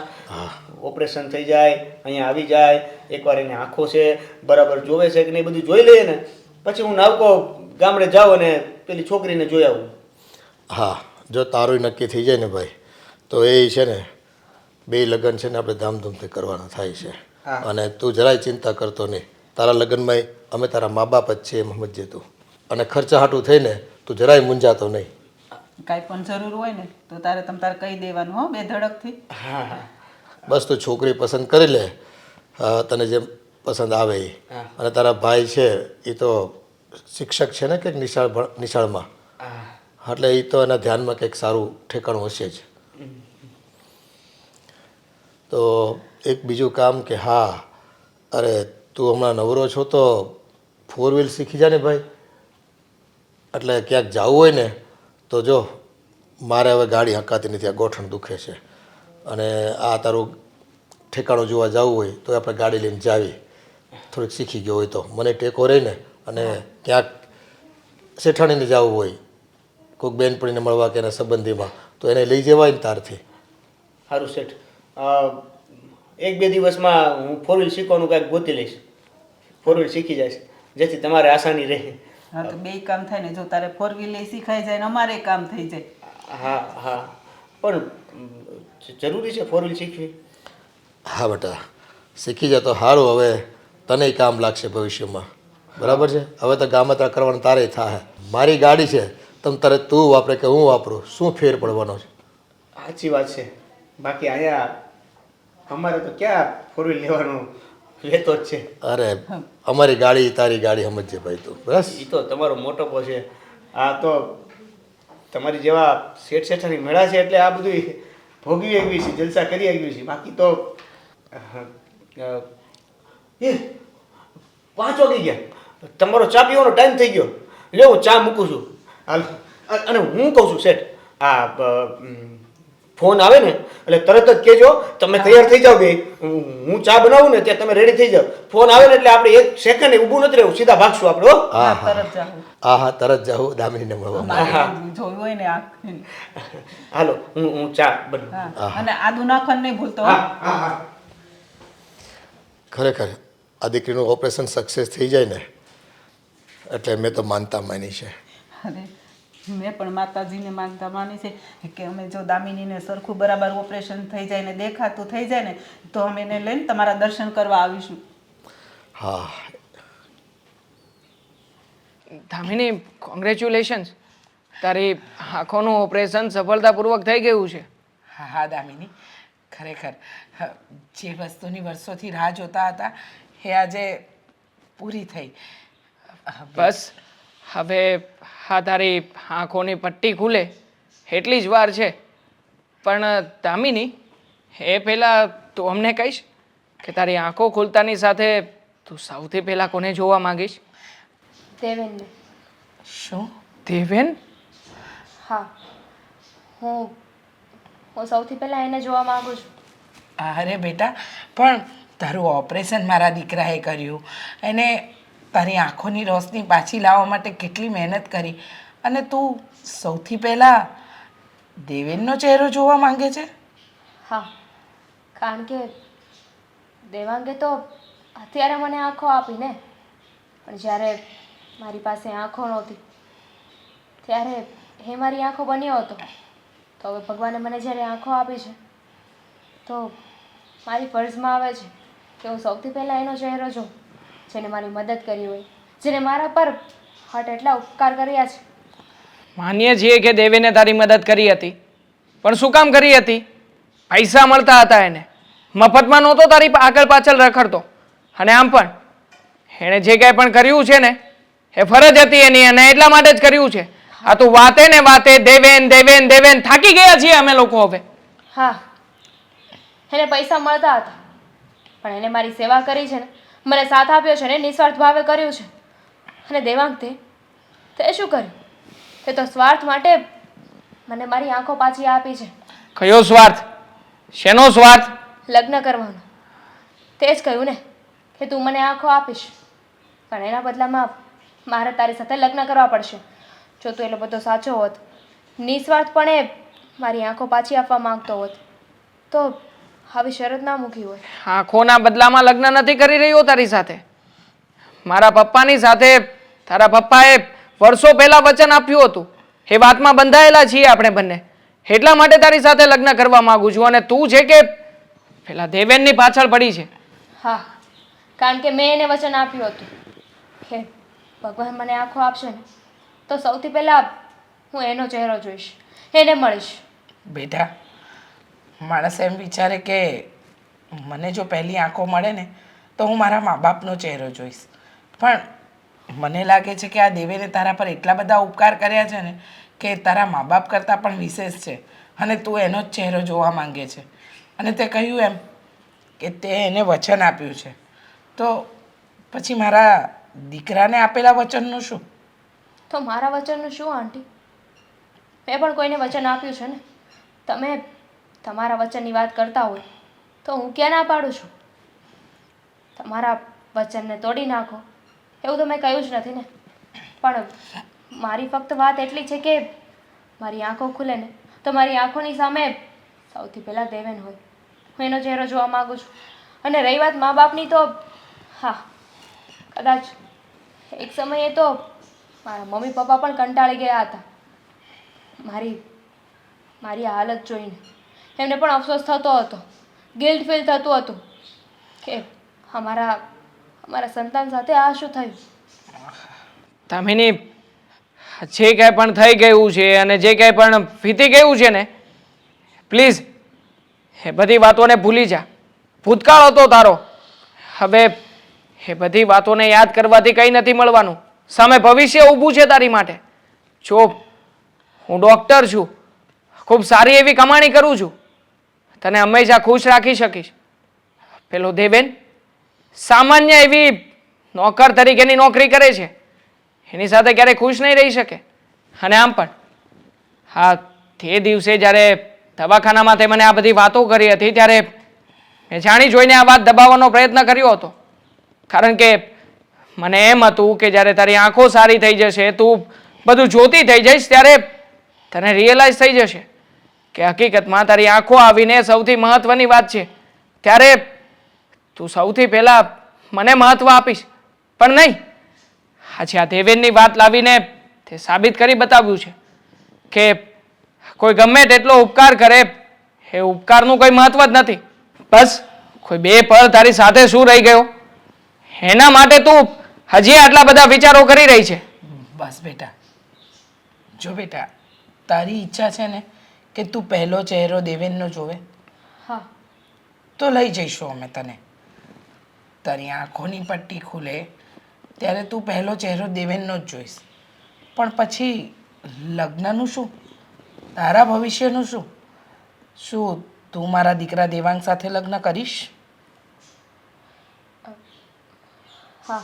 ઓપરેશન થઈ જાય, અહીંયા આવી જાય, એકવાર એને આંખો છે બરાબર જોવે છે કે નહીં બધું જોઈ લઈએ ને પછી હું નાવકો ગામડે જાઉં અને પેલી છોકરીને જોઈ આવું. હા, જો તારું નક્કી થઈ જાય ને ભાઈ, તો એ છે ને બે લગ્ન છે ને આપણે ધામધૂમથી કરવાના થાય છે. હા. અને તું જરાય ચિંતા કરતો નહીં. તારા લગ્નમાં અમે તારા મા બાપ જ છે એમ સમજજે તું. અને ખર્ચા હાટું થઈને તું જરાય મૂંઝાતો નહીં. કાંઈ પણ જરૂર હોય ને તો તારે કહી દેવાનું હો, બે ધડકથી. હા હા બસ તું છોકરી પસંદ કરી લે, તને જેમ પસંદ આવે એ. હા. અને તારા ભાઈ છે એ તો શિક્ષક છે ને કંઈક નિશાળમાં, હા. એટલે એ તો એના ધ્યાનમાં કંઈક સારું ઠેકાણું હશે જ. તો એક બીજું કામ કે હા, અરે તું હમણાં નવરો છો તો 4 વ્હીલ શીખી જા ને ભાઈ. એટલે ક્યાંક જવું હોય ને તો જો મારે હવે ગાડી હંકાતી નથી, આ ગોઠણ દુખે છે. અને આ તારું ઠેકાણું જોવા જવું હોય તો આપણે ગાડી લઈને જાવી, થોડીક શીખી ગયો હોય તો મને ટેકો રહે ને. અને ક્યાંક શેઠાણીને જવું હોય, કોઈક બેનપણીને મળવા કે એના સંબંધીમાં, તો એને લઈ જવાય ને તારથી. સારું શેઠ, 1-2 દિવસમાં હું 4 વ્હીલ શીખવાનું કાંઈક ગોતી લઈશ. 4 વ્હીલ શીખી જઈશ જેથી તમારે આસાની રહે. હા તો બે કામ થાય ને, જો તારે 4 વ્હીલ શીખાઈ જાય ને અમારે કામ થઈ જાય. હા હા, પણ જરૂરી છે 4 વ્હીલ શીખવી? હા બેટા, શીખી જા તો સારું. હવે તને કામ લાગશે ભવિષ્યમાં, બરાબર છે? હવે તો ગામત્રા કરવાનું તારે થાય. મારી ગાડી છે, તમ તારે તું વાપરે કે હું વાપરું, શું ફેર પડવાનો છે? સાચી વાત છે. બાકી અહીંયા અમારે તો ક્યાં 4 વ્હીલ લેવાનું લેતો જ છે. અરે અમારી ગાડી તારી ગાડી સમજજે ભાઈ તું. બસ એ તો તમારો મોટો પો છે. આ તો તમારી જેવા શેઠ શેઠાની મેળા છે એટલે આ બધું ભોગવી આવી છે, જલસા કરી આવી છે. બાકી તો એ 5 વાગી ગયા, તમારો ચા પીવાનો ટાઈમ થઈ ગયો. લે હું ચા મૂકું છું. હાલ, અને હું કહું છું શેઠ, આ ફોન આવે ને એટલે તરત જ કહેજો તમે તૈયાર થઈ જાઓ બે. હું ચા બનાવું ને ત્યાં તમે રેડી થઈ જાઓ. ફોન આવે ને એટલે આપણે 1 સેકન્ડ ઊભું નથી રહેવું, સીધા ભાગશું આપણે. હો હા તરત જાઓ. હા હા, તરત જાઉં દામિનીને મળવા. અમારે જોયું હોય ને આ. હાલો હું ચા બનાવું. હા, અને આદુ નાખવાનું નહીં ભૂલતો હો. હા હા હા. ખરેખર આ દીકરીનું ઓપરેશન સક્સેસ થઈ જાય ને એટલે મેં તો માનતા માની છે. અરે મેં પણ માતાજીને માનતા માની છે કે અમે જો દામિનીને સરખું બરાબર ઓપરેશન થઈ જાય ને દેખાતું થઈ જાય ને તો અમે એને લઈને તમારા દર્શન કરવા આવીશું. હા દામિની, કોંગ્રેચ્યુલેશન્સ. તારી આંખોનું ઓપરેશન સફળતાપૂર્વક થઈ ગયું છે. હા હા દામિની, ખરેખર જે વસ્તુની વર્ષોથી રાહ જોતા હતા એ આજે પૂરી થઈ. બસ હવે હા તારી આંખોની પટ્ટી ખુલે એટલી જ વાર છે. પણ દામિની એ પહેલાં તું અમને કહીશ કે તારી આંખો ખુલતાની સાથે તું સૌથી પહેલાં કોને જોવા માંગીશ? દેવેનને. શું? દેવેન? હા, હું સૌથી પહેલાં એને જોવા માંગુ છું. અરે બેટા, પણ તારું ઓપરેશન મારા દીકરાએ કર્યું, એને તારી આંખોની રોશની પાછી લાવવા માટે કેટલી મહેનત કરી, અને તું સૌથી પહેલાં દેવેનનો ચહેરો જોવા માંગે છે? હા, કારણ કે દેવાંગે તો અત્યારે મને આંખો આપીને, પણ જ્યારે મારી પાસે આંખો નહોતી ત્યારે એ મારી આંખો બન્યો હતો. તો હવે ભગવાને મને જ્યારે આંખો આપી છે તો મારી ફરજમાં આવે છે કે હું સૌથી પહેલાં એનો ચહેરો જોઉં, જેને મારી મદદ કરી હોય, જેને મારા પર હટ એટલા ઉપકાર કર્યા છે. માનીએ છીએ કે દેવેને તારી મદદ કરી હતી, પણ શું કામ કરી હતી? પૈસા મળતા હતા એને, મફતમાં નહોતો તારી આગળ પાછળ રખડતો. અને આમ પણ એણે જે કાંઈ પણ કર્યું છે ને એ ફરજ હતી એની, અને એટલા માટે જ કર્યું છે. આ તું વાતે ને વાતે દેવેન દેવેન દેવેન, થાકી ગયા છીએ અમે લોકો હવે. હા, એને પૈસા મળતા હતા, પણ એને મારી સેવા કરી છે ને, મને સાથ આપ્યો છે ને, નિસ્વાર્થ ભાવે કર્યું છે. અને દેવાંગ તે શું કર્યું? તે તો સ્વાર્થ માટે મને મારી આંખો પાછી આપી છે. કયો સ્વાર્થ? શેનો સ્વાર્થ? લગ્ન કરવાનો. તે જ કહ્યું ને કે તું મને આંખો આપીશ, પણ એના બદલામાં મારે તારી સાથે લગ્ન કરવા પડશે. જો તું એટલો બધો સાચો હોત, નિસ્વાર્થપણે મારી આંખો પાછી આપવા માંગતો હોત, તો આવી શરત ના મૂકી હોય. આંખોના બદલામાં લગ્ન નથી કરી રહ્યો તારી સાથે. મારા પપ્પાની સાથે તારા પપ્પાએ વર્ષો પહેલા વચન આપ્યું હતું, એ વાતમાં બંધાયેલા છીએ આપણે બંને. એટલા માટે તારી સાથે લગ્ન કરવા માંગુ છું. અને તું છે કે પેલા દેવેનની પાછળ પડી છે. હા, કારણ કે મેં એને વચન આપ્યું હતું કે ભગવાન મને આંખો આપશે ને તો સૌથી પહેલાં હું એનો ચહેરો જોઈશ, એને મળીશ. બેટા, માણસ એમ વિચારે કે મને જો પહેલી આંખો મળે ને તો હું મારા મા બાપનો ચહેરો જોઈશ, પણ મને લાગે છે કે આ દેવેને તારા પર એટલા બધા ઉપકાર કર્યા છે ને કે તારા મા બાપ કરતાં પણ વિશેષ છે, અને તું એનો જ ચહેરો જોવા માંગે છે. અને તે કહ્યું એમ કે તે એને વચન આપ્યું છે, તો પછી મારા દીકરાને આપેલા વચનનું શું? તો મારા વચનનું શું આંટી? મેં પણ કોઈને વચન આપ્યું છે ને. તમે તમારા વચનની વાત કરતા હોય તો હું ક્યાં ના પાડું છું? તમારા વચનને તોડી નાખો એવું તો મેં કહ્યું જ નથી ને. પણ મારી ફક્ત વાત એટલી છે કે મારી આંખો ખુલે ને તો મારી આંખોની સામે સૌથી પહેલાં દેવેન હોય, હું એનો ચહેરો જોવા માગું છું. અને રહી વાત મા બાપની, તો હા, કદાચ એક સમયે તો મારા મમ્મી પપ્પા પણ કંટાળી ગયા હતા મારી હાલત જોઈને. એમને પણ અફસોસ થતો હતો, ગિલ્ટ ફીલ થતું હતું કે અમારા સંતાન સાથે આ શું થયું. દામિની, જે કાંઈ પણ થઈ ગયું છે અને જે કાંઈ પણ વીતી ગયું છે ને, પ્લીઝ એ બધી વાતોને ભૂલી જા. ભૂતકાળ હતો તારો, હવે એ બધી વાતોને યાદ કરવાથી કંઈ નથી મળવાનું. સામે ભવિષ્ય ઊભું છે તારી માટે. જો હું ડૉક્ટર છું, ખૂબ સારી એવી કમાણી કરું છું, તને હંમેશા ખુશ રાખી શકીશ. પેલો દેવેન સામાન્ય એવી નોકર તરીકેની નોકરી કરે છે, એની સાથે ક્યારેય ખુશ નહીં રહી શકે. અને આમ પણ હા, તે દિવસે જ્યારે દવાખાનામાં તે મને આ બધી વાતો કરી હતી ત્યારે મેં જાણી જોઈને આ વાત દબાવવાનો પ્રયત્ન કર્યો હતો, કારણ કે મને એમ હતું કે જ્યારે તારી આંખો સારી થઈ જશે, તું બધું જોતી થઈ જઈશ, ત્યારે તને રિયલાઇઝ થઈ જશે કે હકીકતમાં તારી આંખો આવીને સૌથી મહત્વની વાત છે. ત્યારે તું સૌથી પહેલાં મને મહત્ત્વ આપીશ. પણ નહીં, આજે આ દેવેનની વાત લાવીને તે સાબિત કરી બતાવ્યું છે કે કોઈ ગમે તેટલો ઉપકાર કરે એ ઉપકારનું કોઈ મહત્વ જ નથી. બસ કોઈ બે પળ તારી સાથે શું રહી ગયો એના માટે તું હજી આટલા બધા વિચારો કરી રહી છે. બસ બેટા, જો બેટા, તારી ઈચ્છા છે ને કે તું પહેલો ચહેરો દેવેનનો જોવે, હા, તો લઈ જઈશું અમે તને. તારી આંખોની પટ્ટી ખુલે ત્યારે તું પહેલો ચહેરો દેવેનનો જ જોઈશ. પણ પછી લગ્નનું શું? તારા ભવિષ્યનું શું? શું તું મારા દીકરા દેવાંગ સાથે લગ્ન કરીશ? હા.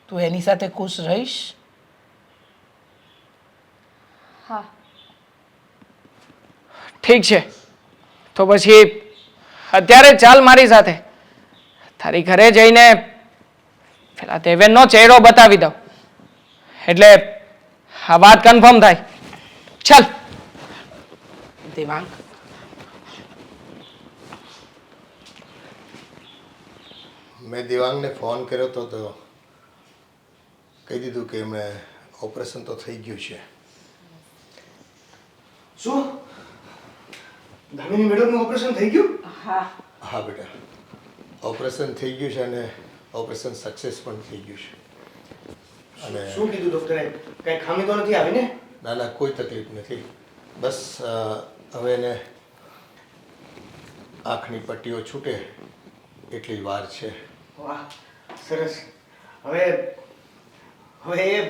તું એની સાથે ખુશ રહીશ? હા. ઠીક છે, તો પછી અત્યારે જ ચાલ મારી સાથે. તારી ઘરે જઈને પેલા દેવેનનો ચહેરો બતાવી દઉં એટલે આ વાત કન્ફર્મ થાય. ચાલ. દેવાંગ, મેં દેવાંગને ફોન કર્યો હતો તો કહી દીધું કે એમણે ઓપરેશન તો થઈ ગયું છે. શું દામિની મેડમનું ઓપરેશન થઈ ગયું? હા. હા બેટા, ઓપરેશન થઈ ગયું છે અને ઓપરેશન સક્સેસ પણ થઈ ગયું છે. અને શું કીધું ડોક્ટરે? કઈ ખામી તો નથી આવી ને? ના ના, કોઈ તકલીફ નથી. બસ હવે એને આંખની પટ્ટીઓ છૂટે એટલી જ વાર છે. વાહ, સરસ. હવે હવે એ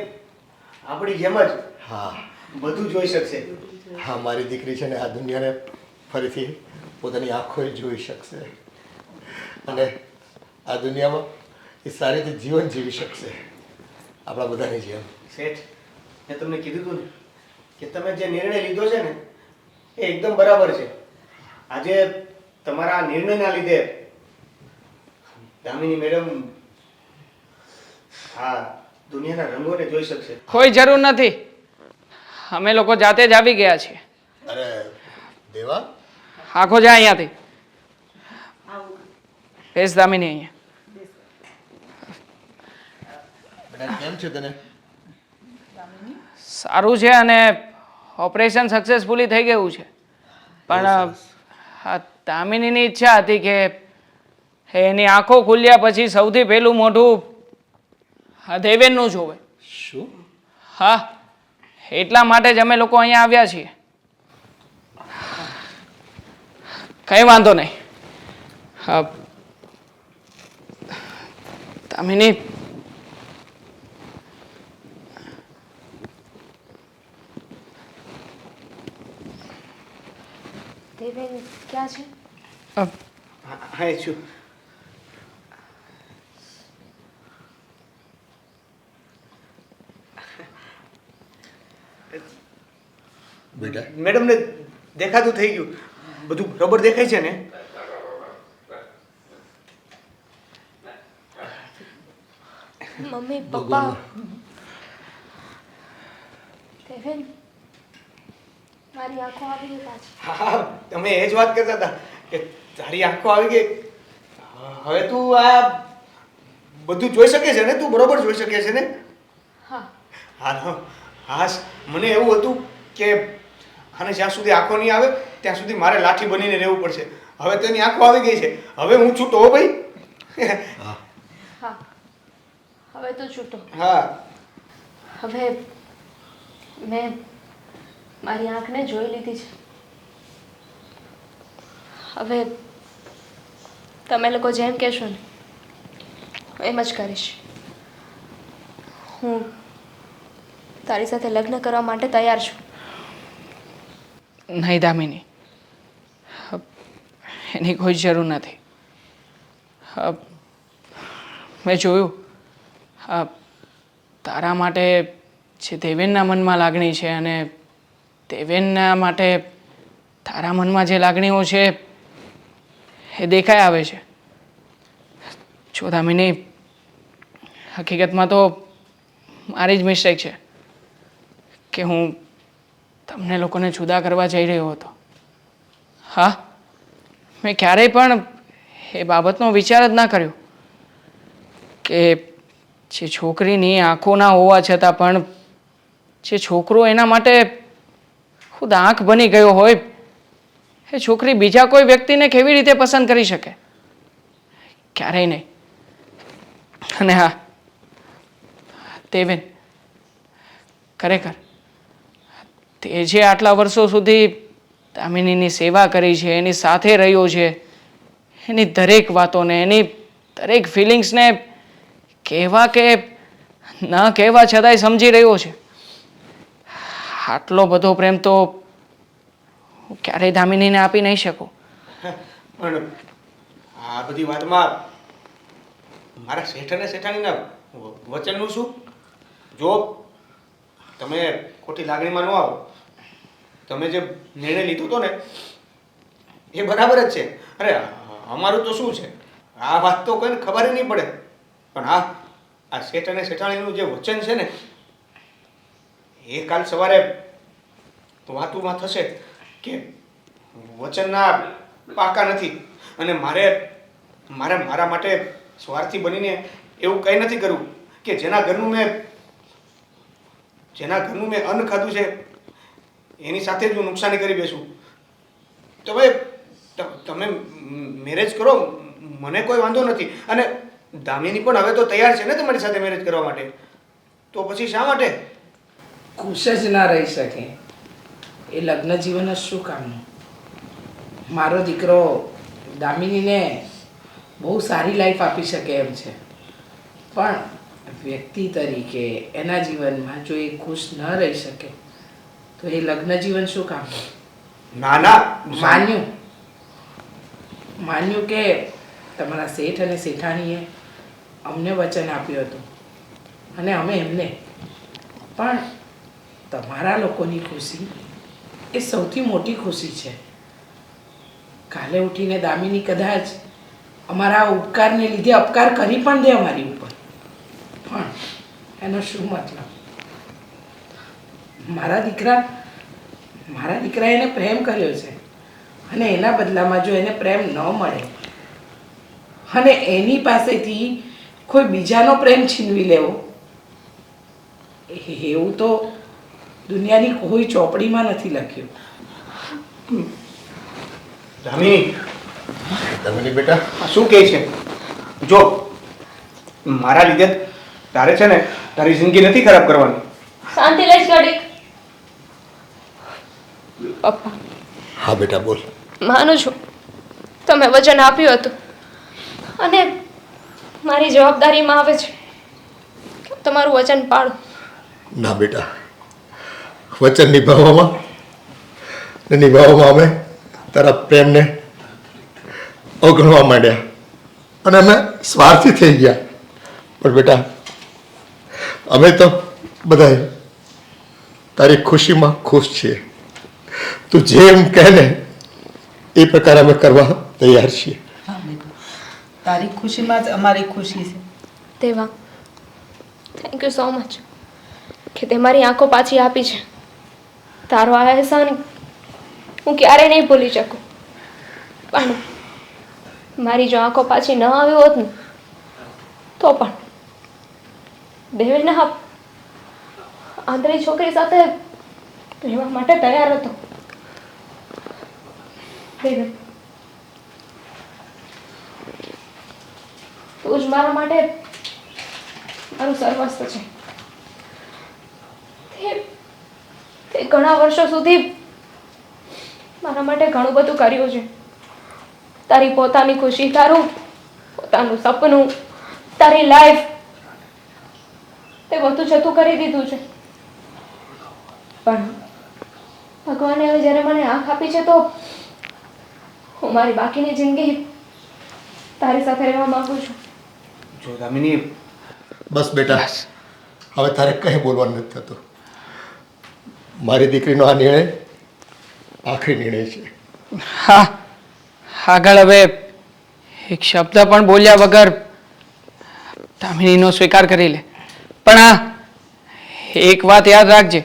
આપણી જેમ જ હા બધું જોઈ શકશે. હા, મારી દીકરી છે ને આ દુનિયાને ફરીથી પોતાની આંખોએ જોઈ શકશે અને આ દુનિયામાં એ સારી રીતે જીવન જીવી શકશે આપણા બધાની જેમ. શેઠ, મેં તમને કીધું હતું ને કે તમે જે નિર્ણય લીધો છે ને એ એકદમ બરાબર છે. આજે તમારા આ નિર્ણયના લીધે દામિની મેડમ આ દુનિયાના રંગોને જોઈ શકશે. કોઈ જરૂર નથી, અમે લોકો જાતે જ આવી ગયા છીએ. અરે દેવા, આખો જા અહીંયાથી. બેસ દામિની અહીંયા. બેટા કેમ છે તને? સારું છે અને ઓપરેશન સક્સેસફુલી થઈ ગયું છે. પણ આ દામિનીની ઈચ્છા હતી કે એની આંખો ખુલ્યા પછી સૌથી પહેલું મોઢું આ દેવેનનું જોવે. શું? હા, એટલા માટે જ અમે લોકો અહીંયા આવ્યા છીએ. કંઈ વાંધો નહીં. હા દામિની, દેવેન ક્યાં છે? હા, એ છું. બેટા મેડમને દેખાતું થઈ ગયું. બધું બરોબર દેખાય છે ને? મમ્મી, પપ્પા. દેવેન, મારી આંખો આવી ગઈ પાછી. હા, તમે એ જ વાત કરતા હતા કે તારી આંખો આવી ગઈ. હવે તું આ બધું જોઈ શકે છે ને? તું બરોબર જોઈ શકે છે ને? હા. હા હા, મને એવું હતું કે આને જ્યાં સુધી આંખો નહીં આવે ત્યાં સુધી મારે લાઠી બનીને રહેવું પડશે. હવે તેની આંખો આવી ગઈ છે, હવે હું છૂટો હો ભાઈ. હા, હવે તો છૂટો. હા, હવે મેં મારી આંખને જોઈ લીધી છે. હવે તમે લોકો જેમ કહેશો ને એમ જ કરીશ. હું તારી સાથે લગ્ન કરવા માટે તૈયાર છું. નહીં દામિની, એની કોઈ જરૂર નથી. મેં જોયું તારા માટે જે દેવેનના મનમાં લાગણી છે અને દેવેનના માટે તારા મનમાં જે લાગણીઓ છે એ દેખાઈ આવે છે. જો દામિની, હકીકતમાં તો મારી જ મિસ્ટેક છે કે હું તમને લોકોને જુદા કરવા જઈ રહ્યો હતો. હા, મેં ક્યારેય પણ એ બાબતનો વિચાર જ ના કર્યો કે જે છોકરીની આંખો ના હોવા છતાં પણ જે છોકરો એના માટે ખુદ આંખ બની ગયો હોય એ છોકરી બીજા કોઈ વ્યક્તિને કેવી રીતે પસંદ કરી શકે? ક્યારેય નહીં. અને હા દેવેન, ખરેખર તે જે આટલા વર્ષો સુધી દામિનીની સેવા કરી છે, એની સાથે રહ્યો છે, એની દરેક વાતોને, એની દરેક ફિલિંગ્સને કહેવા કે ન કહેવા છતાંય સમજી રહ્યો છે. આટલો બધો પ્રેમ તો હું ક્યારેય દામિનીને આપી નહીં શકું. પણ આ બધી વાતમાં મારા શેઠ અને શેઠાણીના વચનનું શું? જો તમે ખોટી લાગણીમાં ન આવો, તમે જે નિર્ણય લીધો હતો ને એ બરાબર જ છે. અરે અમારું તો શું છે, આ વાત તો કોઈને ખબર નહીં પડે, પણ હા, આ શેઠ અને શેઠાણીનું જે વચન છે ને એ કાલ સવારે વાતોમાં થશે કે વચનના પાકા નથી, અને મારે મારા માટે સ્વાર્થી બનીને એવું કંઈ નથી કરવું કે જેના ઘરનું મેં અન્ન ખાધું છે એની સાથે જ હું નુકસાની કરી બેસું. તો ભાઈ તમે મેરેજ કરો, મને કોઈ વાંધો નથી, અને દામિની પણ હવે તો તૈયાર છે ને તમારી સાથે મેરેજ કરવા માટે, તો પછી શા માટે ખુશ જ ના રહી શકે? એ લગ્ન જીવન જ શું કામનું? મારો દીકરો દામિનીને બહુ સારી લાઈફ આપી શકે એમ છે, પણ વ્યક્તિ તરીકે એના જીવનમાં જો એ ખુશ ન રહી શકે તો એ લગ્ન જીવન શું કામનું? ના ના માન્યું કે તમારા શેઠ અને શેઠાણીએ અમને વચન આપ્યું હતું અને અમે એમને, પણ તમારા લોકોની ખુશી એ સૌથી મોટી ખુશી છે. કાલે ઉઠીને દામિની કદાચ અમારા ઉપકારને લીધે અપકાર કરી પણ દે અમારી ઉપર, પણ એનો શું મતલબ? મારા દીકરાએ એને પ્રેમ કર્યો છે, અને એના બદલામાં જો એને પ્રેમ ન મળે અને એની પાસેથી કોઈ બીજાનો પ્રેમ છીનવી લેવો, એવું તો દુનિયાની કોઈ ચોપડીમાં નથી લખ્યું. દામિની બેટા આ શું કહે છે? જો મારા લીધે તારે છે ને તારી જિંદગી નથી ખરાબ કરવાની. શાંતિ લઈશ ઘડીક. પપ્પા, હા બેટા બોલ. માનું છું તમે વચન આપ્યું હતું, અને મારી જવાબદારીમાં આવે છે કે તમારું વચન પાળું. ના બેટા, વચન નિભાવવામાં અમે તારા પ્રેમને અવગણવા માંડ્યા અને અમે સ્વાર્થી થઈ ગયા. પણ બેટા, અમે તો બધા તારી ખુશીમાં ખુશ છીએ. તું જેમ કહે ને એ પ્રકારે અમે કરવા તૈયાર છીએ. હા બેટા, તારી ખુશીમાં જ અમારી ખુશી છે. દેવા, થેન્ક યુ સો મચ કે તે મારી આંખો પાછી આપી છે. તારો આ અહેસાન હું ક્યારેય નહીં ભૂલી શકું. પણ મારી જો આંખો પાછી ન આવી હોત ને તો પણ દેવેના આંધળી છોકરી સાથે રહેવા માટે તૈયાર હતો. દેવે, તું જ મારા માટે મારું સર્વસ્વ છે. તે ઘણા વર્ષો સુધી મારા માટે ઘણું બધું કર્યું છે. તારી પોતાની ખુશી, તારું પોતાનું સપનું, તારી લાઈફ, તે બધું જતું કરી દીધું છે. પણ ભગવાને હવે જ્યારે મને આંખ આપી છે તો હું મારી બાકીની જિંદગી તારી સાથે રહેવા માંગુ છું. જો દામિની, બસ બેટા, હવે તારે કંઈ બોલવાનું નથી થતું. મારી દીકરીનો આ નિર્ણય આખરી નિર્ણય છે. હા, આગળ હવે એક શબ્દ પણ બોલ્યા વગર દામિનીનો સ્વીકાર કરી લે. પણ હા, એક વાત યાદ રાખજે,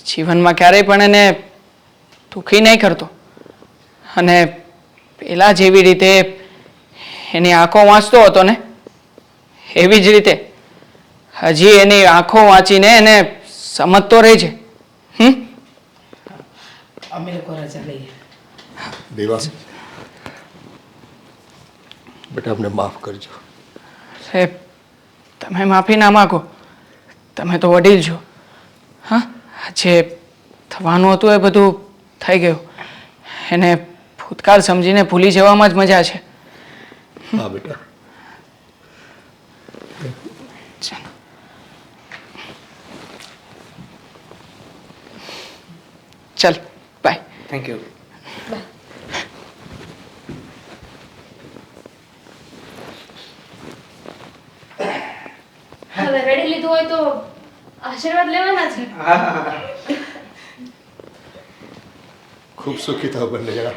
જીવનમાં ક્યારેય પણ એને દુઃખી નહીં કરતો. અને પેલા જેવી રીતે એની આંખો વાંચતો હતો ને એવી જ રીતે હજી એની આંખો વાંચીને એને સમજતો રહે છે. અમે લોકો રજા લઈએ. દેવા બેટા, અમને માફ કરજો. સાહેબ, તમે માફી ના માગો, તમે તો વડીલ છો. હા, જે થવાનું હતું એ બધું થઈ ગયું એને ભૂતકાળ સમજીને ભૂલી જવામાં જ મજા છે. હા બેટા. ચાલ બાય. Thank you. હવે રેડી લીધું હોય તો આશીર્વાદ લેવાના છે. ખૂબ સુખી થાવ બંને જણા.